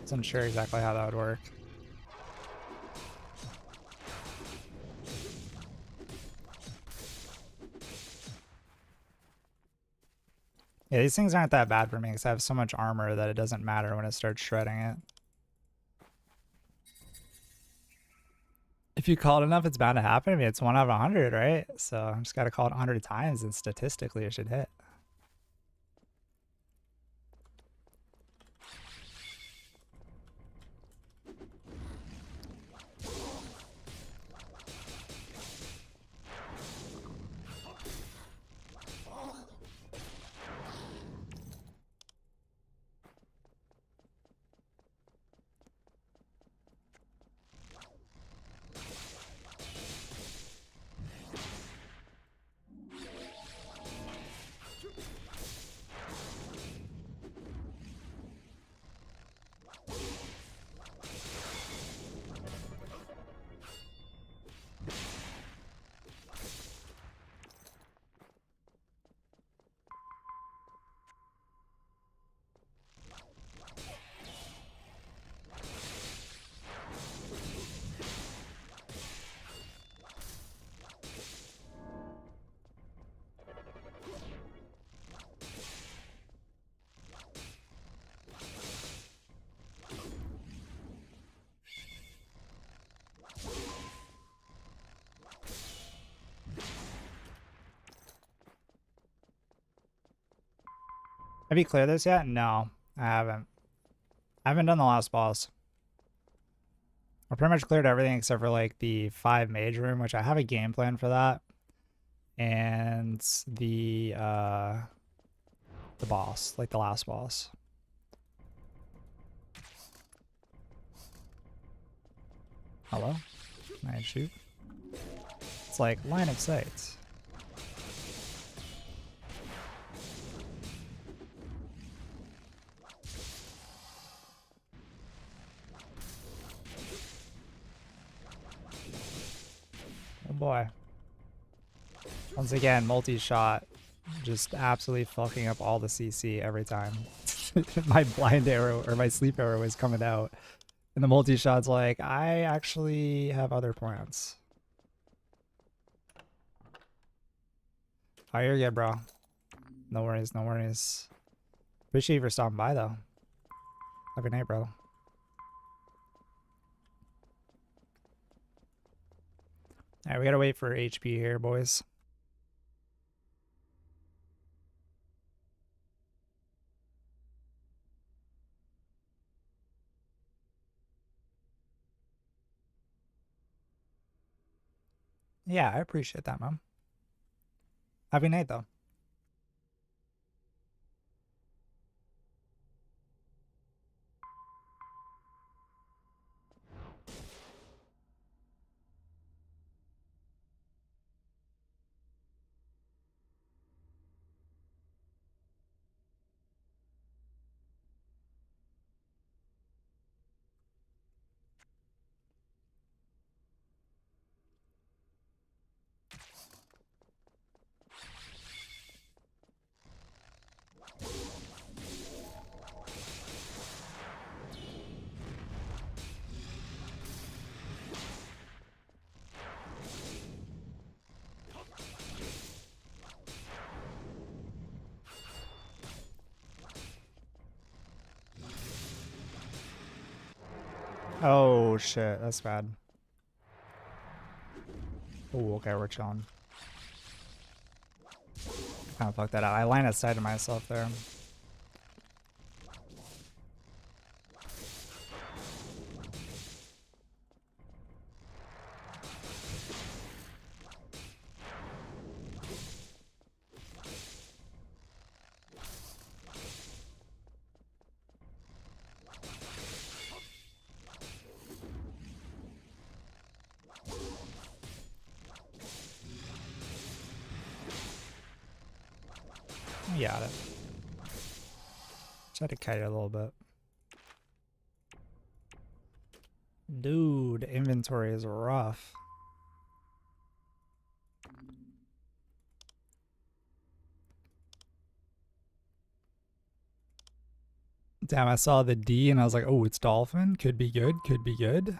Wasn't sure exactly how that would work. Yeah, these things aren't that bad for me because I have so much armor that it doesn't matter when it starts shredding it. If you call it enough, it's bound to happen. I mean, it's 1 out of 100, right? So I just got to call it 100 times and statistically it should hit. Have you cleared this yet? No, I haven't. I haven't done the last boss. I pretty much cleared everything except for like the 5 mage room, which I have a game plan for that. And the boss, like the last boss. Hello? Can I shoot? It's like line of sight. Oh boy. Once again, multi-shot. Just absolutely fucking up all the CC every time. My blind arrow or my sleep arrow is coming out. And the multi-shot's like, I actually have other plans. Oh, you're good, bro. No worries, no worries. Appreciate you for stopping by, though. Have a good night, bro. Alright, we gotta wait for HP here, boys. Yeah, I appreciate that, Mom. Have a good night, though. Oh, shit. That's bad. Oh, okay, we're chilling. Kind of fucked that out. I line of sight to myself there. You got it. Try to kite it a little bit. Dude, inventory is rough. Damn, I saw the D and I was like, oh, it's dolphin. Could be good. Could be good.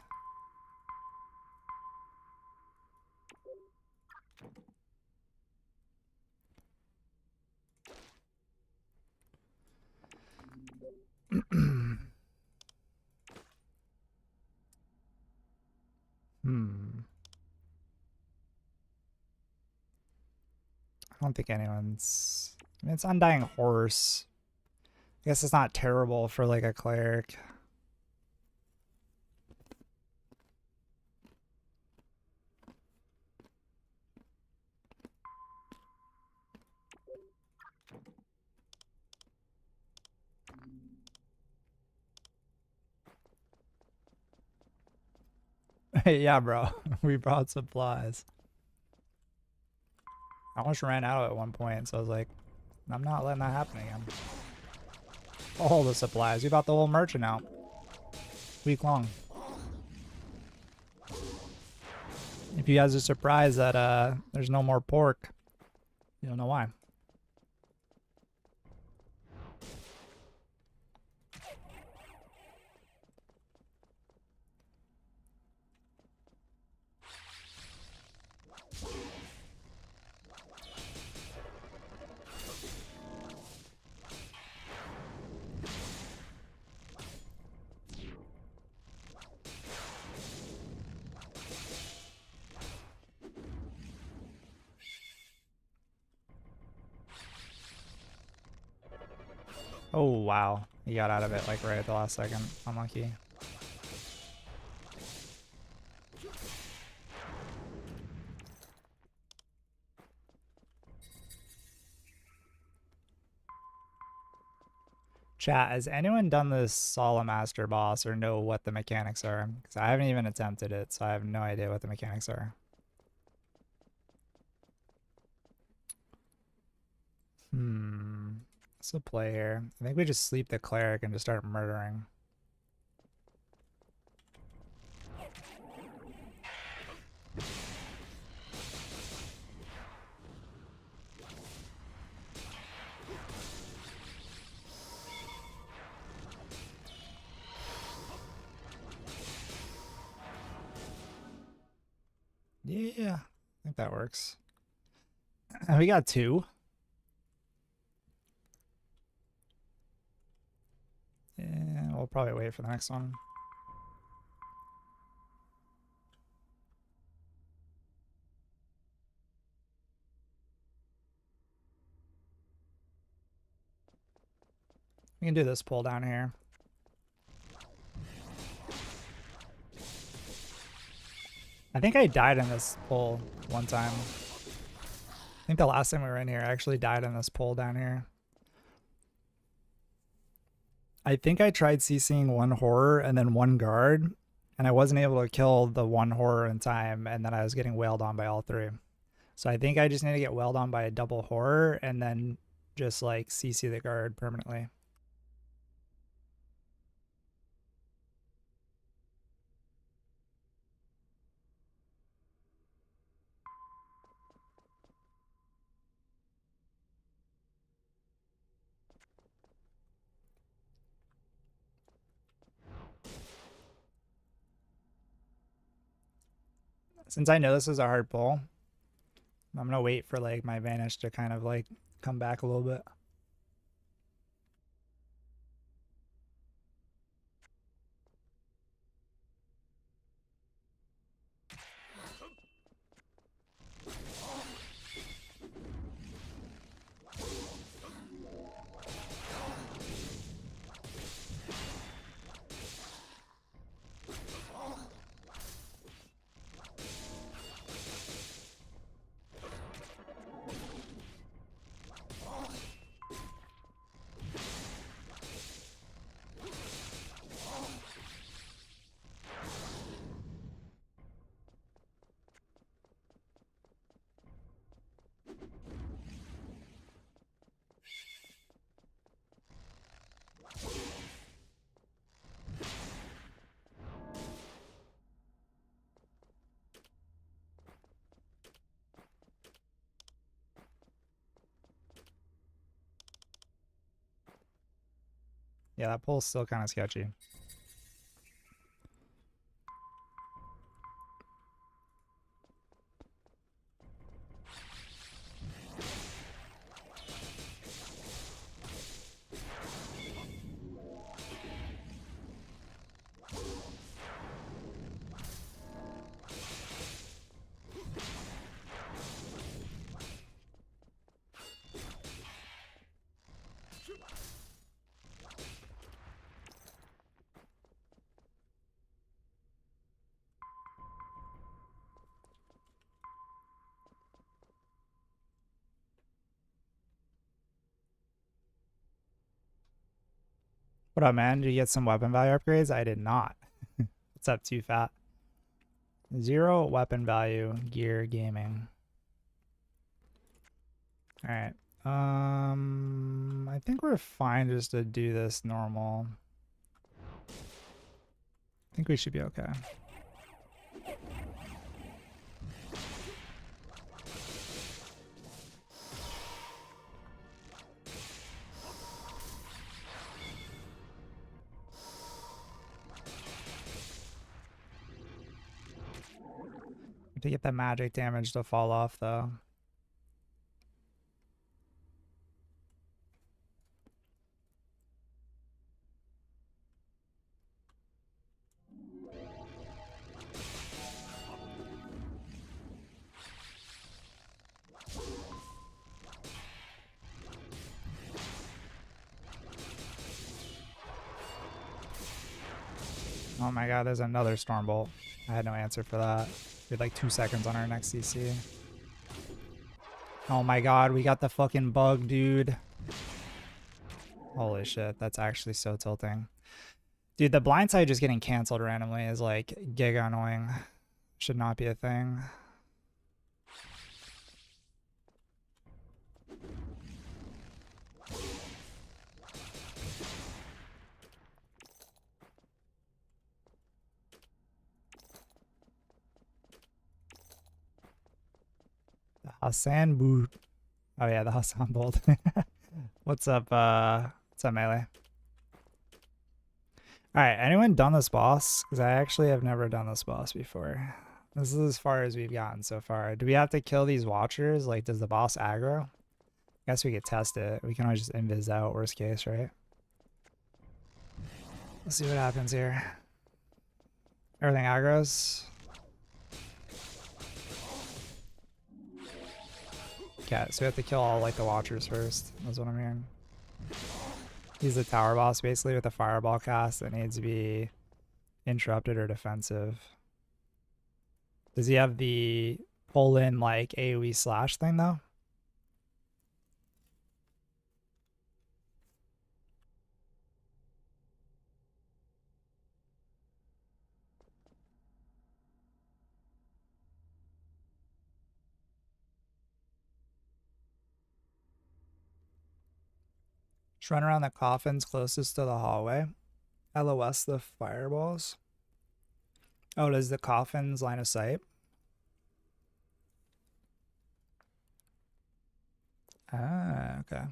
I don't think anyone's... I mean, it's Undying Horse. I guess it's not terrible for like a cleric. Yeah, bro. We brought supplies. I almost ran out at one point, so I was like, I'm not letting that happen again. All the supplies. We bought the whole merchant out. Week long. If you guys are surprised that there's no more pork, you don't know why. Oh, wow. He got out of it like right at the last second. Unlucky. Chat, has anyone done this Solemn Master boss or know what the mechanics are? Because I haven't even attempted it, so I have no idea what the mechanics are. What's the play here? I think we just sleep the cleric and just start murdering. Yeah, I think that works. We got 2. Yeah, we'll probably wait for the next one. We can do this pull down here. I think I died in this pull one time. I think the last time we were in here, I actually died in this pull down here. I think I tried CCing one horror and then one guard, and I wasn't able to kill the one horror in time, and then I was getting wailed on by all 3. So I think I just need to get wailed on by a double horror and then just like CC the guard permanently. Since I know this is a hard pull, I'm gonna wait for like my vanish to kind of like come back a little bit. Yeah, that pole's still kind of sketchy. What up, man? Did you get some weapon value upgrades? I did not. What's up, Too Fat? 0 weapon value gear gaming. All right. I think we're fine just to do this normal. I think we should be okay. To get that magic damage to fall off, though. Oh my god, there's another Stormbolt. I had no answer for that. We had like 2 seconds on our next CC. Oh my god, we got the fucking bug, dude. Holy shit, that's actually so tilting. Dude, the blindside just getting canceled randomly is like giga annoying. Should not be a thing. The Hassan boot. Oh yeah, the Hassan bolt. What's up, Melee? Alright, anyone done this boss? Because I actually have never done this boss before. This is as far as we've gotten so far. Do we have to kill these watchers? Like, does the boss aggro? I guess we could test it. We can always just invis out, worst case, right? Let's see what happens here. Everything aggros. Okay, so we have to kill all like the watchers first. That's what I'm hearing. He's the tower boss basically with a fireball cast that needs to be interrupted or defensive. Does he have the pull in like AoE slash thing though? Just run around the coffins closest to the hallway. LOS the fireballs. Oh, does the coffins line of sight? Ah, okay.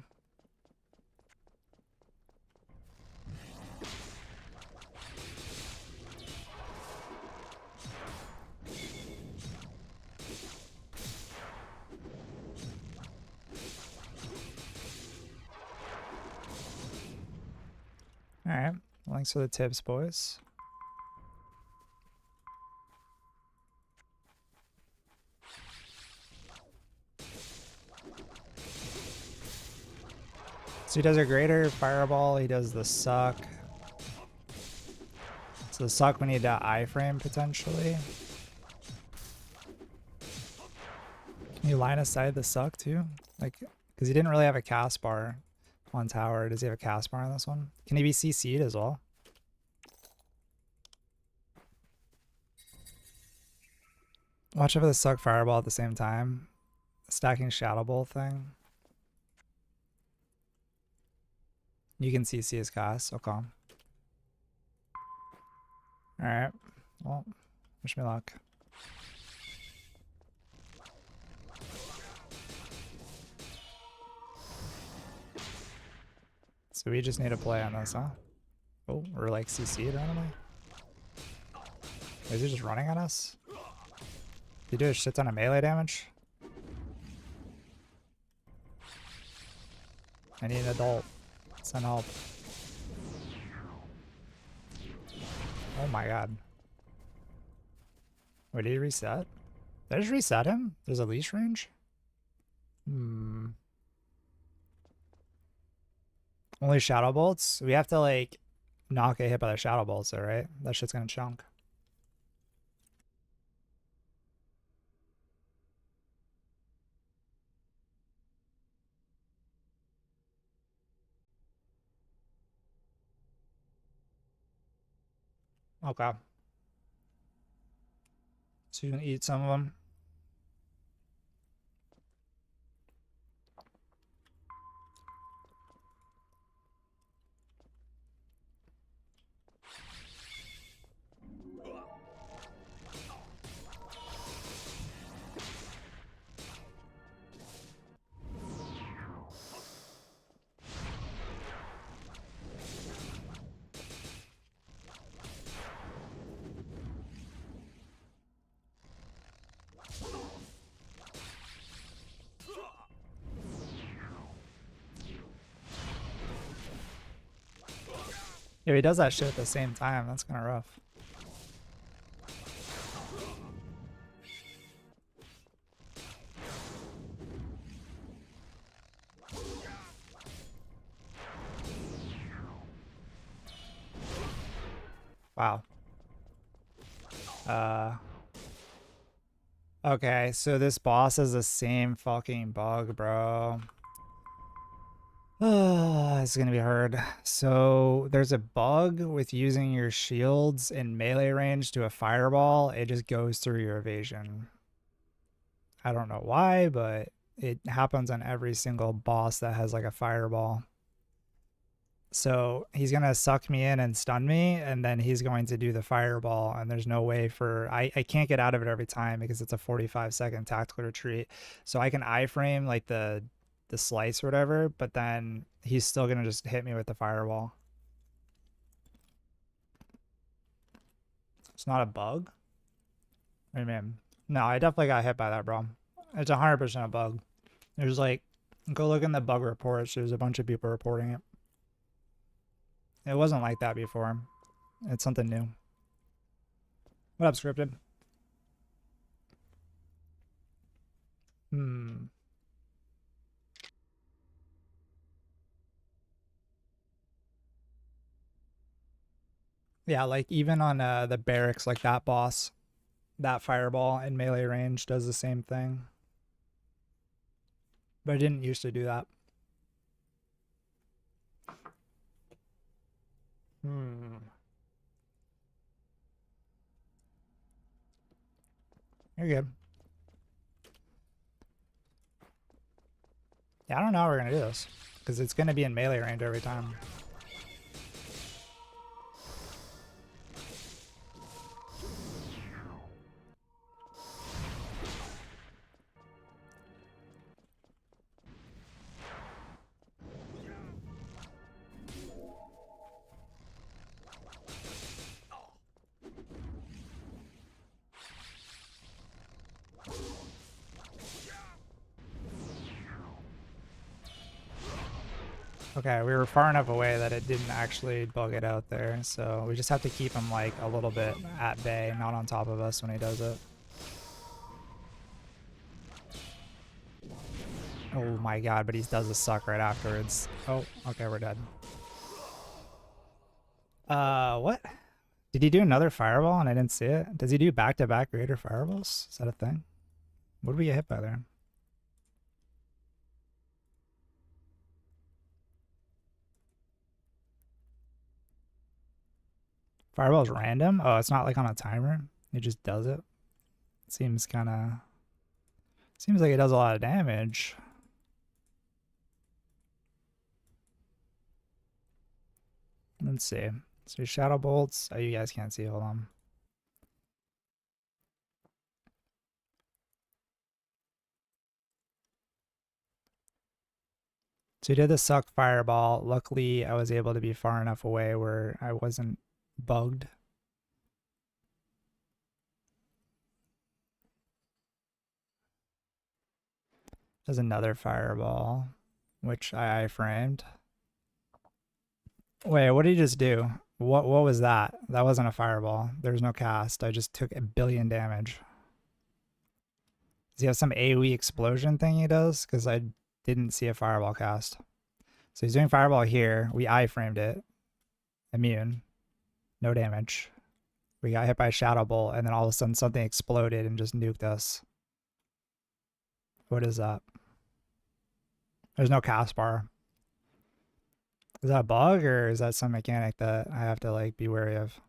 Alright, thanks for the tips, boys. So he does a greater fireball, he does the suck. So the suck we need to iframe potentially. Can you line aside the suck too? Like, because he didn't really have a cast bar on tower. Does he have a cast bar on this one? Can he be CC'd as well? Watch out for the suck fireball at the same time. Stacking Shadow Bolt thing. You can CC his cast. Okay. Alright. Well, wish me luck. So we just need to play on this, huh? slow or like CC'd randomly? Is he just running at us? Did he do a shit ton of melee damage? I need an adult. Send help. Oh my god. Wait, did he reset? Did I just reset him? There's a leash range? Only shadow bolts? We have to like not get hit by the shadow bolts though, right? That shit's gonna chunk. Okay. So you can eat some of them. Yeah, he does that shit at the same time. That's kind of rough. Wow. Okay, so this boss has the same fucking bug, bro. It's gonna be hard. So there's a bug with using your shields in melee range to a fireball. It just goes through your evasion. I don't know why, but it happens on every single boss that has like a fireball. So he's gonna suck me in and stun me, and then he's going to do the fireball, and there's no way for I can't get out of it every time because it's a 45-second tactical retreat. So I can iframe like the slice or whatever, but then he's still gonna just hit me with the fireball. It's not a bug? I mean, no, I definitely got hit by that, bro. It's 100% a bug. There's like, go look in the bug reports. There's a bunch of people reporting it. It wasn't like that before. It's something new. What up, Scripted? Yeah, like even on the barracks, like that boss, that fireball in melee range does the same thing. But I didn't used to do that. You're good. Yeah, I don't know how we're gonna do this because it's gonna be in melee range every time. Okay, we were far enough away that it didn't actually bug it out there, so we just have to keep him like a little bit at bay, not on top of us when he does it. Oh my god, but he does a suck right afterwards. Oh, okay, we're dead. What? Did he do another fireball and I didn't see it? Does he do back-to-back greater fireballs? Is that a thing? What did we get hit by there? Fireball's random? Oh, it's not like on a timer? It just does it? Seems kind of... Seems like it does a lot of damage. Let's see. So shadow bolts. Oh, you guys can't see. Hold on. So he did the suck fireball. Luckily, I was able to be far enough away where I wasn't bugged. There's another fireball, which I framed. Wait, what did he just do? What was that? That wasn't a fireball. There's no cast. I just took 1 billion damage. Does he have some AoE explosion thing he does? Because I didn't see a fireball cast. So he's doing fireball here. We iframed it. Immune. No damage. We got hit by a shadow bolt, and then all of a sudden something exploded and just nuked us. What is that? There's no cast bar. Is that a bug, or is that some mechanic that I have to like be wary of?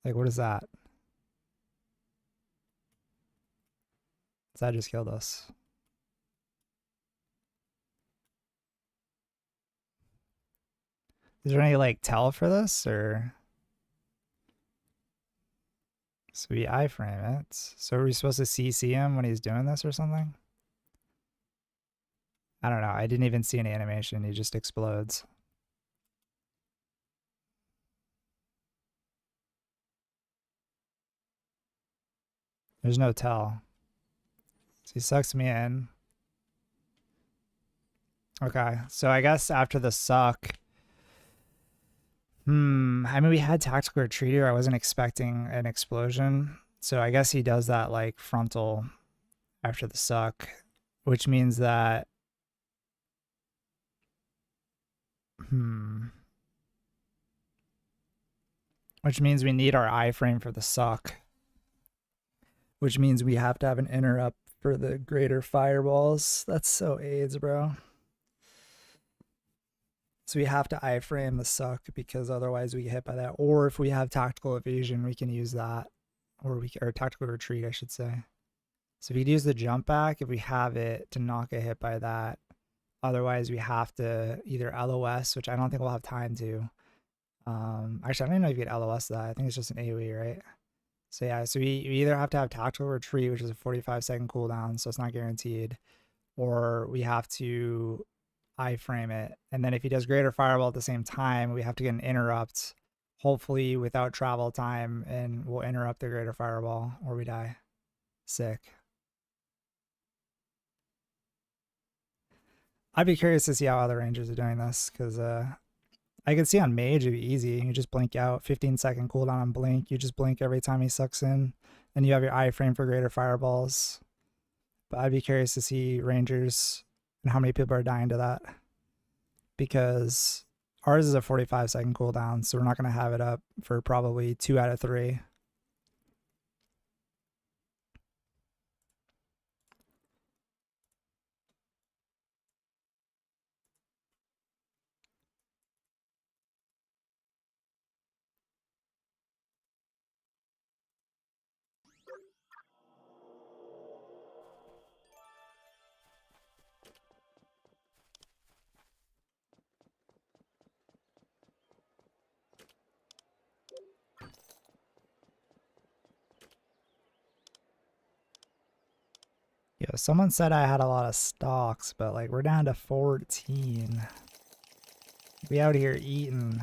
Like, what is that? That just killed us. Is there any like tell for this, or? So we iframe it. So are we supposed to CC him when he's doing this or something? I don't know. I didn't even see any animation. He just explodes. There's no tell. So he sucks me in. Okay. So I guess after the suck. I mean, we had tactical retreat here. I wasn't expecting an explosion. So I guess he does that like frontal after the suck, which means that which means we need our iframe for the suck. Which means we have to have an interrupt for the greater fireballs. That's so AIDS, bro. So we have to iframe the suck because otherwise we get hit by that. Or if we have tactical evasion, we can use that. Or tactical retreat, I should say. So if we use the jump back, if we have it, to not get hit by that. Otherwise, we have to either LOS, which I don't think we'll have time to. Actually, I don't even know if you get LOS that. I think it's just an AoE, right? So yeah, so we either have to have tactical retreat, which is a 45-second cooldown, so it's not guaranteed, or we have to iframe it. And then if he does greater fireball at the same time, we have to get an interrupt, hopefully without travel time, and we'll interrupt the greater fireball or we die. Sick. I'd be curious to see how other rangers are doing this, because I can see on mage it'd be easy. You just blink out, 15-second cooldown on blink. You just blink every time he sucks in, and you have your iframe for greater fireballs. But I'd be curious to see rangers and how many people are dying to that, because ours is a 45-second cooldown, so we're not going to have it up for probably 2 out of 3. Yo, someone said I had a lot of stocks, but like we're down to 14. We out here eating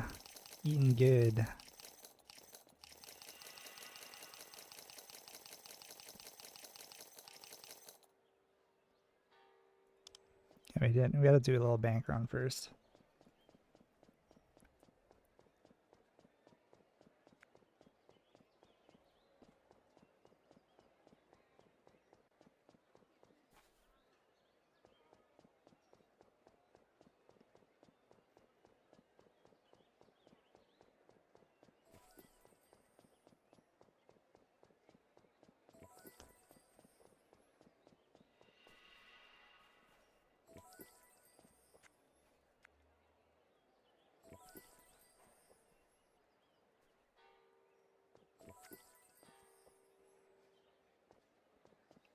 good. Yeah, we did. We gotta do a little bank run first.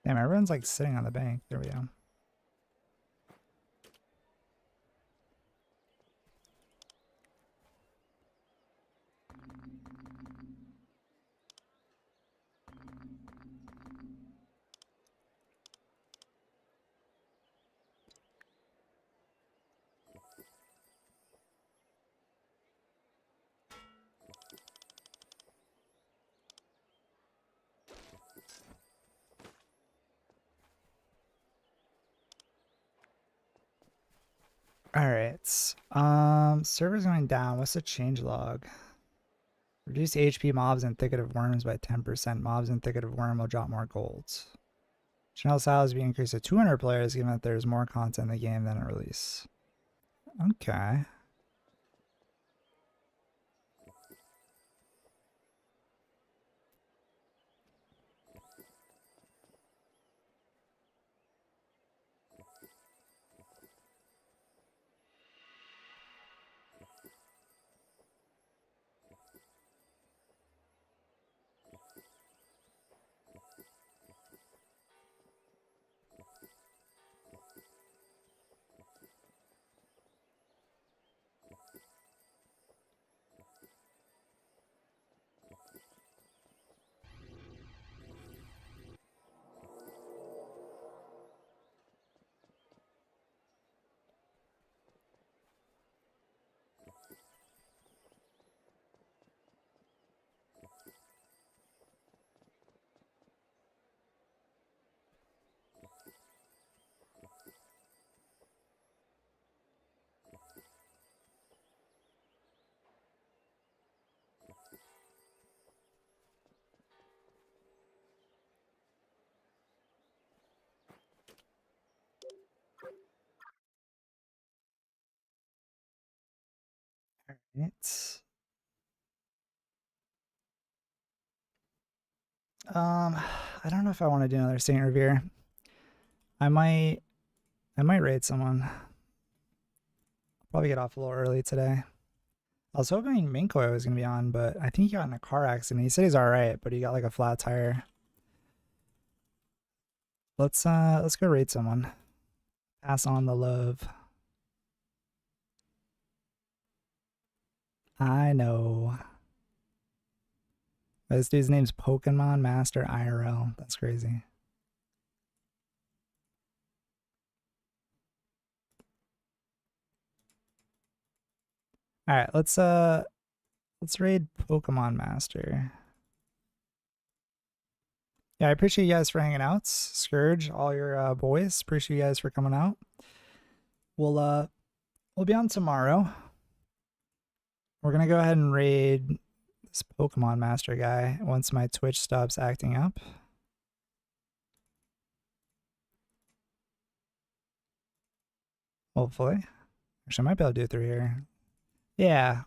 Damn, everyone's like sitting on the bank. There we go. All right. Server's going down. What's the change log? Reduce HP mobs and thicket of worms by 10%. Mobs and thicket of worm will drop more golds. Channel size will be increased to 200 players, given that there's more content in the game than at release. Okay. Right. I don't know if I want to do another Saint Revere. I might raid someone. I'll probably get off a little early today. I was hoping Minkoy was gonna be on, but I think he got in a car accident. He said he's alright, but he got like a flat tire. Let's go raid someone. Pass on the love. I know. This dude's name's Pokemon Master IRL. That's crazy. All right, let's raid Pokemon Master. Yeah, I appreciate you guys for hanging out. Scourge, all your boys. Appreciate you guys for coming out. We'll be on tomorrow. We're gonna go ahead and raid this Pokemon Master guy once my Twitch stops acting up. Hopefully. Actually, I might be able to do it through here. Yeah.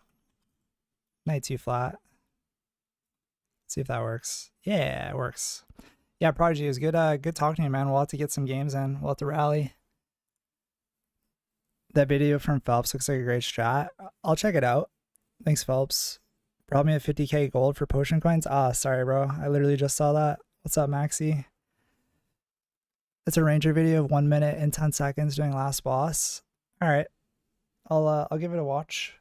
Night 2 flat. Let's see if that works. Yeah, it works. Yeah, Prodigy, it was good good talking to you, man. We'll have to get some games in. We'll have to rally. That video from Phelps looks like a great strat. I'll check it out. Thanks, Phelps. Brought me a 50k gold for potion coins. Ah, sorry, bro. I literally just saw that. What's up, Maxi? It's a ranger video of 1 minute and 10 seconds doing last boss. All right, I'll give it a watch.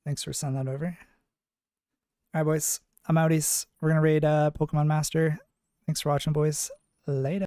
Thanks for sending that over. All right, boys. I'm outies. We're gonna raid Pokemon Master. Thanks for watching, boys. Later.